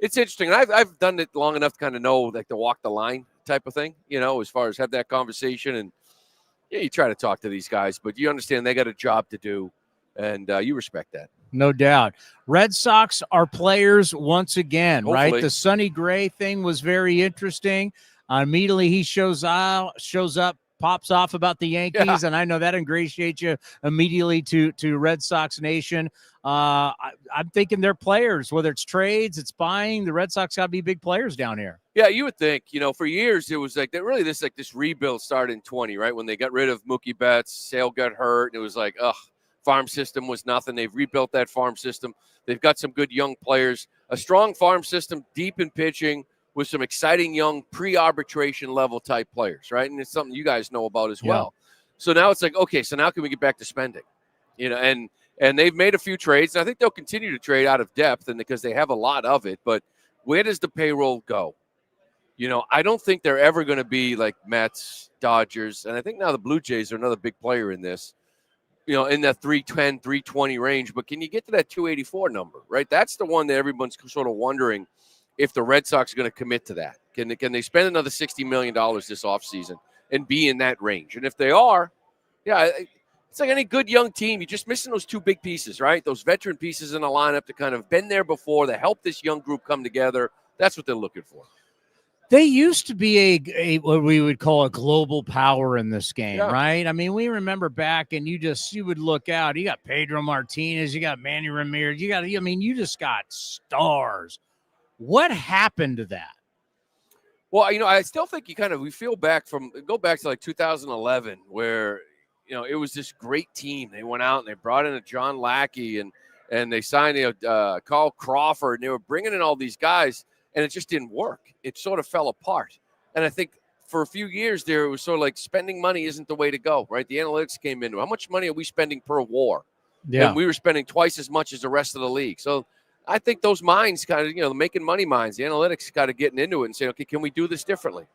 interesting. And I've done it long enough to kind of know like the walk the line type of thing, as far as have that conversation. And yeah, you try to talk to these guys, but you understand they got a job to do, and you respect that. No doubt. Red Sox are players once again, Hopefully. right? The Sonny Gray thing was very interesting. Immediately he shows up, pops off about the Yankees, Yeah. and I know that ingratiates you immediately to Red Sox Nation. I'm thinking they're players, whether it's trades, it's buying. The Red Sox got to be big players down here. Yeah, you would think, for years it was like that. Really, this rebuild started in 20, right? When they got rid of Mookie Betts, Sale got hurt, and it was like, farm system was nothing. They've rebuilt that farm system. They've got some good young players, a strong farm system, deep in pitching, with some exciting young pre-arbitration level type players, right? And it's something you guys know about as well. So now it's like, okay, so now can we get back to spending? And they've made a few trades, and I think they'll continue to trade out of depth, and because they have a lot of it. But where does the payroll go? I don't think they're ever going to be like Mets, Dodgers, and I think now the Blue Jays are another big player in this. In that 310, 320 range. But can you get to that 284 number, right? That's the one that everyone's sort of wondering if the Red Sox are going to commit to that. Can they spend another $60 million this offseason and be in that range? And if they are, yeah, it's like any good young team. You're just missing those two big pieces, right? Those veteran pieces in the lineup to kind of been there before, that help this young group come together. That's what they're looking for. They used to be a what we would call a global power in this game, Yeah. right? I mean, we remember back, and you would look out. You got Pedro Martinez, you got Manny Ramirez, you just got stars. What happened to that? Well, I still think we go back to like 2011, where it was this great team. They went out and they brought in a John Lackey and they signed Carl Crawford, and they were bringing in all these guys. And it just didn't work. It sort of fell apart. And I think for a few years there, it was sort of like spending money isn't the way to go, right? The analytics came into how much money are we spending per WAR? Yeah. And we were spending twice as much as the rest of the league. So I think those minds kind of, making money minds, the analytics got to getting into it and saying, okay, can we do this differently?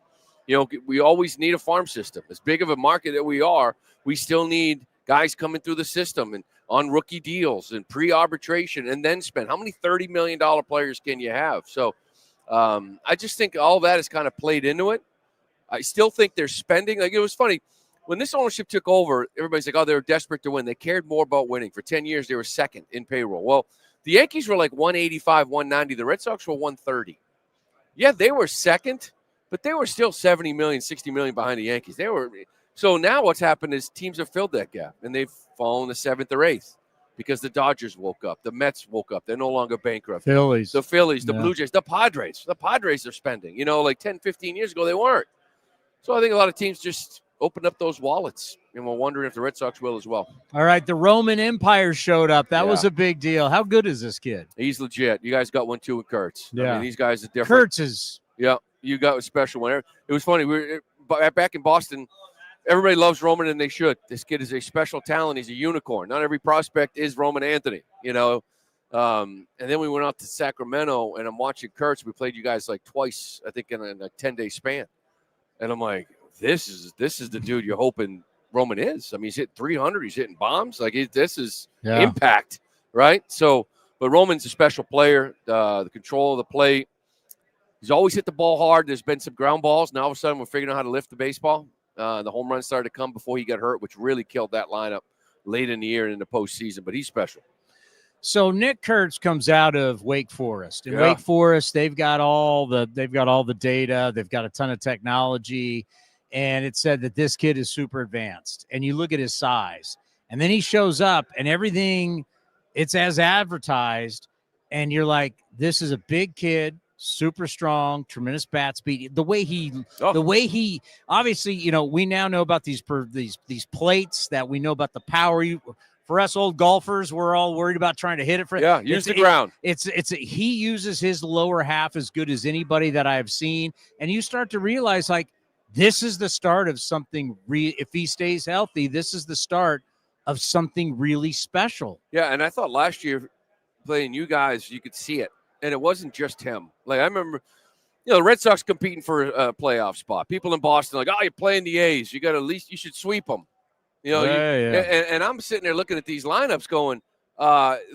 We always need a farm system. As big of a market that we are, we still need guys coming through the system and on rookie deals and pre-arbitration and then spend. How many $30 million players can you have? So, I just think all that has kind of played into it. I still think they're spending. Like, it was funny when this ownership took over, everybody's like, oh, they were desperate to win. They cared more about winning. For 10 years, they were second in payroll. Well, the Yankees were like 185, 190. The Red Sox were 130. Yeah, they were second, but they were still 70 million, 60 million behind the Yankees. So now what's happened is teams have filled that gap, and they've fallen to 7th or 8th. Because the Dodgers woke up. The Mets woke up. They're no longer bankrupt. The Phillies, the Blue Jays, the Padres. The Padres are spending. Like 10, 15 years ago, they weren't. So I think a lot of teams just opened up those wallets, and we're wondering if the Red Sox will as well. All right, the Roman Empire showed up. That was a big deal. How good is this kid? He's legit. You guys got one, too, with Kurtz. Yeah. I mean, these guys are different. Kurtz is. Yeah, you got a special one. It was funny. We were back in Boston. everybody loves Roman, and they should. This kid is a special talent. He's a unicorn. Not every prospect is Roman Anthony, And then we went out to Sacramento, and I'm watching Kurtz. We played you guys like twice, I think, in a 10-day span. And I'm like, this is the dude you're hoping Roman is. I mean, he's hitting 300. He's hitting bombs. Like, this is impact, right? So, but Roman's a special player. The control of the plate. He's always hit the ball hard. There's been some ground balls. Now, all of a sudden, we're figuring out how to lift the baseball. The home run started to come before he got hurt, which really killed that lineup late in the year and in the postseason. But he's special. So Nick Kurtz comes out of Wake Forest. In Wake Forest, they've got all the data. They've got a ton of technology, and it said that this kid is super advanced. And you look at his size, and then he shows up, and everything, it's as advertised, and you're like, this is a big kid. Super strong, tremendous bat speed. The way he obviously, we now know about these plates, that we know about the power. For us old golfers, we're all worried about trying to hit it. Use the ground. He uses his lower half as good as anybody that I've seen, and you start to realize, like, this is the start of something. If he stays healthy, this is the start of something really special. Yeah, and I thought last year playing you guys, you could see it. And it wasn't just him. Like, I remember, the Red Sox competing for a playoff spot. People in Boston like, you're playing the A's. You got at least you should sweep them. And I'm sitting there looking at these lineups going,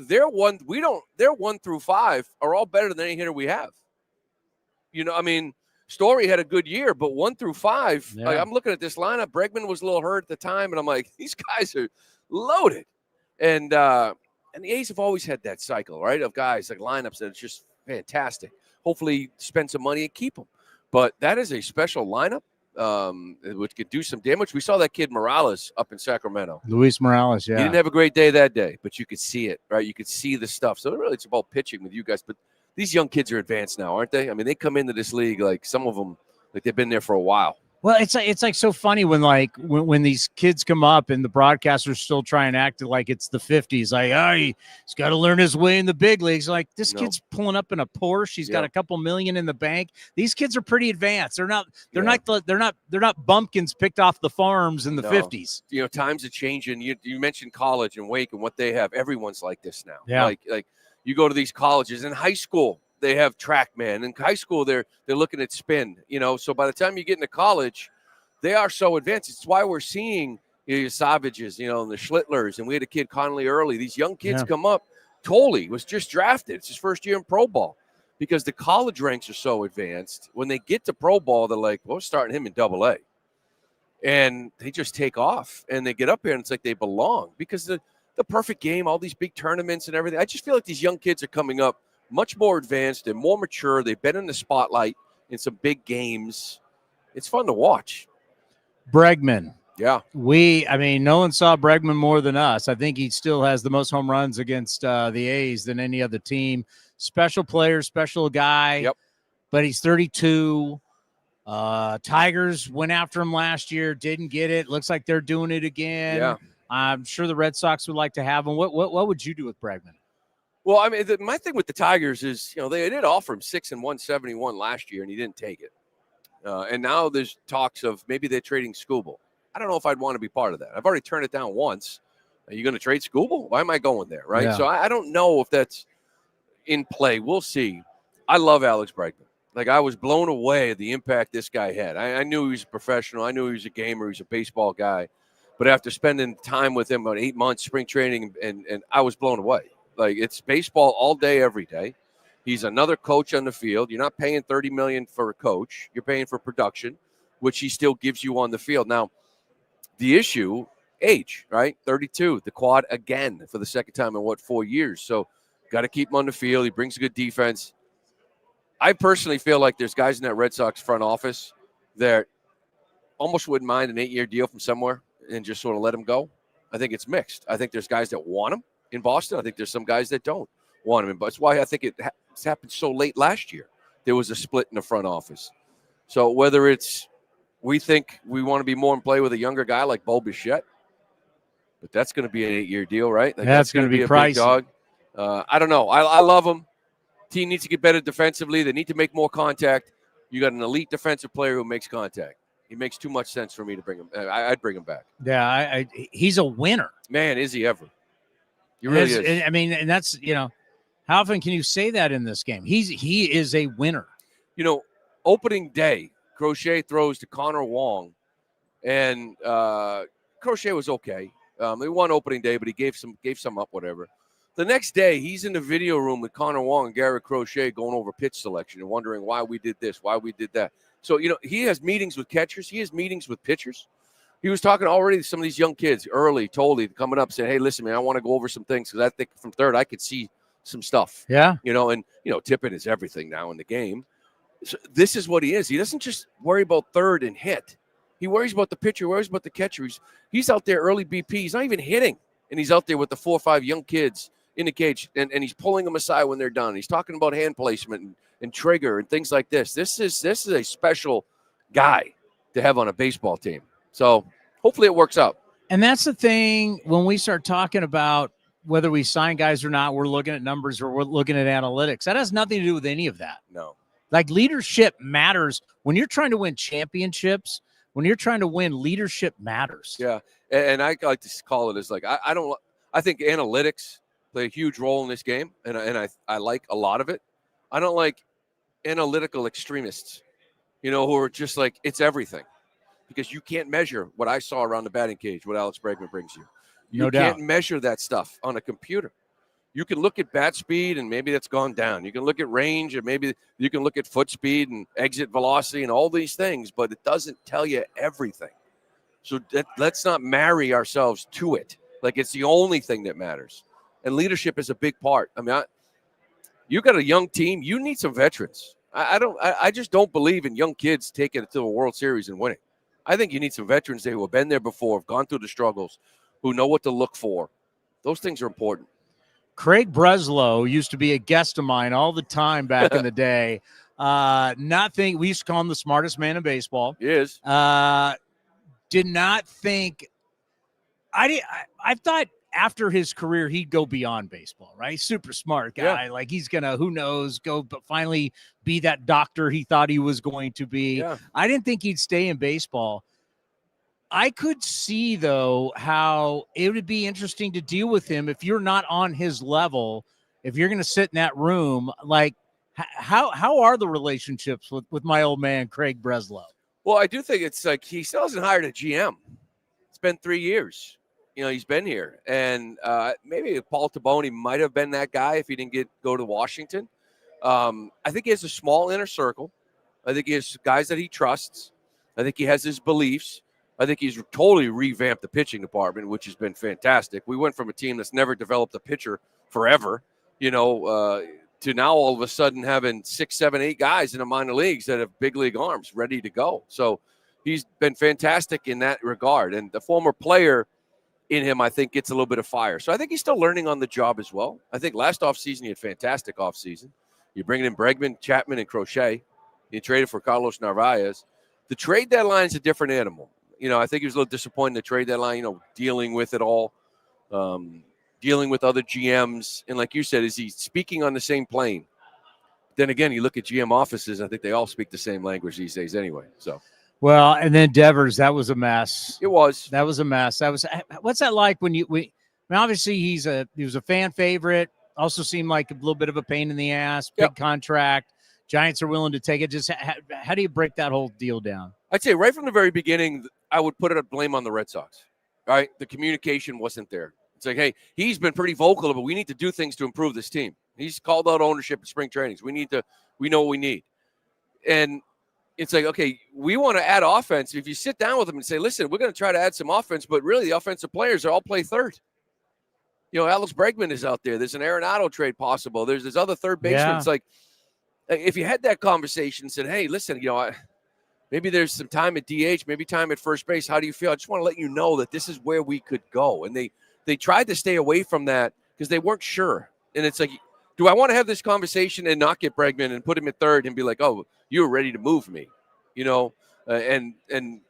they're 1 through 5 are all better than any hitter we have. Story had a good year, but 1 through 5, like, I'm looking at this lineup. Bregman was a little hurt at the time, and I'm like, these guys are loaded. And the A's have always had that cycle, right, of guys, like lineups that are just fantastic. Hopefully spend some money and keep them. But that is a special lineup, which could do some damage. We saw that kid Morales up in Sacramento. Luis Morales, He didn't have a great day that day, but you could see it, right? You could see the stuff. So really it's about pitching with you guys. But these young kids are advanced now, aren't they? I mean, they come into this league, like some of them, like they've been there for a while. Well, it's like so funny when these kids come up and the broadcasters still try and act like it's the 50s. Like, he's got to learn his way in the big leagues. Like, this kid's pulling up in a Porsche. He's got a couple million in the bank. These kids are pretty advanced. They're not bumpkins picked off the farms in the 50s. Times are changing. You mentioned college and Wake and what they have. Everyone's like this now. Yeah. Like you go to these colleges in high school. They have TrackMan. In high school, they're looking at spin. So by the time you get into college, they are so advanced. It's why we're seeing Savages, and the Schlittlers, and we had a kid Connolly early. These young kids come up. Tolley was just drafted. It's his first year in pro ball because the college ranks are so advanced. When they get to pro ball, they're like, well, we're starting him in AA. And they just take off, and they get up here, and it's like they belong because the perfect game, all these big tournaments and everything. I just feel like these young kids are coming up much more advanced and more mature. They've been in the spotlight in some big games. It's fun to watch. Bregman. Yeah. No one saw Bregman more than us. I think he still has the most home runs against the A's than any other team. Special player, special guy. Yep. But he's 32. Tigers went after him last year, didn't get it. Looks like they're doing it again. Yeah. I'm sure the Red Sox would like to have him. What would you do with Bregman? Well, my thing with the Tigers is, they did offer him 6 and 171 last year, and he didn't take it. And now there's talks of maybe they're trading Skubal. I don't know if I'd want to be part of that. I've already turned it down once. Are you going to trade Skubal? Why am I going there, right? Yeah. So I don't know if that's in play. We'll see. I love Alex Bregman. Like, I was blown away at the impact this guy had. I knew he was a professional. I knew he was a gamer. He was a baseball guy. But after spending time with him about 8 months, spring training, and I was blown away. Like, it's baseball all day, every day. He's another coach on the field. You're not paying $30 million for a coach. You're paying for production, which he still gives you on the field. Now, the issue, age, right? 32, the quad again for the second time in 4 years. So, got to keep him on the field. He brings a good defense. I personally feel like there's guys in that Red Sox front office that almost wouldn't mind an 8-year deal from somewhere and just sort of let him go. I think it's mixed. I think there's guys that want him in Boston. I think there's some guys that don't want him. But that's why I think it's happened so late last year. There was a split in the front office. So whether it's we think we want to be more in play with a younger guy like Bo Bichette, but that's going to be an 8-year deal, right? Like, that's going to be a pricey. big dog. I don't know. I love him. Team needs to get better defensively. They need to make more contact. You got an elite defensive player who makes contact. He makes too much sense for me to bring him. I'd bring him back. Yeah, he's a winner. Man, is he ever? He really is. I mean, and that's, how often can you say that in this game? He is a winner. Opening day, Crochet throws to Connor Wong, and Crochet was okay. He won opening day, but he gave some up, whatever. The next day, he's in the video room with Connor Wong and Garrett Crochet going over pitch selection and wondering why we did this, why we did that. So, he has meetings with catchers. He has meetings with pitchers. He was talking already to some of these young kids early, totally coming up saying, hey, listen, man, I want to go over some things because I think from third I could see some stuff. Yeah. And Tippett is everything now in the game. So this is what he is. He doesn't just worry about third and hit. He worries about the pitcher, worries about the catcher. He's out there early BP. He's not even hitting. And he's out there with the 4 or 5 young kids in the cage, and he's pulling them aside when they're done. He's talking about hand placement and trigger and things like this. This is a special guy to have on a baseball team. So hopefully it works out. And that's the thing when we start talking about whether we sign guys or not, we're looking at numbers or we're looking at analytics. That has nothing to do with any of that. No. Like leadership matters. When you're trying to win championships, when you're trying to win, leadership matters. Yeah. And I like to call it as like, I think analytics play a huge role in this game. And I like a lot of it. I don't like analytical extremists, who are just like, it's everything. Because you can't measure what I saw around the batting cage, what Alex Bregman brings you. You can't measure that stuff on a computer. You can look at bat speed, and maybe that's gone down. You can look at range, and maybe you can look at foot speed and exit velocity and all these things, but it doesn't tell you everything. So let's not marry ourselves to it. Like it's the only thing that matters. And leadership is a big part. I mean, you got a young team. You need some veterans. I just don't believe in young kids taking it to the World Series and winning. I think you need some veterans there who have been there before, have gone through the struggles, who know what to look for. Those things are important. Craig Breslow used to be a guest of mine all the time back in the day. We used to call him the smartest man in baseball. He is. Did not think I thought after his career he'd go beyond baseball, right? Super smart guy. Yeah. Like he's gonna, who knows, but finally be that doctor he thought he was going to be. Yeah. I didn't think he'd stay in baseball. I could see, though, how it would be interesting to deal with him if you're not on his level, if you're going to sit in that room. Like, how are the relationships with my old man, Craig Breslow? Well, I do think it's like he still hasn't hired a GM. It's been 3 years. He's been here. And maybe Paul Taboni might have been that guy if he didn't go to Washington. I think he has a small inner circle. I think he has guys that he trusts. I think he has his beliefs. I think he's totally revamped the pitching department, which has been fantastic. We went from a team that's never developed a pitcher forever, to now all of a sudden having 6, 7, 8 guys in the minor leagues that have big league arms ready to go. So he's been fantastic in that regard. And the former player in him, I think, gets a little bit of fire. So I think he's still learning on the job as well. I think last offseason he had fantastic offseason. You're bringing in Bregman, Chapman, and Crochet. You traded for Carlos Narvaez. The trade deadline is a different animal. I think he was a little disappointed in the trade deadline, dealing with it all, dealing with other GMs. And like you said, is he speaking on the same plane? Then again, you look at GM offices, I think they all speak the same language these days anyway. So, well, and then Devers, that was a mess. It was. That was a mess. What's that like when obviously he was a fan favorite, also seemed like a little bit of a pain in the ass, big contract. Giants are willing to take it. Just how do you break that whole deal down? I'd say right from the very beginning, I would put blame on the Red Sox. Right? The communication wasn't there. It's like, hey, he's been pretty vocal, but we need to do things to improve this team. He's called out ownership at spring trainings. We know what we need. And it's like, okay, we want to add offense. If you sit down with them and say, listen, we're going to try to add some offense, but really the offensive players are all play third. Alex Bregman is out there. There's an Arenado trade possible. There's other third basemen. Yeah. It's like, if you had that conversation and said, hey, listen, maybe there's some time at DH, maybe time at first base. How do you feel? I just want to let you know that this is where we could go. And they tried to stay away from that because they weren't sure. And it's like, do I want to have this conversation and not get Bregman and put him at third and be like, oh, you were ready to move me, and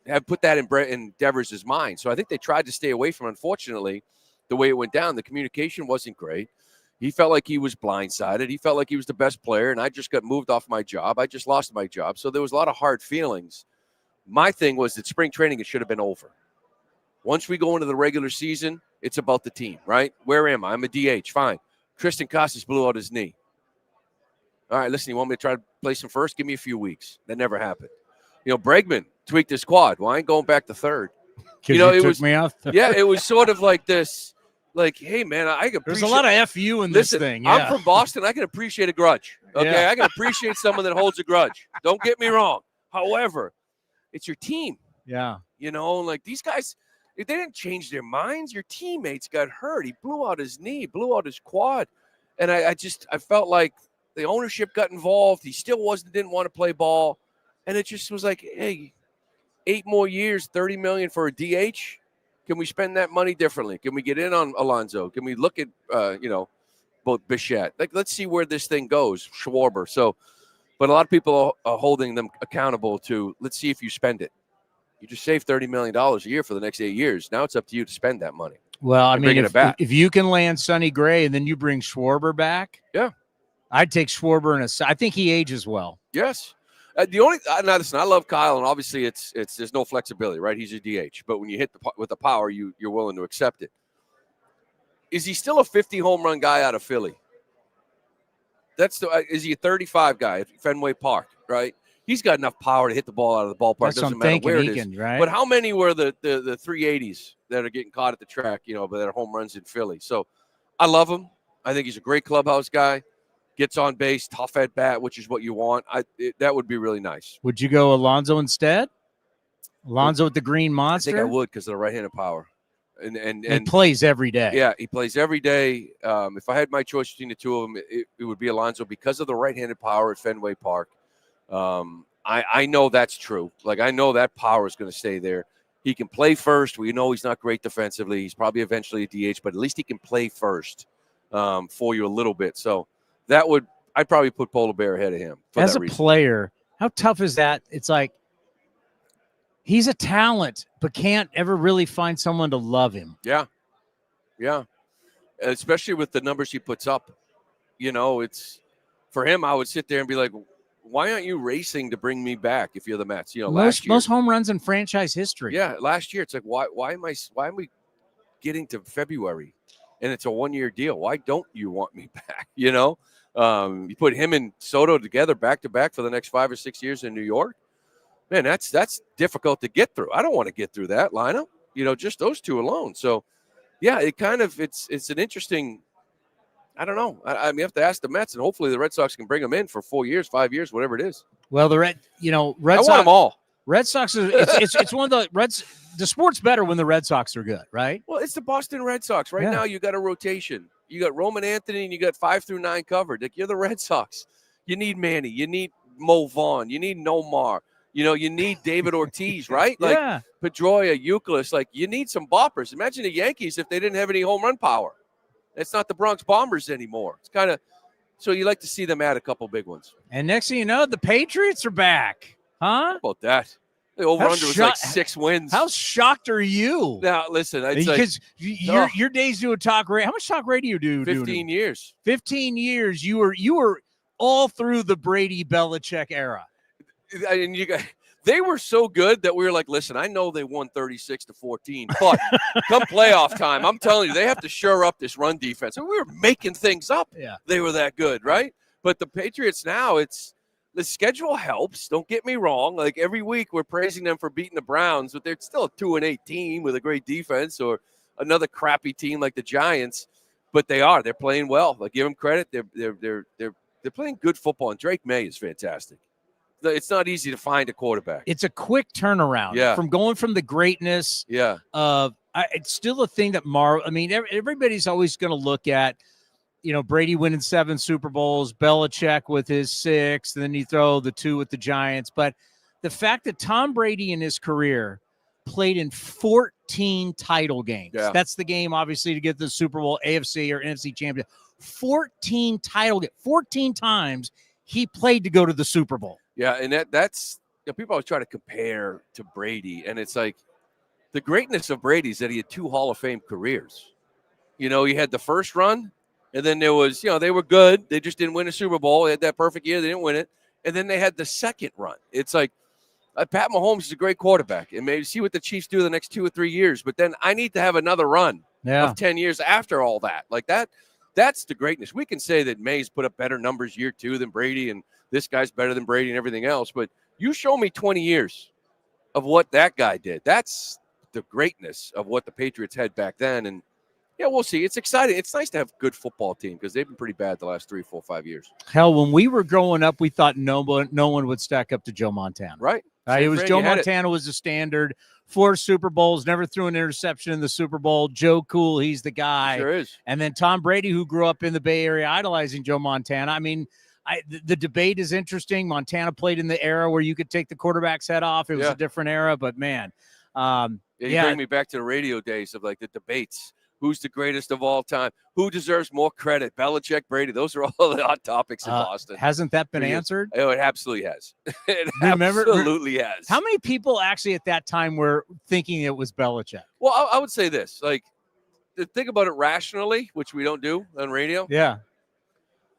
have put that in Devers' mind. So I think they tried to stay away from, unfortunately, the way it went down. The communication wasn't great. He felt like he was blindsided. He felt like he was the best player, and I just got moved off my job. I just lost my job. So there was a lot of hard feelings. My thing was that spring training, it should have been over. Once we go into the regular season, it's about the team, right? Where am I? I'm a DH. Fine. Tristan Casas blew out his knee. All right, listen, you want me to try to place him first? Give me a few weeks. That never happened. Bregman tweaked his quad. Well, I ain't going back to third. It was me off. Yeah, it was sort of like this. Like, hey, man, I can appreciate. There's a lot of FU in this thing. Yeah. I'm from Boston. I can appreciate a grudge. Okay, Yeah. I can appreciate someone that holds a grudge. Don't get me wrong. However, it's your team. Yeah. Like these guys, if they didn't change their minds, your teammates got hurt. He blew out his knee, blew out his quad. And I felt like the ownership got involved. He still didn't want to play ball. And it just was like, hey, 8 more years, $30 million for a DH. Can we spend that money differently? Can we get in on Alonso? Can we look at, both Bichette? Like, let's see where this thing goes, Schwarber. So, but a lot of people are holding them accountable to, let's see if you spend it. You just saved $30 million a year for the next 8 years. Now it's up to you to spend that money. Well, I mean, if you can land Sonny Gray and then you bring Schwarber back, yeah, I'd take Schwarber I think he ages well. Yes. Now listen, I love Kyle, and obviously it's there's no flexibility, right? He's a DH, but when you hit with the power, you're willing to accept it. Is he still a 50 home run guy out of Philly? Is he a 35 guy at Fenway Park? Right? He's got enough power to hit the ball out of the ballpark. Doesn't matter where it is. Right? But how many were the 380s that are getting caught at the track? But that are home runs in Philly. So I love him. I think he's a great clubhouse guy. Gets on base, tough at bat, which is what you want. That would be really nice. Would you go Alonso instead? Alonso with the green monster? I think I would because of the right-handed power. And he plays every day. Yeah, he plays every day. If I had my choice between the two of them, it would be Alonso because of the right-handed power at Fenway Park. I know that's true. Like, I know that power is going to stay there. He can play first. We know he's not great defensively. He's probably eventually a DH, but at least he can play first for you a little bit. So I'd probably put Polar Bear ahead of him. As a player, how tough is that? It's like he's a talent, but can't ever really find someone to love him. Yeah. Yeah. Especially with the numbers he puts up. It's for him, I would sit there and be like, why aren't you racing to bring me back if you're the Mets? Most home runs in franchise history. Yeah, last year it's like why am we getting to February and it's a 1-year deal? Why don't you want me back? You put him and Soto together back to back for the next 5 or 6 years in New York. Man, that's difficult to get through. I don't want to get through that lineup. Just those two alone. So, yeah, it's an interesting. I don't know. I mean, you have to ask the Mets, and hopefully the Red Sox can bring them in for 4 years, 5 years, whatever it is. Well, Red I Sox want them all. Red Sox it's one of the Reds. The sport's better when the Red Sox are good, right? Well, it's the Boston Red Sox right now. You got a rotation. You got Roman Anthony, and you got 5 through 9 covered. Like, you're the Red Sox. You need Manny. You need Mo Vaughn. You need Nomar. You need David Ortiz, right? Like Pedroia, Euclid. Like, you need some boppers. Imagine the Yankees if they didn't have any home run power. It's not the Bronx Bombers anymore. It's kind of so you like to see them add a couple big ones. And next thing you know, the Patriots are back, huh? How about that? The over-under was like 6 wins. How shocked are you? Now, listen, because your days doing talk radio. How much talk radio do you do? 15 years. 15 years. You were all through the Brady Belichick era. And they were so good that we were like, listen, I know they won 36-14, but come playoff time, I'm telling you, they have to shore up this run defense. And we were making things up. Yeah. They were that good, right? But the Patriots now, the schedule helps. Don't get me wrong. Like, every week we're praising them for beating the Browns, but they're still a 2-8 team with a great defense, or another crappy team like the Giants. But they're playing well. Like, give them credit. They're playing good football, and Drake May is fantastic. It's not easy to find a quarterback. It's a quick turnaround from going from the greatness. Yeah. It's still a thing that everybody's always going to look at, Brady winning 7 Super Bowls, Belichick with his 6, and then you throw the 2 with the Giants. But the fact that Tom Brady in his career played in 14 title games. Yeah. That's the game, obviously, to get the Super Bowl, AFC or NFC champion. 14 title games. 14 times he played to go to the Super Bowl. Yeah, and that's people always try to compare to Brady, and it's like the greatness of Brady is that he had 2 Hall of Fame careers. He had the first run, and then there was, they were good. They just didn't win a Super Bowl. They had that perfect year. They didn't win it. And then they had the second run. It's like Pat Mahomes is a great quarterback, and maybe see what the Chiefs do the next 2 or 3 years. But then I need to have another run of 10 years after all that. Like that. That's the greatness. We can say that Mays put up better numbers year 2 than Brady, and this guy's better than Brady and everything else. But you show me 20 years of what that guy did. That's the greatness of what the Patriots had back then. And yeah, we'll see. It's exciting. It's nice to have a good football team because they've been pretty bad the last 3, 4, 5 years. Hell, when we were growing up, we thought no one would stack up to Joe Montana. Right. It was Joe Montana was the standard. 4 Super Bowls, never threw an interception in the Super Bowl. Joe Cool, he's the guy. Sure is. And then Tom Brady, who grew up in the Bay Area idolizing Joe Montana. I mean, the debate is interesting. Montana played in the era where you could take the quarterback's head off. It was a different era, but man. You bring me back to the radio days of like the debates. Who's the greatest of all time? Who deserves more credit? Belichick, Brady. Those are all the hot topics in Boston. Hasn't that been answered? Oh, it absolutely has. It absolutely has. How many people actually at that time were thinking it was Belichick? Well, I would say this. Like, think about it rationally, which we don't do on radio. Yeah.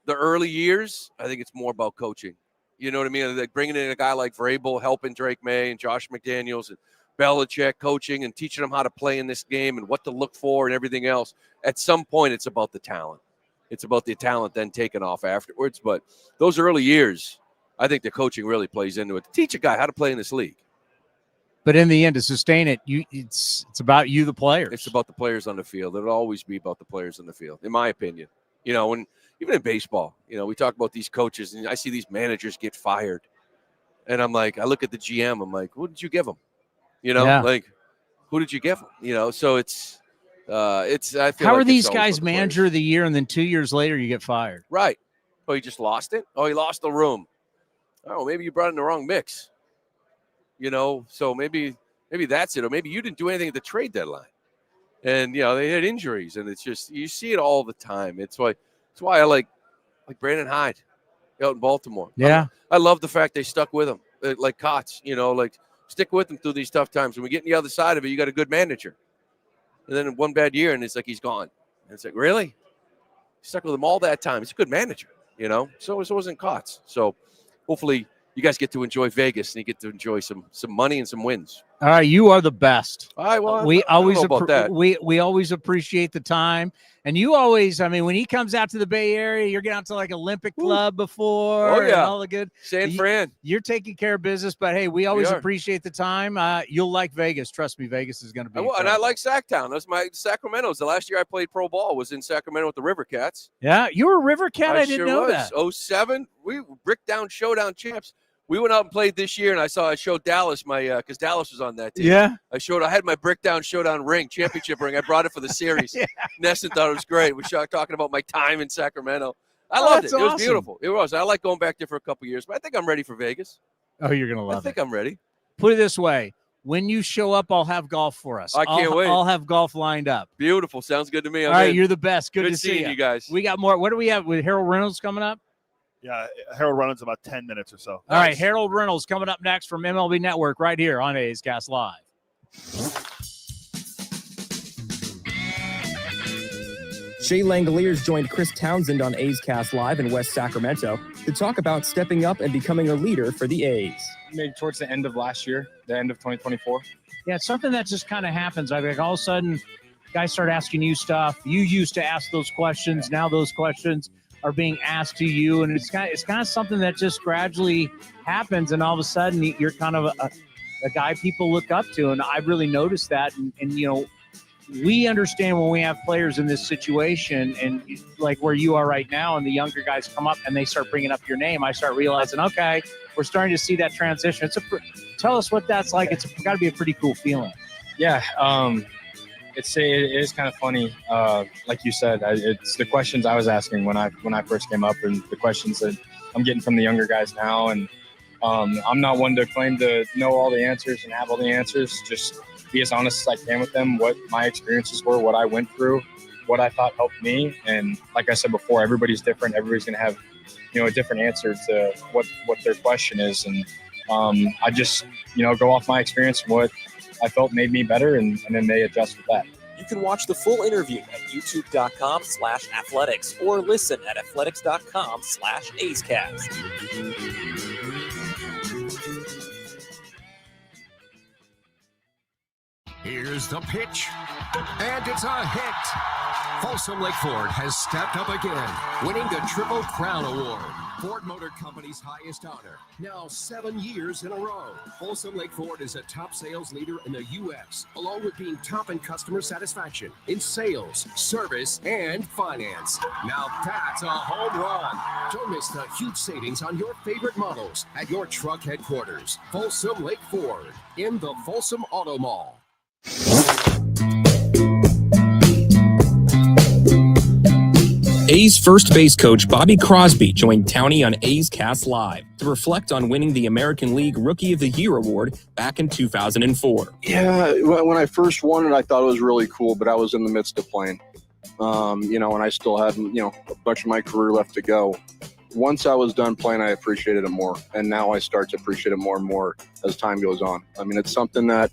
The early years, I think it's more about coaching. You know what I mean? Like bringing in a guy like Vrabel, helping Drake May and Josh McDaniels and Belichick coaching and teaching them how to play in this game and what to look for and everything else. At some point, it's about the talent. It's about the talent then taking off afterwards. But those early years, I think the coaching really plays into it. To teach a guy how to play in this league. But in the end, to sustain it, it's about you, the players. It's about the players on the field. It'll always be about the players on the field, in my opinion. You know, when even in baseball, you know, we talk about these coaches, and I see these managers get fired. And I'm like, I look at the GM, I'm like, what did you give them? You know, like, who did you give them? You know, so it's I feel how like are these guys manager of the year, and then 2 years later you get fired? Right. Oh, he just lost it? Oh, he lost the room. Oh, maybe you brought in the wrong mix. You know, so maybe that's it. Or maybe you didn't do anything at the trade deadline. And, you know, they had injuries, and it's just, you see it all the time. It's why I like Brandon Hyde out in Baltimore. Yeah. I love the fact they stuck with him, like Kotz, you know, like stick with him through these tough times. When we get on the other side of it, you got a good manager. And then in one bad year, and it's like he's gone. And it's like, really? Stuck with him all that time. He's a good manager, you know. So wasn't Kotz. So hopefully you guys get to enjoy Vegas and you get to enjoy some money and some wins. All right, you are the best. All right, well, we always I don't know about that. we always appreciate the time, and you always. I mean, when he comes out to the Bay Area, you're getting out to like Olympic Club before. Oh, yeah. and all the good San Fran. You're taking care of business, but hey, we always are. appreciate the time. You'll like Vegas. Trust me, Vegas is going to be. And I like Sacktown. That's my Sacramento's. The last year I played pro ball was in Sacramento with the River Cats. Yeah, you were a River Cat. I didn't sure know was. that. 07, we Brick Down Showdown champs. We went out and played this year, and I showed Dallas my because Dallas was on that team. Yeah. I had my Brick Down Showdown championship ring. I brought it for the series. Yeah. Nesson thought it was great. We started talking about my time in Sacramento. I loved it. that's It was awesome. beautiful. It was. I like going back there for a couple years, but I think I'm ready for Vegas. Oh, you're going to love I think I'm ready. Put it this way. When you show up, I'll have golf for us. I can't wait. I'll have golf lined up. Beautiful. Sounds good to me. All right, you're the best. Good to seeing see you guys. We got more. What do we have with Harold Reynolds coming up? Yeah, Harold Reynolds about 10 minutes or so. All right, Harold Reynolds coming up next from MLB Network right here on A's Cast Live. Shea Langoliers joined Chris Townsend on A's Cast Live in West Sacramento to talk about stepping up and becoming a leader for the A's. Maybe towards the end of last year, the end of 2024. Yeah, it's something that just kind of happens. Like all of a sudden, guys start asking you stuff. You used to ask those questions. Now those questions are being asked to you, and it's kind of something that just gradually happens, and all of a sudden you're kind of a guy people look up to, and I've really noticed that, and you know, we understand when we have players in this situation, and like where you are right now, and the younger guys come up and they start bringing up your name, I start realizing, okay, we're starting to see that transition. Tell us what that's like. It's got to be a pretty cool feeling. Yeah, it is kind of funny. Like you said, it's the questions I was asking when I first came up, and the questions that I'm getting from the younger guys now. And I'm not one to claim to know all the answers and have all the answers. Just be as honest as I can with them, what my experiences were, what I went through, what I thought helped me. And like I said before, everybody's different. Everybody's going to have, you know, a different answer to what their question is. And I just, you know, go off my experience and what I felt made me better, and then they adjust with that. You can watch the full interview at youtube.com/athletics or listen at athletics.com/AceCast. Here's the pitch, and it's a hit. Folsom Lake Ford has stepped up again, winning the Triple Crown Award, Ford Motor Company's highest honor. Now 7 years in a row, Folsom Lake Ford is a top sales leader in the U.S., along with being top in customer satisfaction in sales, service, and finance. Now that's a home run. Don't miss the huge savings on your favorite models at your truck headquarters. Folsom Lake Ford in the Folsom Auto Mall. A's first base coach Bobby Crosby joined Towny on A's Cast Live to reflect on winning the American League Rookie of the Year award back in 2004. Yeah, when I first won it, I thought it was really cool, but I was in the midst of playing, and I still had, a bunch of my career left to go. Once I was done playing, I appreciated it more, and now I start to appreciate it more and more as time goes on. I mean, it's something that,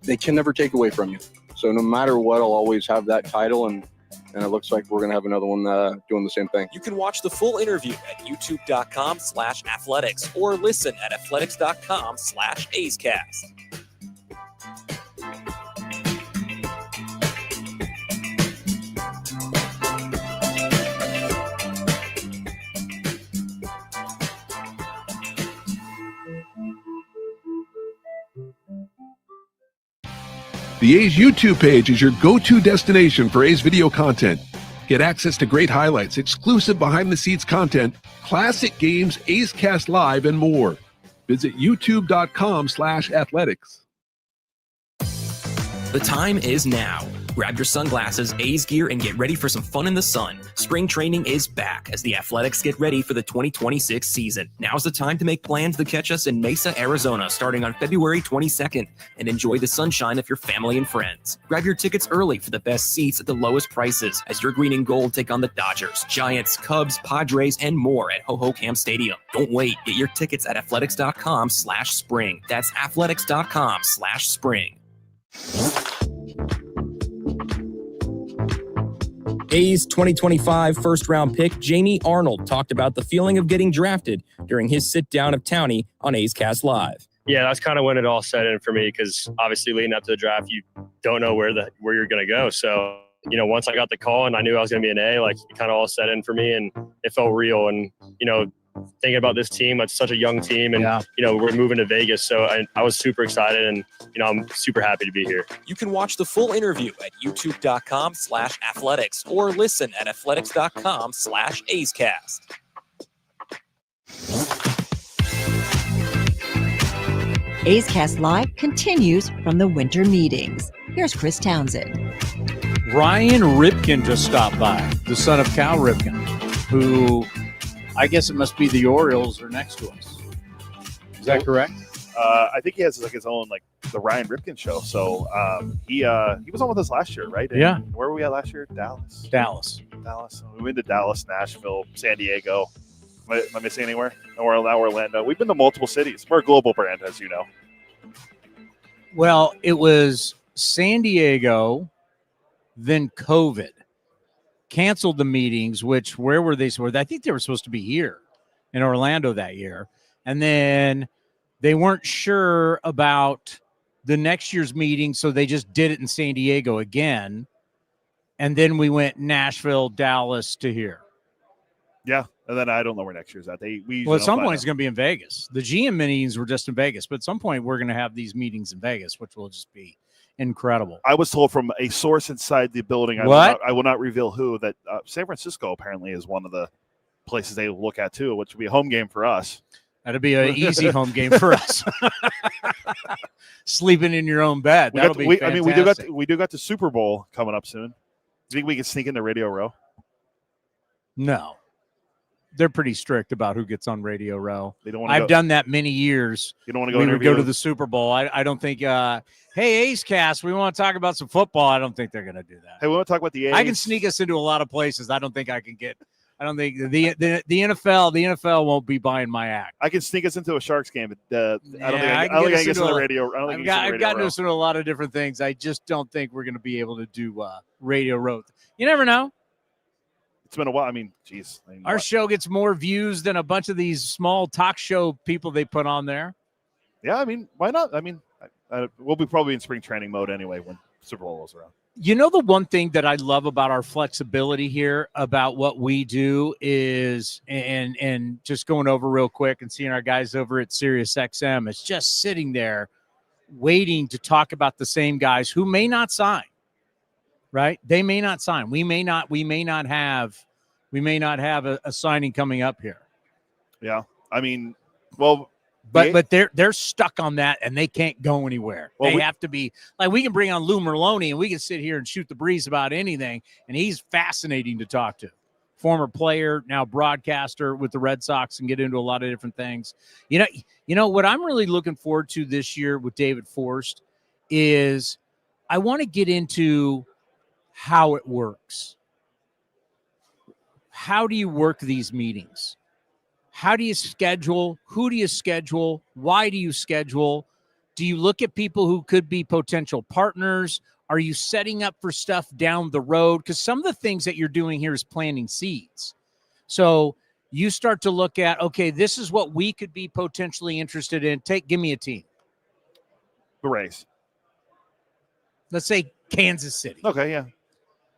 they can never take away from you. So no matter what, I'll always have that title, and it looks like we're going to have another one doing the same thing. You can watch the full interview at youtube.com/athletics or listen at athletics.com/A'sCast. The A's YouTube page is your go-to destination for A's video content. Get access to great highlights, exclusive behind-the-scenes content, classic games, A's Cast Live, and more. Visit youtube.com/athletics. The time is now. Grab your sunglasses, A's gear, and get ready for some fun in the sun. Spring training is back as the Athletics get ready for the 2026 season. Now's the time to make plans to catch us in Mesa, Arizona, starting on February 22nd, and enjoy the sunshine of your family and friends. Grab your tickets early for the best seats at the lowest prices as your green and gold take on the Dodgers, Giants, Cubs, Padres, and more at Ho-Ho-Cam Stadium. Don't wait. Get your tickets at athletics.com/spring. That's athletics.com/spring. A's 2025 first-round pick Jamie Arnold talked about the feeling of getting drafted during his sit-down of Towny on A's Cast Live. Yeah, that's kind of when it all set in for me because obviously leading up to the draft, you don't know where you're going to go. So, once I got the call and I knew I was going to be an A, it kind of all set in for me and it felt real. And, thinking about this team, it's such a young team and, we're moving to Vegas. So I was super excited and, I'm super happy to be here. You can watch the full interview at youtube.com/athletics or listen at athletics.com/A'sCast. A's Cast Live continues from the winter meetings. Here's Chris Townsend. Ryan Ripken just stopped by, the son of Cal Ripken, who I guess it must be the Orioles are next to us. Is that correct? I think he has his own the Ryan Ripken show. So he was on with us last year, right? Yeah. Where were we at last year? Dallas. We went to Dallas, Nashville, San Diego. Am I missing anywhere? Now Orlando. We've been to multiple cities. We're a global brand, as you know. Well, it was San Diego, then COVID. Canceled the meetings, where were they? I think they were supposed to be here in Orlando that year. And then they weren't sure about the next year's meeting, so they just did it in San Diego again. And then we went Nashville, Dallas to here. Yeah, and then I don't know where next year's at. At some point it's going to be in Vegas. The GM meetings were just in Vegas, but at some point we're going to have these meetings in Vegas, which will just be incredible. I was told from a source inside the building, I will not reveal who, that San Francisco apparently is one of the places they look at too, which would be a home game for us. That'd be an easy home game for us. Sleeping in your own bed. That'll be fantastic. We do got the Super Bowl coming up soon. Do you think we can sneak into Radio Row? No. They're pretty strict about who gets on Radio Row. They don't want I've done that many years. You don't want to go. We would go to the Super Bowl. I don't think. Hey, A's Cast, we want to talk about some football. I don't think they're going to do that. Hey, we want to talk about the A's. I can sneak us into a lot of places. I don't think I can get. I don't think the NFL. The NFL won't be buying my act. I can sneak us into a Sharks game, but I don't think I can get us on the radio. I've gotten us into a lot of different things. I just don't think we're going to be able to do Radio Row. You never know. It's been a while. I mean, geez. Our show gets more views than a bunch of these small talk show people they put on there. Yeah, I mean, why not? I mean, We'll be probably in spring training mode anyway when Super Bowl rolls around. You know, the one thing that I love about our flexibility here about what we do is, and just going over real quick and seeing our guys over at Sirius XM, it's just sitting there waiting to talk about the same guys who may not sign, right? They may not sign. We may not have a signing coming up here. Yeah. I mean, well, but they're stuck on that and they can't go anywhere. Well, they have to be like, we can bring on Lou Merloni and we can sit here and shoot the breeze about anything. And he's fascinating to talk to. Former player, now broadcaster with the Red Sox, and get into a lot of different things. You know what I'm really looking forward to this year with David Forst is I want to get into how it works. How do you work these meetings? How do you schedule? Who do you schedule? Why do you schedule? Do you look at people who could be potential partners? Are you setting up for stuff down the road? Because some of the things that you're doing here is planting seeds. So you start to look at, okay, this is what we could be potentially interested in. Give me a team. The Rays. Let's say Kansas City. Okay, yeah.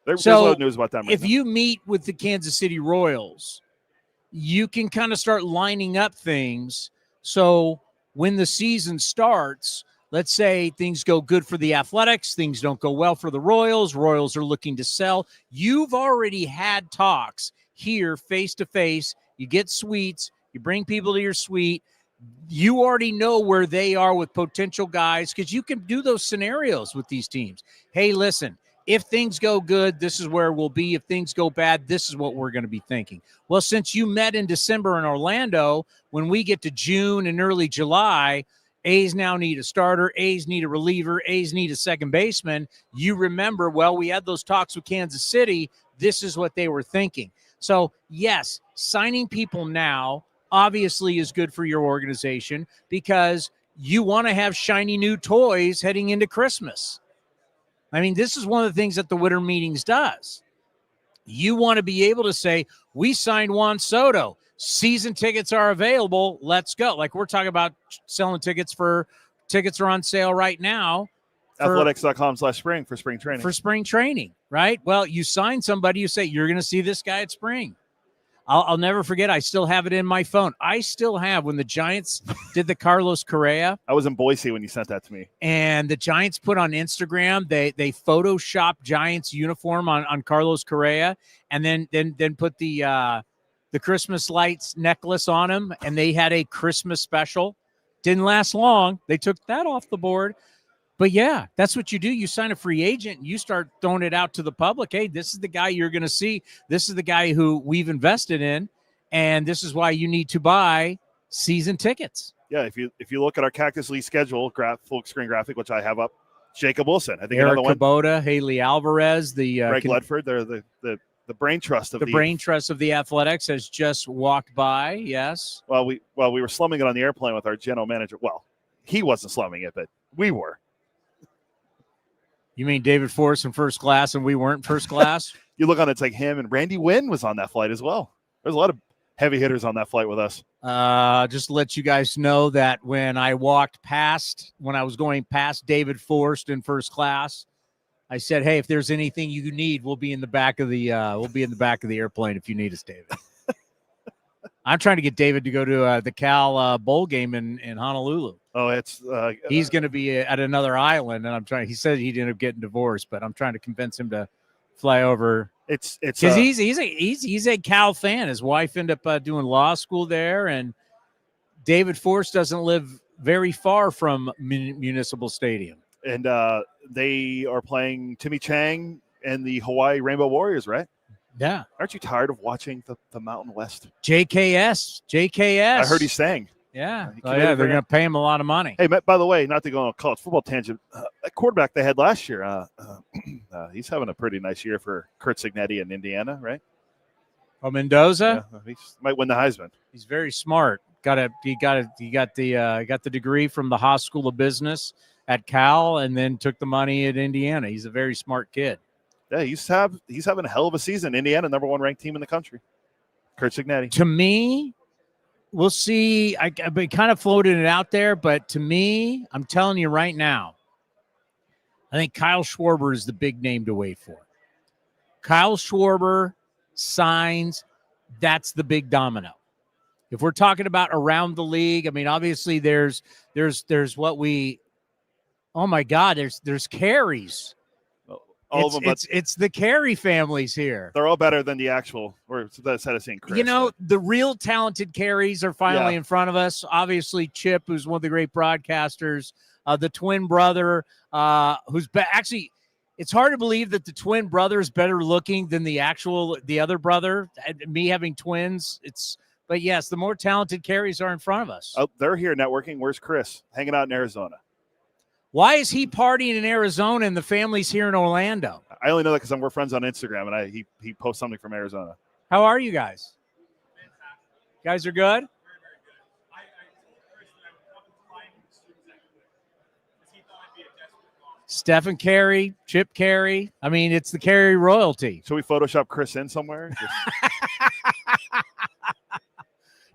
There's a lot of news about them right if now. you meet with the Kansas City Royals, you can kind of start lining up things. So when the season starts, let's say things go good for the Athletics, things don't go well for the Royals. Royals are looking to sell. You've already had talks here face-to-face. You get suites. You bring people to your suite. You already know where they are with potential guys because you can do those scenarios with these teams. Hey, listen, if things go good, this is where we'll be. If things go bad, this is what we're going to be thinking. Well, since you met in December in Orlando, when we get to June and early July, A's now need a starter, A's need a reliever, A's need a second baseman. You remember, well, we had those talks with Kansas City. This is what they were thinking. So, yes, signing people now obviously is good for your organization because you want to have shiny new toys heading into Christmas. I mean, this is one of the things that the winter meetings does. You want to be able to say, we signed Juan Soto. Season tickets are available. Let's go. Like we're talking about selling tickets are on sale right now. Athletics.com/spring for spring training. For spring training, right? Well, you sign somebody, you say, you're going to see this guy at spring. I'll never forget. I still have it in my phone. I still have when the Giants did the Carlos Correa. I was in Boise when you sent that to me. And the Giants put on Instagram, they photoshopped Giants uniform on Carlos Correa, and then put the Christmas lights necklace on him, and they had a Christmas special. Didn't last long. They took that off the board. But yeah, that's what you do. You sign a free agent and you start throwing it out to the public. Hey, this is the guy you're going to see. This is the guy who we've invested in. And this is why you need to buy season tickets. Yeah. If you look at our Cactus League schedule, full screen graphic, which I have up, Jacob Wilson, I think Eric another one. Kubota, Haley Alvarez, Greg Ledford, they're the brain trust of the brain trust of the Athletics has just walked by. Yes. Well, we were slumming it on the airplane with our general manager. Well, he wasn't slumming it, but we were. You mean David Forrest in first class and we weren't first class? You look on, it's like him and Randy Wynn was on that flight as well. There's a lot of heavy hitters on that flight with us. Just to let you guys know that when I was going past David Forrest in first class, I said, "Hey, if there's anything you need, we'll be in the back of the airplane if you need us, David." I'm trying to get David to go to the Cal bowl game in Honolulu. Oh, it's he's going to be at another island, and he said he'd end up getting divorced, but I'm trying to convince him to fly over. It's because he's a Cal fan. His wife ended up doing law school there, and David Forrest doesn't live very far from Municipal Stadium. And they are playing Timmy Chang and the Hawaii Rainbow Warriors, right? Yeah. Aren't you tired of watching the Mountain West? JKS. I heard he sang. Yeah. They're going to pay him a lot of money. Hey, by the way, not to go on a college football tangent, that quarterback they had last year, he's having a pretty nice year for Kurt Cignetti in Indiana, right? Oh, Mendoza? Yeah, he might win the Heisman. He's very smart. He got the degree from the Haas School of Business at Cal and then took the money at Indiana. He's a very smart kid. Yeah, he's having a hell of a season. Indiana, #1 ranked team in the country. Kurt Cignetti. To me, We'll see. I've been kind of floating it out there, but to me, I'm telling you right now, I think Kyle Schwarber is the big name to wait for. Kyle Schwarber signs, that's the big domino. If we're talking about around the league, I mean, obviously there's what we, oh my God, there's carries. All of them, but it's the Caray families here. They're all better than the actual. Or instead of saying Chris, You know, the real talented Carays are finally in front of us. Obviously, Chip, who's one of the great broadcasters, the twin brother, who's actually. It's hard to believe that the twin brother is better looking than the other brother. Me having twins, but yes, the more talented Carays are in front of us. Oh, they're here networking. Where's Chris? Hanging out in Arizona. Why is he partying in Arizona and the family's here in Orlando? I only know that because we're friends on Instagram, and he posts something from Arizona. How are you guys? You guys are good? Stephen Caray, Chip Caray. I mean, it's the Caray royalty. Should we Photoshop Chris in somewhere?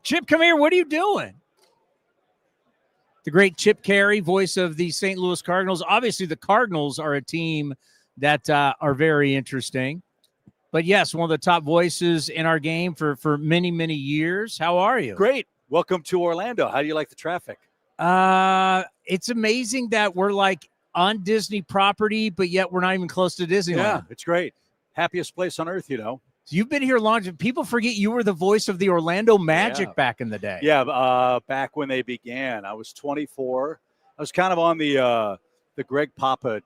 Chip, come here. What are you doing? The great Chip Caray, voice of the St. Louis Cardinals. Obviously, the Cardinals are a team that are very interesting. But, yes, one of the top voices in our game for many, many years. How are you? Great. Welcome to Orlando. How do you like the traffic? It's amazing that we're like on Disney property, but yet we're not even close to Disneyland. Yeah, it's great. Happiest place on earth, you know. So you've been here long. People forget you were the voice of the Orlando Magic back in the day. Yeah, back when they began. I was 24. I was kind of on the Greg Papa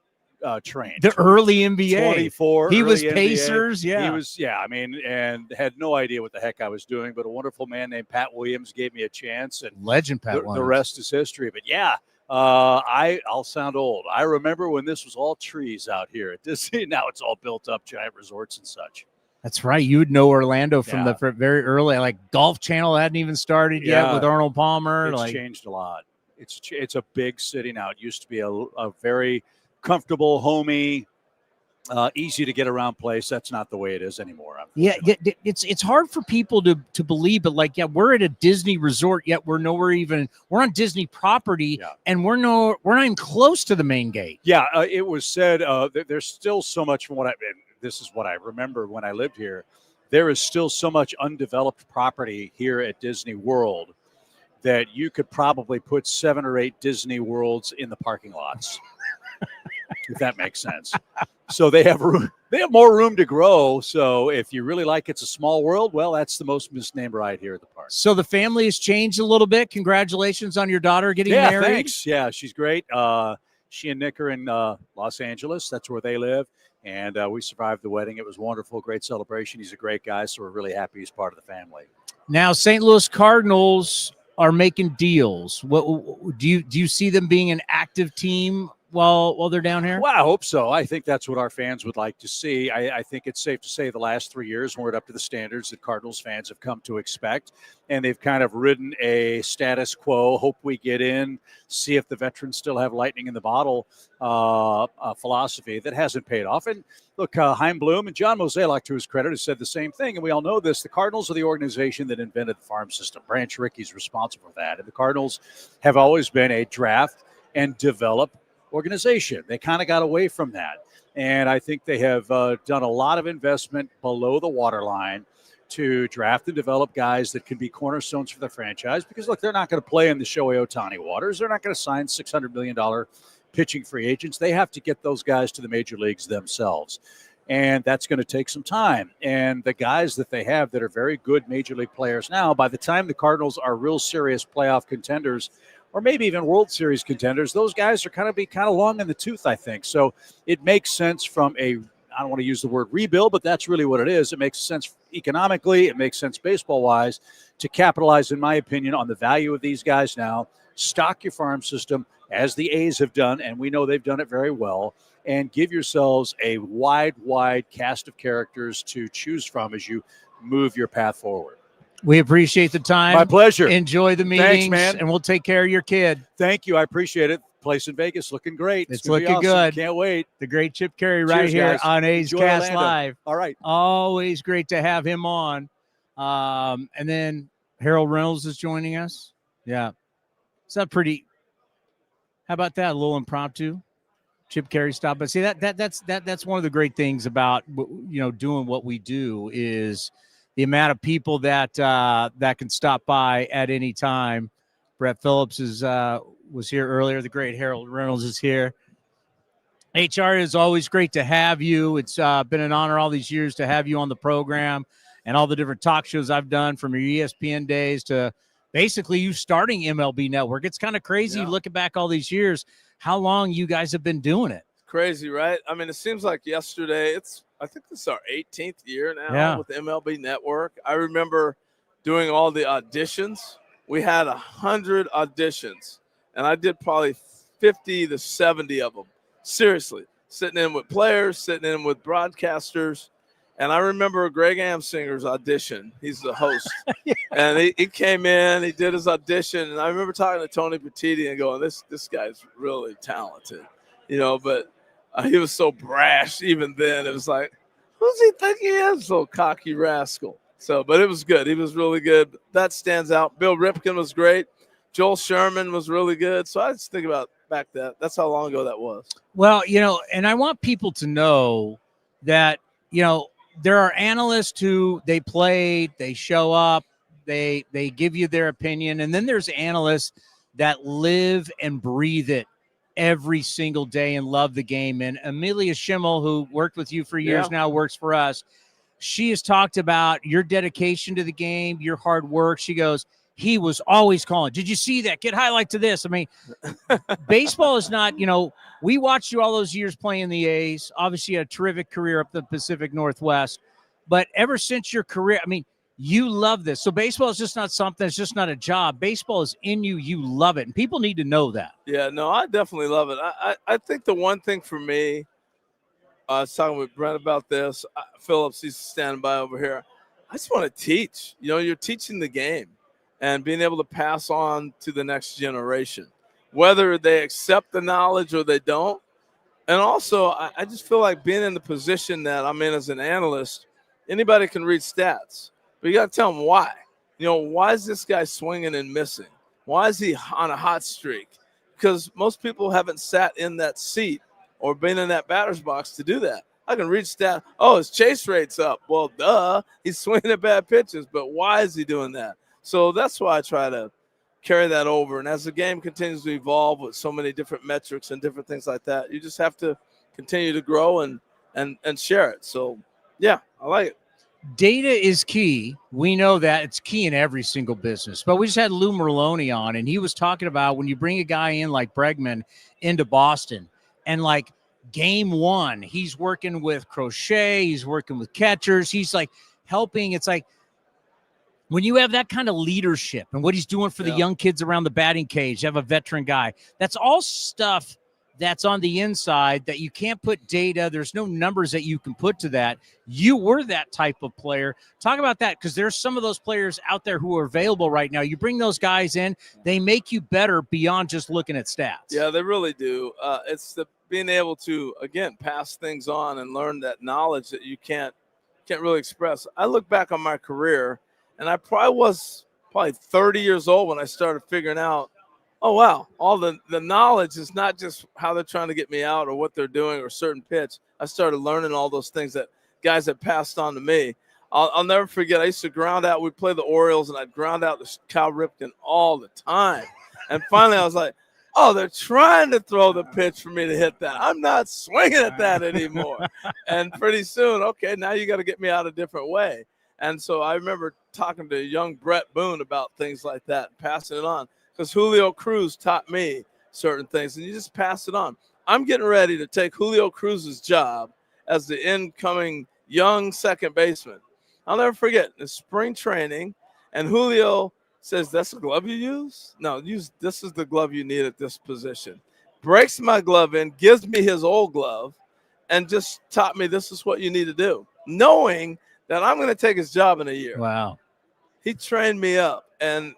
train. The early NBA. 24. He was NBA. Pacers, yeah. He was, I mean, and had no idea what the heck I was doing, but a wonderful man named Pat Williams gave me a chance. And legend Pat Williams. The rest is history. But, yeah. I'll sound old. I remember when this was all trees out here at Disney. Now it's all built up giant resorts and such. That's right. You would know Orlando from the very early, like Golf Channel hadn't even started yet with Arnold Palmer. It's changed a lot. It's a big city now. It used to be a very comfortable, homey, easy to get around place. That's not the way it is anymore. Yeah, it's hard for people to believe, but we're at a Disney resort, yet we're on Disney property, and we're not even close to the main gate. Yeah, it was said there's still so much from this is what I remember when I lived here. There is still so much undeveloped property here at Disney World that you could probably put 7 or 8 Disney Worlds in the parking lots. If that makes sense. So they have room. They have more room to grow. So if you really like It's a Small World, well, that's the most misnamed ride here at the park. So the family has changed a little bit. Congratulations on your daughter getting married. Thanks. Yeah, she's great. She and Nick are in Los Angeles. That's where they live. And we survived the wedding. It was wonderful. Great celebration. He's a great guy. So we're really happy he's part of the family. Now, St. Louis Cardinals are making deals. What do you see them being an active team while they're down here? Well, I hope so. I think that's what our fans would like to see. I think it's safe to say the last 3 years weren't up to the standards that Cardinals fans have come to expect, and they've kind of ridden a status quo, hope we get in, see if the veterans still have lightning in the bottle philosophy that hasn't paid off. And look, Chaim Bloom and John Mozeliak, to his credit, has said the same thing, and we all know this. The Cardinals are the organization that invented the farm system. Branch Rickey's responsible for that, and the Cardinals have always been a draft and develop organization. They kind of got away from that. And I think they have done a lot of investment below the waterline to draft and develop guys that can be cornerstones for the franchise. Because, look, they're not going to play in the Shohei Ohtani waters. They're not going to sign $600 million pitching free agents. They have to get those guys to the major leagues themselves. And that's going to take some time. And the guys that they have that are very good major league players now, by the time the Cardinals are real serious playoff contenders, or maybe even World Series contenders, those guys are kind of long in the tooth, I think. So it makes sense from I don't want to use the word rebuild, but that's really what it is. It makes sense economically. It makes sense baseball-wise to capitalize, in my opinion, on the value of these guys now. Stock your farm system, as the A's have done, and we know they've done it very well, and give yourselves a wide cast of characters to choose from as you move your path forward. We appreciate the time. My pleasure. Enjoy the meetings, Thanks, man. and we'll take care of your kid. Thank you. I appreciate it. Place in Vegas looking great. It's looking awesome. Good. Can't wait. The great Chip Caray right Cheers, here guys. on A's Enjoy Cast Orlando. Live. All right. Always great to have him on. And then Harold Reynolds is joining us. Yeah. Is that pretty? How about that? A little impromptu. Chip Caray stop. But see, that's one of the great things about, doing what we do is the amount of people that can stop by at any time. Brett Phillips was here earlier. The great Harold Reynolds is here. HR, is always great to have you. It's been an honor all these years to have you on the program and all the different talk shows I've done from your ESPN days to basically you starting MLB Network. It's kind of crazy looking back all these years, how long you guys have been doing it. Crazy, right? I mean, it seems like yesterday. I think this is our 18th year now with MLB Network. I remember doing all the auditions. We had 100 auditions, and I did probably 50 to 70 of them. Seriously, sitting in with players, sitting in with broadcasters. And I remember Greg Amsinger's audition. He's the host. And he came in, he did his audition. And I remember talking to Tony Petitti and going, this guy's really talented, but he was so brash even then. It was like, who's he think he is? So cocky rascal. So, but it was good. He was really good. That stands out. Bill Ripken was great. Joel Sherman was really good. So I just think about back that. That's how long ago that was. Well, and I want people to know that, there are analysts who they play, they show up, they give you their opinion. And then there's analysts that live and breathe it every single day and love the game. And Amelia Schimmel, who worked with you for years now, works for us. She has talked about your dedication to the game, your hard work. She goes, he was always calling. Did you see that? Get highlight to this. I mean, baseball is not, we watched you all those years playing the A's. Obviously, you had a terrific career up the Pacific Northwest. But ever since your career, I mean, you love this. So baseball is just not something. It's just not a job. Baseball is in you. You love it. And people need to know that. Yeah, no, I definitely love it. I think the one thing for me, I was talking with Brent about this. Phillips, he's standing by over here. I just want to teach. You're teaching the game and being able to pass on to the next generation, whether they accept the knowledge or they don't. And also, I just feel like being in the position that I'm in as an analyst, anybody can read stats, but you got to tell them why. Why is this guy swinging and missing? Why is he on a hot streak? Because most people haven't sat in that seat or been in that batter's box to do that. I can read stats. Oh, his chase rate's up. Well, duh, he's swinging at bad pitches, but why is he doing that? So that's why I try to carry that over. And as the game continues to evolve with so many different metrics and different things like that, you just have to continue to grow and share it. So, yeah, I like it. Data is key. We know that it's key in every single business. But we just had Lou Merloni on, and he was talking about when you bring a guy in like Bregman into Boston, and like game one, he's working with crochet, he's working with catchers, he's like helping. It's like when you have that kind of leadership and what he's doing for the young kids around the batting cage, you have a veteran guy. That's all stuff that's on the inside that you can't put data. There's no numbers that you can put to that. You were that type of player. Talk about that, because there's some of those players out there who are available right now. You bring those guys in, they make you better beyond just looking at stats. Yeah, they really do. It's being able to, again, pass things on and learn that knowledge that you can't really express. I look back on my career, and I was 30 years old when I started figuring out, oh, wow, all the knowledge is not just how they're trying to get me out or what they're doing or certain pitch. I started learning all those things that guys had passed on to me. I'll never forget, I used to ground out. We'd play the Orioles, and I'd ground out the Cal Ripken all the time. And finally I was like, oh, they're trying to throw the pitch for me to hit that. I'm not swinging at that anymore. And pretty soon, okay, now you got to get me out a different way. And so I remember talking to young Brett Boone about things like that, passing it on, because Julio Cruz taught me certain things, and you just pass it on. I'm getting ready to take Julio Cruz's job as the incoming young second baseman. I'll never forget the spring training, and Julio says, that's the glove you use? No, this is the glove you need at this position. Breaks my glove in, gives me his old glove, and just taught me this is what you need to do, knowing that I'm going to take his job in a year. Wow. He trained me up and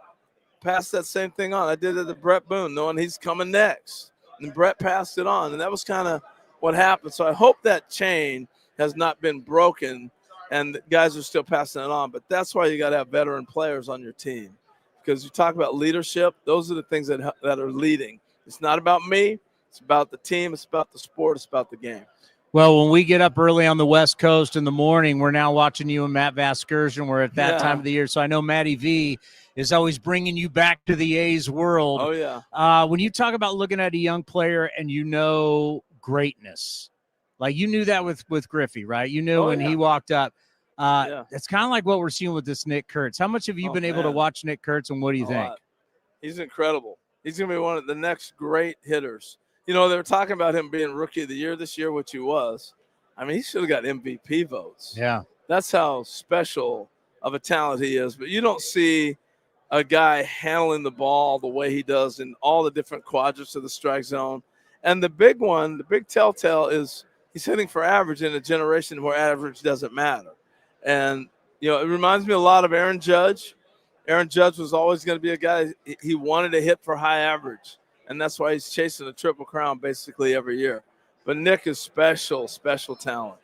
passed that same thing on. I did it to Brett Boone, knowing he's coming next. And Brett passed it on, and that was kind of what happened. So I hope that chain has not been broken and guys are still passing it on. But that's why you got to have veteran players on your team, because you talk about leadership. Those are the things that are leading. It's not about me. It's about the team. It's about the sport. It's about the game. Well, when we get up early on the West Coast in the morning, we're now watching you and Matt Vasgersian. We're at that time of the year. So I know Matty V is always bringing you back to the A's world. Oh, yeah. When you talk about looking at a young player and you know greatness, like you knew that with Griffey, right? You knew when he walked up. It's kind of like what we're seeing with this Nick Kurtz. How much have you been able to watch Nick Kurtz, and what do you think? He's incredible. He's going to be one of the next great hitters. You know, they were talking about him being Rookie of the Year this year, which he was. I mean, he should have got MVP votes. Yeah. That's how special of a talent he is. But you don't see a guy handling the ball the way he does in all the different quadrants of the strike zone. And the big one, the big telltale is he's hitting for average in a generation where average doesn't matter. And, you know, it reminds me a lot of Aaron Judge. Aaron Judge was always going to be a guy, he wanted to hit for high average. And that's why he's chasing a Triple Crown basically every year. But Nick is special talent.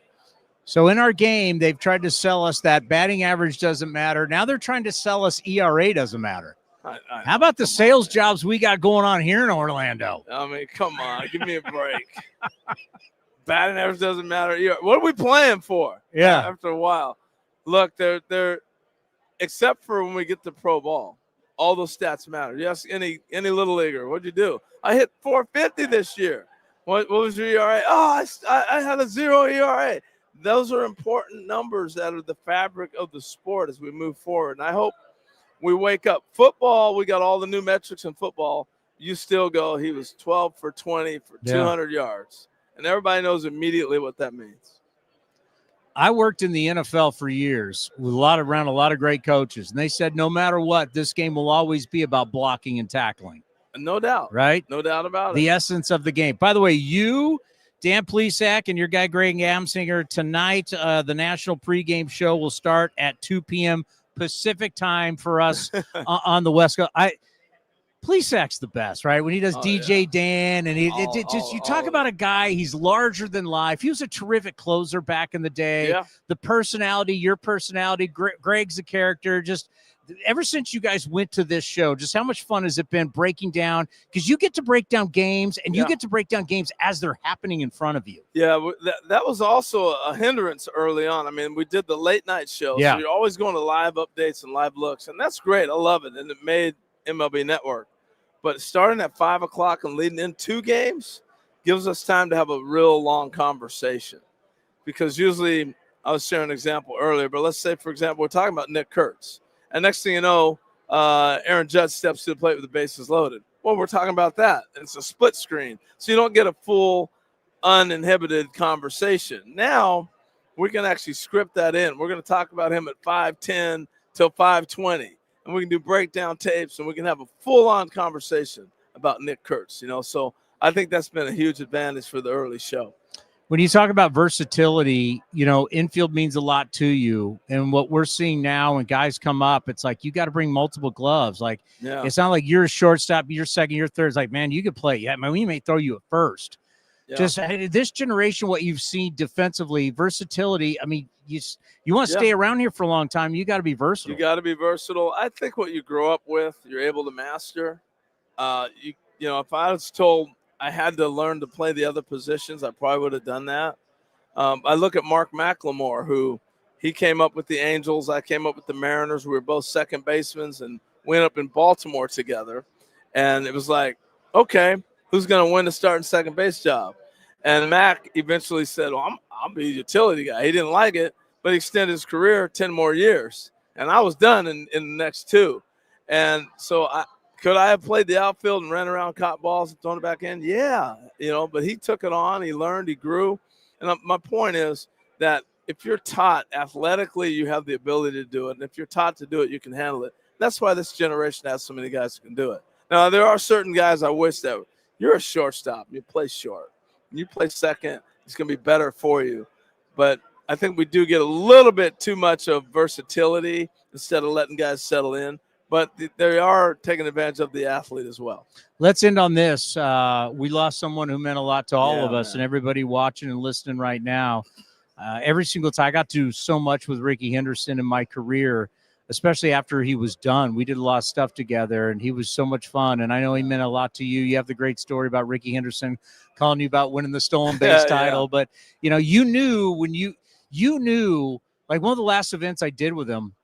So in our game, they've tried to sell us that batting average doesn't matter. Now they're trying to sell us ERA doesn't matter. How about the sales jobs we got going on here in Orlando? I mean, come on, give me a break. Batting average doesn't matter. What are we playing for? Yeah. After a while. Look, they're except for when we get to pro ball. All those stats matter. Yes, any little leaguer. What'd you do? I hit 450 this year. What was your ERA? Oh, I had a 0 ERA. Those are important numbers that are the fabric of the sport as we move forward. And I hope we wake up. Football, we got all the new metrics in football. You still go, he was 12 for 20 for 200 yards. And everybody knows immediately what that means. I worked in the NFL for years with around a lot of great coaches, and they said no matter what, this game will always be about blocking and tackling. No doubt. Right? No doubt about it. The essence of the game. By the way, you, Dan Plesac, and your guy Greg Amsinger tonight, the national pregame show will start at 2 p.m. Pacific time for us on the West Coast. Plesac's the best, right? When he does DJ Dan, and you talk about a guy, he's larger than life. He was a terrific closer back in the day. Yeah. The personality, your personality, Greg's a character. Just ever since you guys went to this show, just how much fun has it been breaking down? Because you get to break down games, and you get to break down games as they're happening in front of you. Yeah, that was also a hindrance early on. I mean, we did the late night show, so you're always going to live updates and live looks, and that's great. I love it, and it made MLB Network. But starting at 5 o'clock and leading in 2 games gives us time to have a real long conversation. Because usually, I was sharing an example earlier, but let's say, for example, we're talking about Nick Kurtz. And next thing you know, Aaron Judge steps to the plate with the bases loaded. Well, we're talking about that. It's a split screen. So you don't get a full uninhibited conversation. Now, we can actually script that in. We're going to talk about him at 5:10 till 5:20. And we can do breakdown tapes, and we can have a full-on conversation about Nick Kurtz, you know. So I think that's been a huge advantage for the early show. When you talk about versatility, you know, infield means a lot to you. And what we're seeing now when guys come up, it's like you got to bring multiple gloves. Like, it's not like you're a shortstop, you're second, you're third. It's like, man, you could play. Yeah, man, we may throw you at first. Yeah. Just this generation, what you've seen defensively, versatility, I mean, you want to stay around here for a long time, you got to be versatile. You got to be versatile. I think what you grow up with, you're able to master. You know, if I was told I had to learn to play the other positions, I probably would have done that. I look at Mark McLemore, who he came up with the Angels. I came up with the Mariners. We were both second basemen and went up in Baltimore together. And it was like, okay, who's going to win the starting second base job? And Mac eventually said, well, I'll be a utility guy. He didn't like it, but he extended his career 10 more years. And I was done in the next 2. And so could I have played the outfield and ran around, caught balls and thrown it back in? Yeah, you know, but he took it on. He learned, he grew. And my point is that if you're taught athletically, you have the ability to do it. And if you're taught to do it, you can handle it. That's why this generation has so many guys who can do it. Now, there are certain guys I wish that you're a shortstop. You play short. You play second, it's going to be better for you. But I think we do get a little bit too much of versatility instead of letting guys settle in. But they are taking advantage of the athlete as well. Let's end on this. We lost someone who meant a lot to all of us and everybody watching and listening right now. every single time. I got to do so much with Ricky Henderson in my career, especially after he was done. We did a lot of stuff together, and he was so much fun. And I know he meant a lot to you. You have the great story about Ricky Henderson calling you about winning the stolen base title. Yeah. But, you knew when you knew, like one of the last events I did with him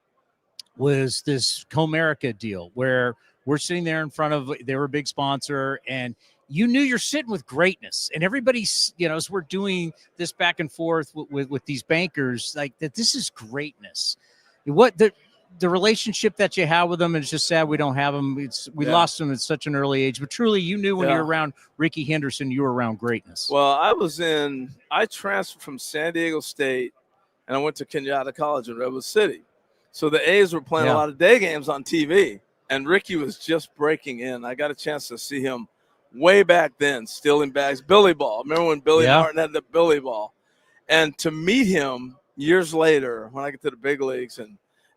was this Comerica deal where we're sitting there in front of, they were a big sponsor, and you knew you're sitting with greatness, and everybody's, as we're doing this back and forth with these bankers, like that, this is greatness. What the relationship that you have with them is just sad we don't have them. We lost them at such an early age, but truly you knew when you were around Ricky Henderson, you were around greatness. Well, I transferred from San Diego State, and I went to Kenyatta College in Redwood City. So the A's were playing a lot of day games on TV, and Ricky was just breaking in. I got a chance to see him way back then, stealing bags, Billy Ball. Remember when Billy Martin had the Billy Ball? And to meet him years later when I get to the big leagues,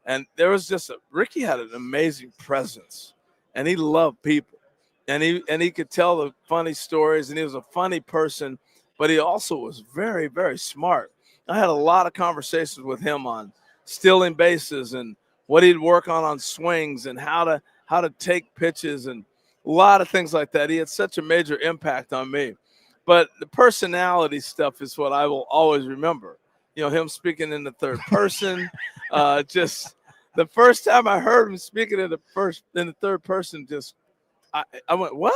and there was just Ricky had an amazing presence, and he loved people, and he could tell the funny stories, and he was a funny person, but he also was very, very smart. I had a lot of conversations with him on stealing bases and what he'd work on swings and how to take pitches and a lot of things like that. He had such a major impact on me. But the personality stuff is what I will always remember. Him speaking in the third person. Just the first time I heard him speaking in the third person, I went, what?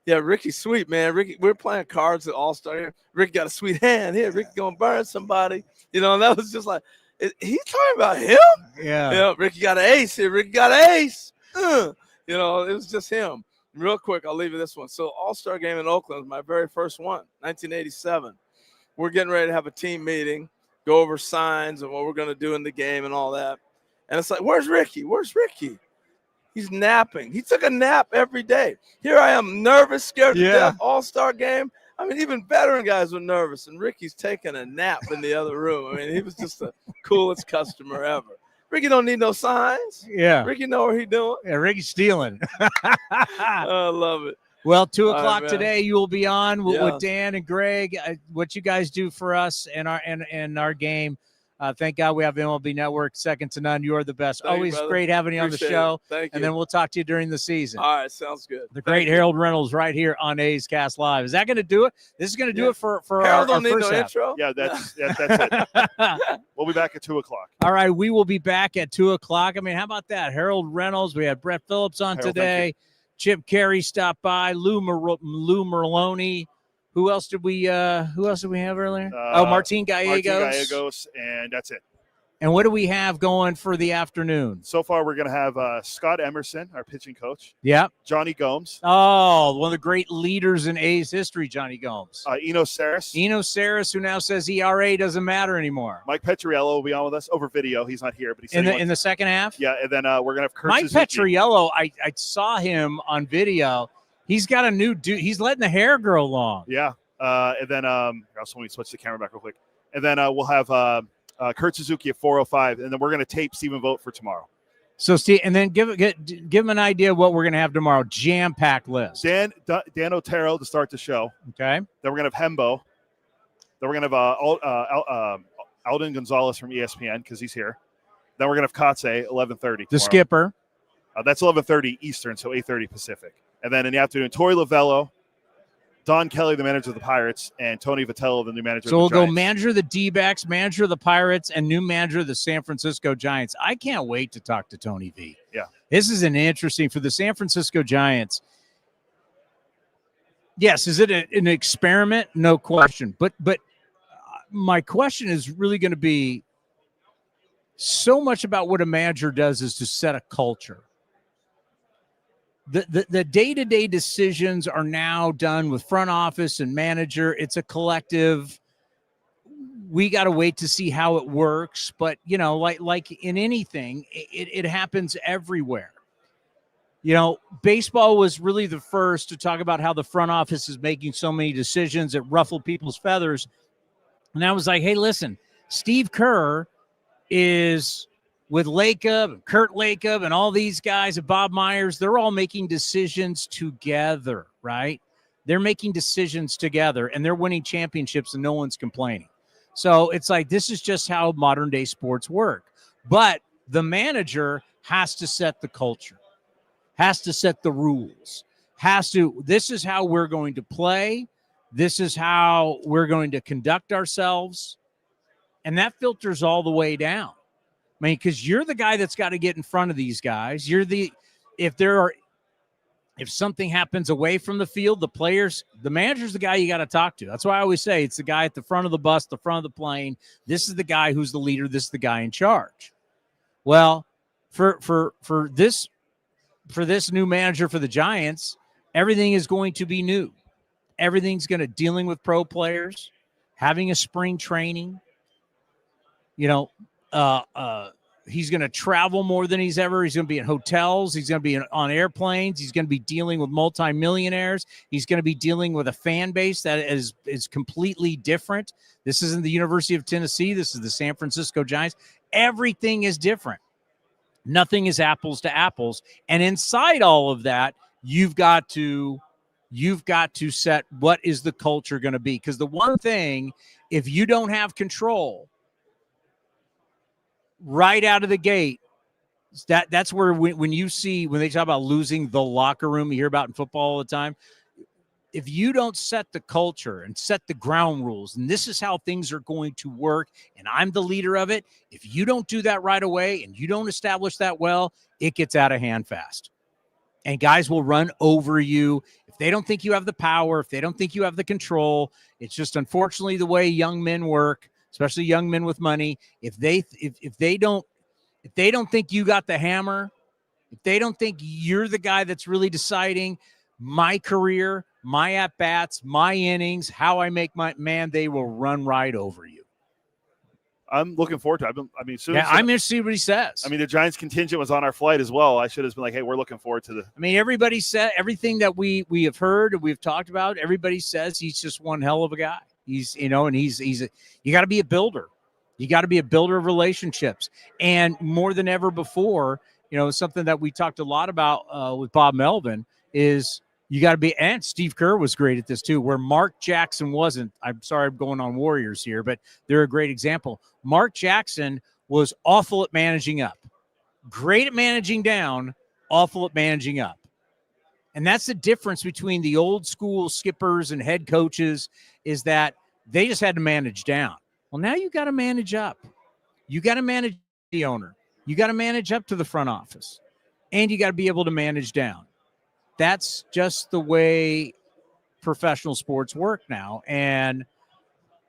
Yeah, Ricky's sweet, man. Ricky, we're playing cards at All-Star here. Ricky got a sweet hand here. Ricky gonna burn somebody. And that was just like, he's talking about him? Yeah. Ricky got an ace here. Ricky got an ace. It was just him. Real quick, I'll leave you this one. So All-Star game in Oakland was my very first one, 1987. We're getting ready to have a team meeting, go over signs and what we're going to do in the game and all that. And it's like, where's Ricky? Where's Ricky? He's napping. He took a nap every day. Here I am, nervous, scared to death, All-Star game. I mean, even veteran guys were nervous, and Ricky's taking a nap in the other room. I mean, he was just the coolest customer ever. Ricky don't need no signs. Yeah. Ricky know what he's doing. Yeah, Ricky's stealing. I love it. Well, 2 All o'clock right, today, you will be on with Dan and Greg. What you guys do for us and our game. Thank God we have MLB Network, second to none. You are the best. Always great having you on the show. Thank you. And then we'll talk to you during the season. All right, sounds good. The great Harold Reynolds right here on A's Cast Live. Is that going to do it? This is going to do it for Harold our don't need first no half. intro. Yeah, that's it. We'll be back at 2 o'clock. All right, we will be back at 2 o'clock. I mean, how about that? Harold Reynolds. We had Brett Phillips on Harold, today. Chip Carey stopped by. Lou Merloni. Who else did we have earlier? Martín Gallegos. And that's it. And what do we have going for the afternoon? So far, we're going to have Scott Emerson, our pitching coach. Yeah. Johnny Gomes. Oh, one of the great leaders in A's history, Johnny Gomes. Eno Saris. Who now says ERA doesn't matter anymore. Mike Petriello will be on with us over video. He's not here, but he's in the second half. Yeah, and then we're going to have Kurt Mike Suzuki. Petriello, I saw him on video. He's got a new dude. He's letting the hair grow long. Yeah. And then also let me switch the camera back real quick. And then we'll have Kurt Suzuki at 4:05, and then we're going to tape Stephen Vogt for tomorrow. So, Steve, and then give him an idea of what we're going to have tomorrow. Jam-packed list. Dan Otero to start the show. Okay. Then we're going to have Hembo. Then we're going to have Alden Gonzalez from ESPN because he's here. Then we're going to have Kotze, 11:30. The skipper. That's 11:30 Eastern, so 8:30 Pacific. And then in the afternoon, Torey Lovello, Don Kelly, the manager of the Pirates, and Tony Vitello, the new manager of the Giants. So we'll go manager of the D-backs, manager of the Pirates, and new manager of the San Francisco Giants. I can't wait to talk to Tony V. Yeah. This is an interesting for the San Francisco Giants. Yes, is it an experiment? No question. But my question is really going to be so much about what a manager does is to set a culture. The day-to-day decisions are now done with front office and manager. It's a collective. We got to wait to see how it works. But, like in anything, it happens everywhere. Baseball was really the first to talk about how the front office is making so many decisions that ruffle people's feathers. And I was like, hey, listen, Steve Kerr is with Lacob, Kurt Lacob, and all these guys, and Bob Myers, they're all making decisions together, right? They're making decisions together, and they're winning championships, and no one's complaining. So it's like, this is just how modern day sports work. But the manager has to set the culture, has to set the rules, this is how we're going to play. This is how we're going to conduct ourselves. And that filters all the way down. I mean, because you're the guy that's got to get in front of these guys. If something happens away from the field, the manager's the guy you got to talk to. That's why I always say it's the guy at the front of the bus, the front of the plane. This is the guy who's the leader. This is the guy in charge. Well, for this new manager for the Giants, everything is going to be new. Everything's going to dealing with pro players, having a spring training. He's going to travel more than he's ever. He's going to be in hotels. He's going to be on airplanes. He's going to be dealing with multimillionaires. He's going to be dealing with a fan base that is completely different. This isn't the University of Tennessee. This is the San Francisco Giants. Everything is different. Nothing is apples to apples. And inside all of that, you've got to set what is the culture going to be. Because the one thing, if you don't have control right out of the gate, that's where when they talk about losing the locker room, you hear about in football all the time. If you don't set the culture and set the ground rules, and this is how things are going to work, and I'm the leader of it, if you don't do that right away and you don't establish that well, it gets out of hand fast. And guys will run over you if they don't think you have the power, if they don't think you have the control. It's just unfortunately the way young men work, especially young men with money. If they don't think you got the hammer, if they don't think you're the guy that's really deciding my career, my at-bats, my innings, how I make my man, they will run right over you. I'm looking forward to it. I'm interested to see what he says. I mean, the Giants contingent was on our flight as well. I should have been like, hey, we're looking forward to the. I mean, everybody said everything that we have heard and we've talked about. Everybody says he's just one hell of a guy. He's, you got to be a builder. You got to be a builder of relationships. And more than ever before, something that we talked a lot about with Bob Melvin is you got to be, and Steve Kerr was great at this too, where Mark Jackson wasn't. I'm sorry, I'm going on Warriors here, but they're a great example. Mark Jackson was awful at managing up, great at managing down, awful at managing up. And that's the difference between the old school skippers and head coaches, is that they just had to manage down. Well, now you got to manage up. You got to manage the owner. You got to manage up to the front office, and you got to be able to manage down. That's just the way professional sports work now, and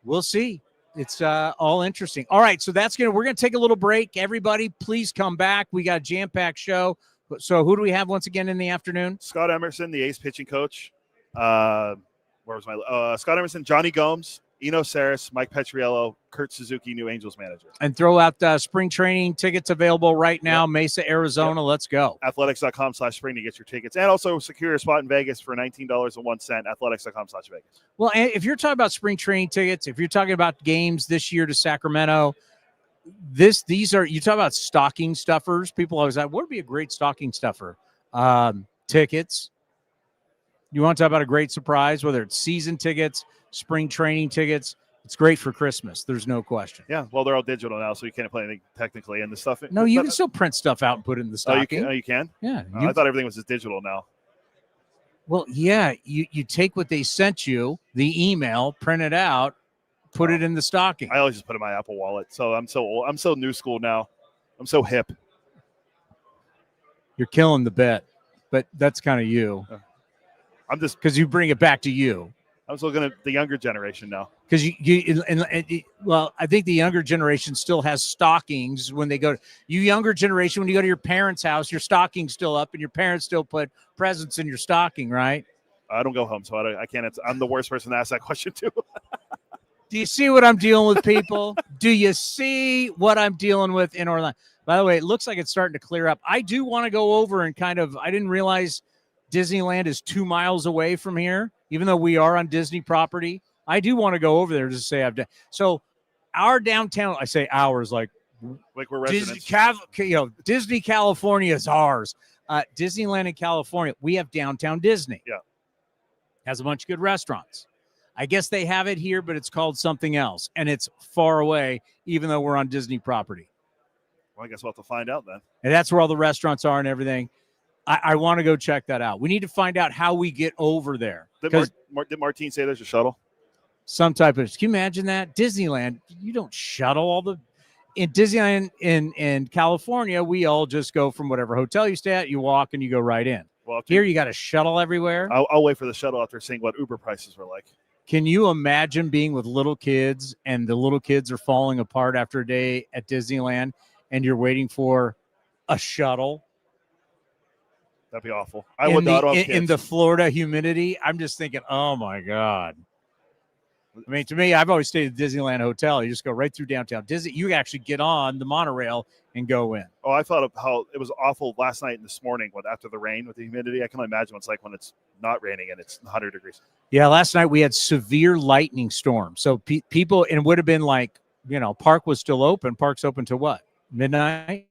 we'll see. It's all interesting. All right, so we're gonna take a little break. Everybody, please come back. We got a jam-packed show. So who do we have once again in the afternoon? Scott Emerson, the ace pitching coach. Where was my Scott Emerson, Johnny Gomes, Eno Saris, Mike Petriello, Kurt Suzuki, New Angels manager. And throw out spring training tickets available right now. Yep. Mesa, Arizona. Yep. Let's go. Athletics.com/spring to get your tickets. And also secure a spot in Vegas for $19.01. Athletics.com/Vegas. Well, if you're talking about spring training tickets, if you're talking about games this year to Sacramento, you talk about stocking stuffers. People always like, what would be a great stocking stuffer? Tickets. You want to talk about a great surprise, whether it's season tickets, spring training tickets. It's great for Christmas. There's no question. Yeah. Well, they're all digital now, so you can't play anything technically in the stuff. No, you can still print stuff out and put it in the stocking. You can? Yeah. I thought everything was just digital now. Well, yeah. You take what they sent you, the email, print it out, put it in the stocking. I always just put it in my Apple Wallet. So I'm so old. I'm so new school now. I'm so hip. You're killing the bet, but that's kind of you. I'm just because you bring it back to you. I was looking at the younger generation now. Because I think the younger generation still has stockings when they go. You younger generation, when you go to your parents' house, your stocking's still up, and your parents still put presents in your stocking, right? I don't go home, so I can't answer. I'm the worst person to ask that question to. Do you see what I'm dealing with, people? Do you see what I'm dealing with in Orlando? By the way, it looks like it's starting to clear up. I do want to go over and I didn't realize Disneyland is 2 miles away from here, even though we are on Disney property. I do want to go over there to say I've done. So our downtown, I say ours, like we're residents. Disney California is ours. Disneyland in California, we have downtown Disney. Yeah. Has a bunch of good restaurants. I guess they have it here, but it's called something else, and it's far away, even though we're on Disney property. Well, I guess we'll have to find out then. And that's where all the restaurants are and everything. I want to go check that out. We need to find out how we get over there. Did Martín say there's a shuttle? Some type of, can you imagine that? Disneyland, you don't shuttle all the, in Disneyland in California, we all just go from whatever hotel you stay at, you walk and you go right in. Well, here you got a shuttle everywhere. I'll wait for the shuttle after seeing what Uber prices were like. Can you imagine being with little kids and the little kids are falling apart after a day at Disneyland and you're waiting for a shuttle? That'd be awful. I would not have kids. In the Florida humidity, I'm just thinking, oh my God. I mean, to me, I've always stayed at the Disneyland Hotel. You just go right through downtown Disney. You actually get on the monorail and go in. Oh, I thought of how it was awful last night and this morning after the rain with the humidity. I can only imagine what it's like when it's not raining and it's 100 degrees. Yeah, last night we had severe lightning storms. So people, and it would have been like, park was still open. Park's open to what? Midnight?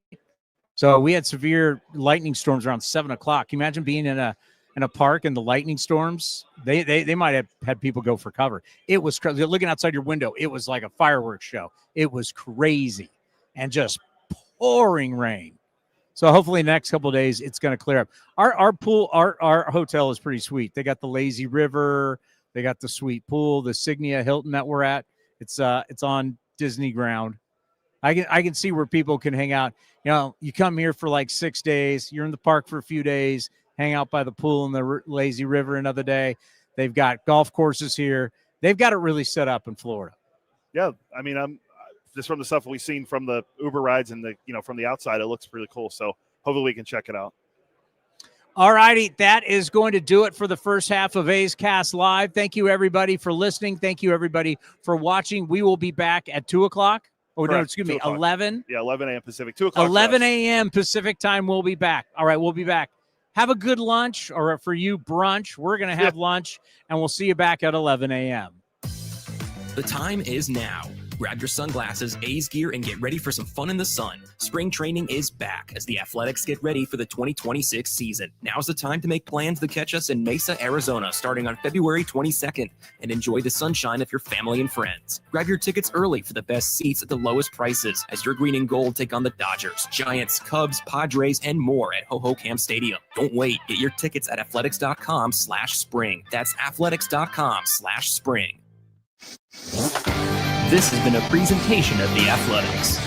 So we had severe lightning storms around 7 o'clock. Can you imagine being in a park and the lightning storms? They might have had people go for cover. It was crazy. Looking outside your window, it was like a fireworks show. It was crazy and just pouring rain. So hopefully the next couple of days it's going to clear up. Our pool, our hotel is pretty sweet. They got the lazy river, they got the sweet pool, the Signia Hilton that we're at. It's on Disney ground. I can see where people can hang out. You come here for like 6 days. You're in the park for a few days. Hang out by the pool in the lazy river another day. They've got golf courses here. They've got it really set up in Florida. Yeah, I mean, I'm just from the stuff we've seen from the Uber rides and from the outside, it looks really cool. So hopefully we can check it out. All righty, that is going to do it for the first half of A's Cast Live. Thank you, everybody, for listening. Thank you, everybody, for watching. We will be back at 2 o'clock. Oh, Correct. no, excuse me, 11. Yeah, 11 a.m. Pacific, 2 o'clock. 11 a.m. Pacific time, we'll be back. All right, we'll be back. Have a good lunch, or for you, brunch. We're going to have lunch, and we'll see you back at 11 a.m. The time is now. Grab your sunglasses, A's gear, and get ready for some fun in the sun. Spring training is back as the Athletics get ready for the 2026 season. Now's the time to make plans to catch us in Mesa, Arizona, starting on February 22nd, and enjoy the sunshine of your family and friends. Grab your tickets early for the best seats at the lowest prices as your green and gold take on the Dodgers, Giants, Cubs, Padres, and more at Ho-Ho-Cam Stadium. Don't wait. Get your tickets at athletics.com/spring. That's athletics.com/spring. This has been a presentation of The Athletics.